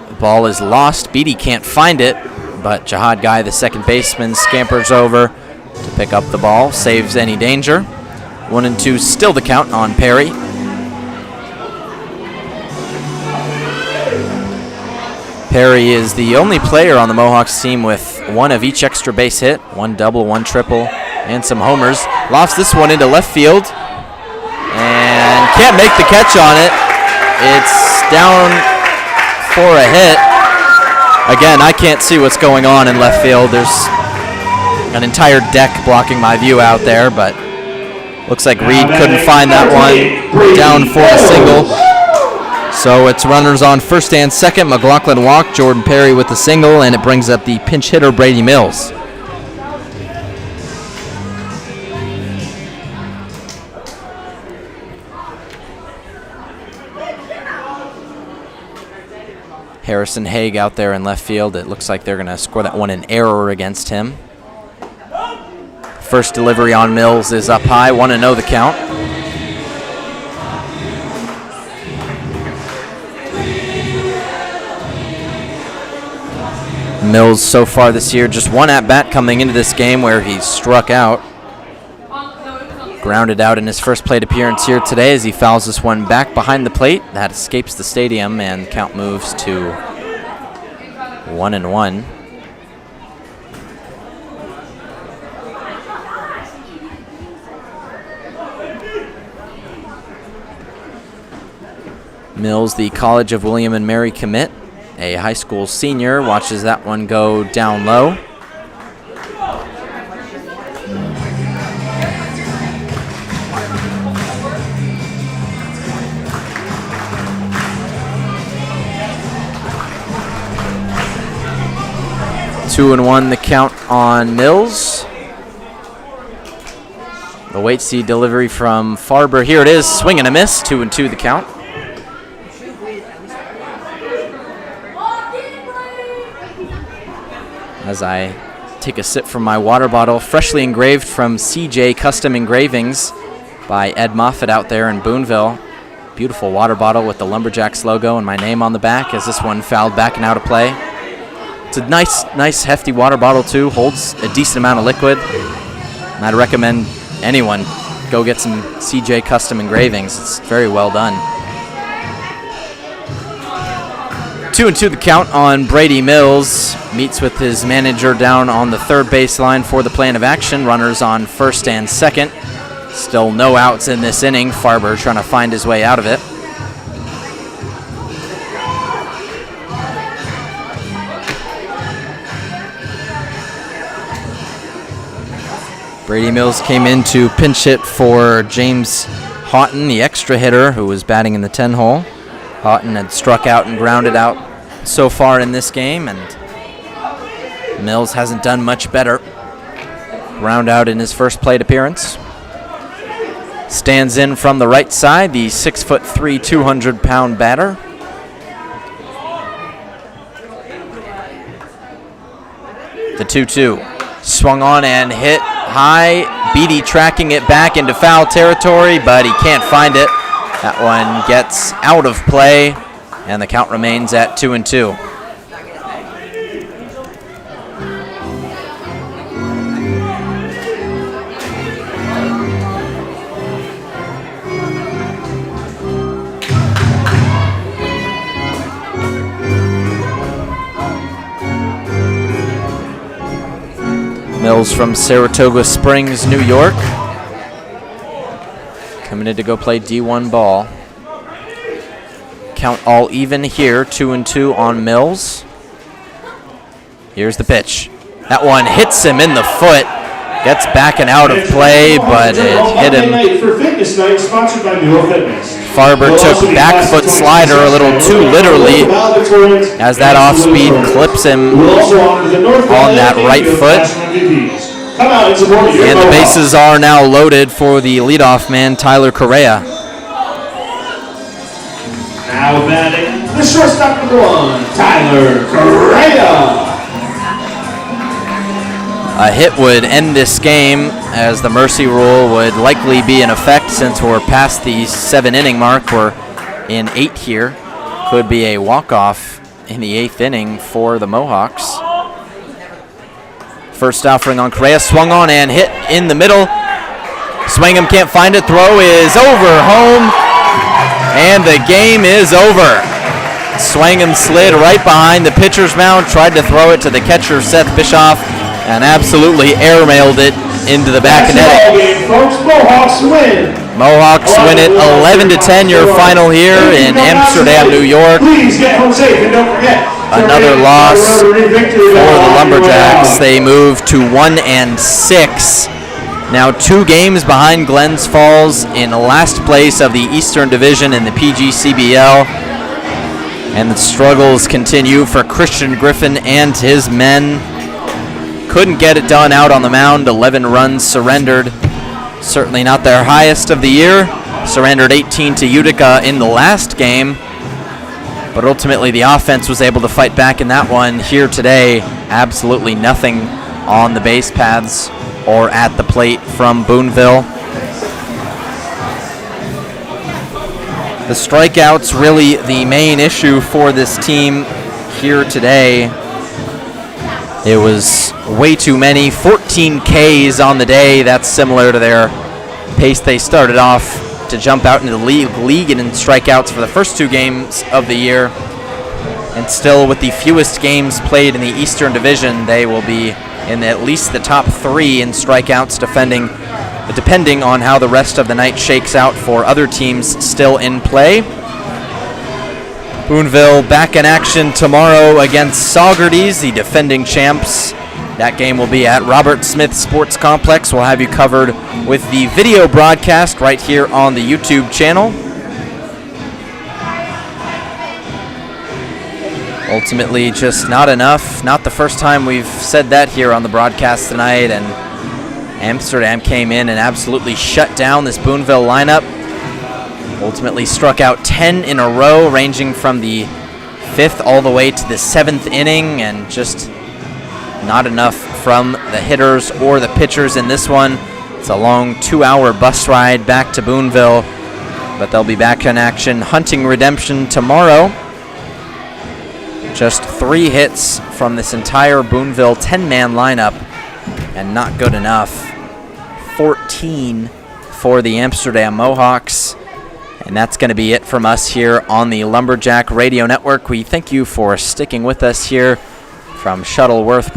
Speaker 1: The ball is lost. Beatty can't find it, but Jihad Guy, the second baseman, scampers over to pick up the ball, saves any danger. 1-2 still the count on Perry. Perry is the only player on the Mohawks team with 1 of each extra base hit, 1 double, 1 triple, and some homers. Lofts this one into left field and can't make the catch on it. It's down for a hit. Again, I can't see what's going on in left field. There's an entire deck blocking my view out there, but looks like Reed couldn't find that one. Down for a single. So it's runners on first and second. McLaughlin walked, Jordan Perry with the single, and it brings up the pinch hitter, Brady Mills. Harrison Haig out there in left field. It looks like they're going to score that one in error against him. First delivery on Mills is up high, 1-0 the count. Mills so far this year, just 1 at-bat coming into this game where he struck out. Grounded out in his first plate appearance here today as he fouls this one back behind the plate. That escapes the stadium, and the count moves to 1-1. Mills, the College of William and Mary commit, a high school senior, watches that one go down low. Two and 1 the count on Mills. The wait see delivery from Farber. Here it is, swing and a miss, 2-2 the count. As I take a sip from my water bottle, freshly engraved from CJ Custom Engravings by Ed Moffett out there in Boonville. Beautiful water bottle with the Lumberjacks logo and my name on the back, as this one fouled back and out of play. It's a nice hefty water bottle too, holds a decent amount of liquid. And I'd recommend anyone go get some CJ Custom Engravings. It's very well done. 2-2 the count on Brady Mills. Meets with his manager down on the third baseline for the plan of action. Runners on first and second. Still no outs in this inning. Farber trying to find his way out of it. Brady Mills came in to pinch hit for James Houghton, the extra hitter who was batting in the 10 hole. Houghton had struck out and grounded out so far in this game, and Mills hasn't done much better. Ground out in his first plate appearance. Stands in from the right side, the 6'3", 200-pound batter. The 2-2. Swung on and hit high. Beatty tracking it back into foul territory, but he can't find it. That one gets out of play, and the count remains at 2-2. Mills from Saratoga Springs, New York. Coming in to go play D1 ball. Count all even here, 2-2 on Mills. Here's the pitch. That one hits him in the foot. Gets back and out of play, but it hit him. Farber took back foot slider a little too literally as that off-speed clips him on that right foot. And the bases are now loaded for the leadoff man, Tyler Correa.
Speaker 2: Now batting the shortstop number 1, Tyler Correa.
Speaker 1: A hit would end this game, as the mercy rule would likely be in effect since we're past the 7-inning mark. We're in 8 here. Could be a walk-off in the 8th inning for the Mohawks. First offering on Correa, swung on and hit in the middle. Swingham can't find it. Throw is over home, and the game is over. Swingham slid right behind the pitcher's mound, tried to throw it to the catcher, Seth Bischoff, and absolutely airmailed it into the back of net.
Speaker 2: Mohawks win.
Speaker 1: Mohawks win it 11-10. Your final here in Amsterdam, New York.
Speaker 2: Please get home safe and don't forget.
Speaker 1: Another loss for the Lumberjacks. They move to 1-6. Now 2 games behind Glens Falls in last place of the Eastern Division in the PGCBL. And the struggles continue for Christian Griffin and his men. Couldn't get it done out on the mound. 11 runs surrendered. Certainly not their highest of the year. Surrendered 18 to Utica in the last game. But ultimately the offense was able to fight back in that one. Here today, absolutely nothing on the base paths or at the plate from Boonville. The strikeouts really the main issue for this team here today. It was way too many, 14 Ks on the day. That's similar to their pace they started off to jump out into the league and in strikeouts for the first 2 games of the year. And still with the fewest games played in the Eastern Division, they will be in at least the top 3 in strikeouts, depending on how the rest of the night shakes out for other teams still in play. Boonville back in action tomorrow against Saugerties, the defending champs. That game will be at Robert Smith Sports Complex. We'll have you covered with the video broadcast right here on the YouTube channel. Ultimately, just not enough. Not the first time we've said that here on the broadcast tonight, and Amsterdam came in and absolutely shut down this Boonville lineup. Ultimately struck out 10 in a row, ranging from the 5th all the way to the 7th inning, and just not enough from the hitters or the pitchers in this one. It's a long 2-hour bus ride back to Boonville, but they'll be back in action hunting redemption tomorrow. Just 3 hits from this entire Boonville 10-man lineup, and not good enough. 14 for the Amsterdam Mohawks. And that's going to be it from us here on the Lumberjack Radio Network. We thank you for sticking with us here from Shuttleworth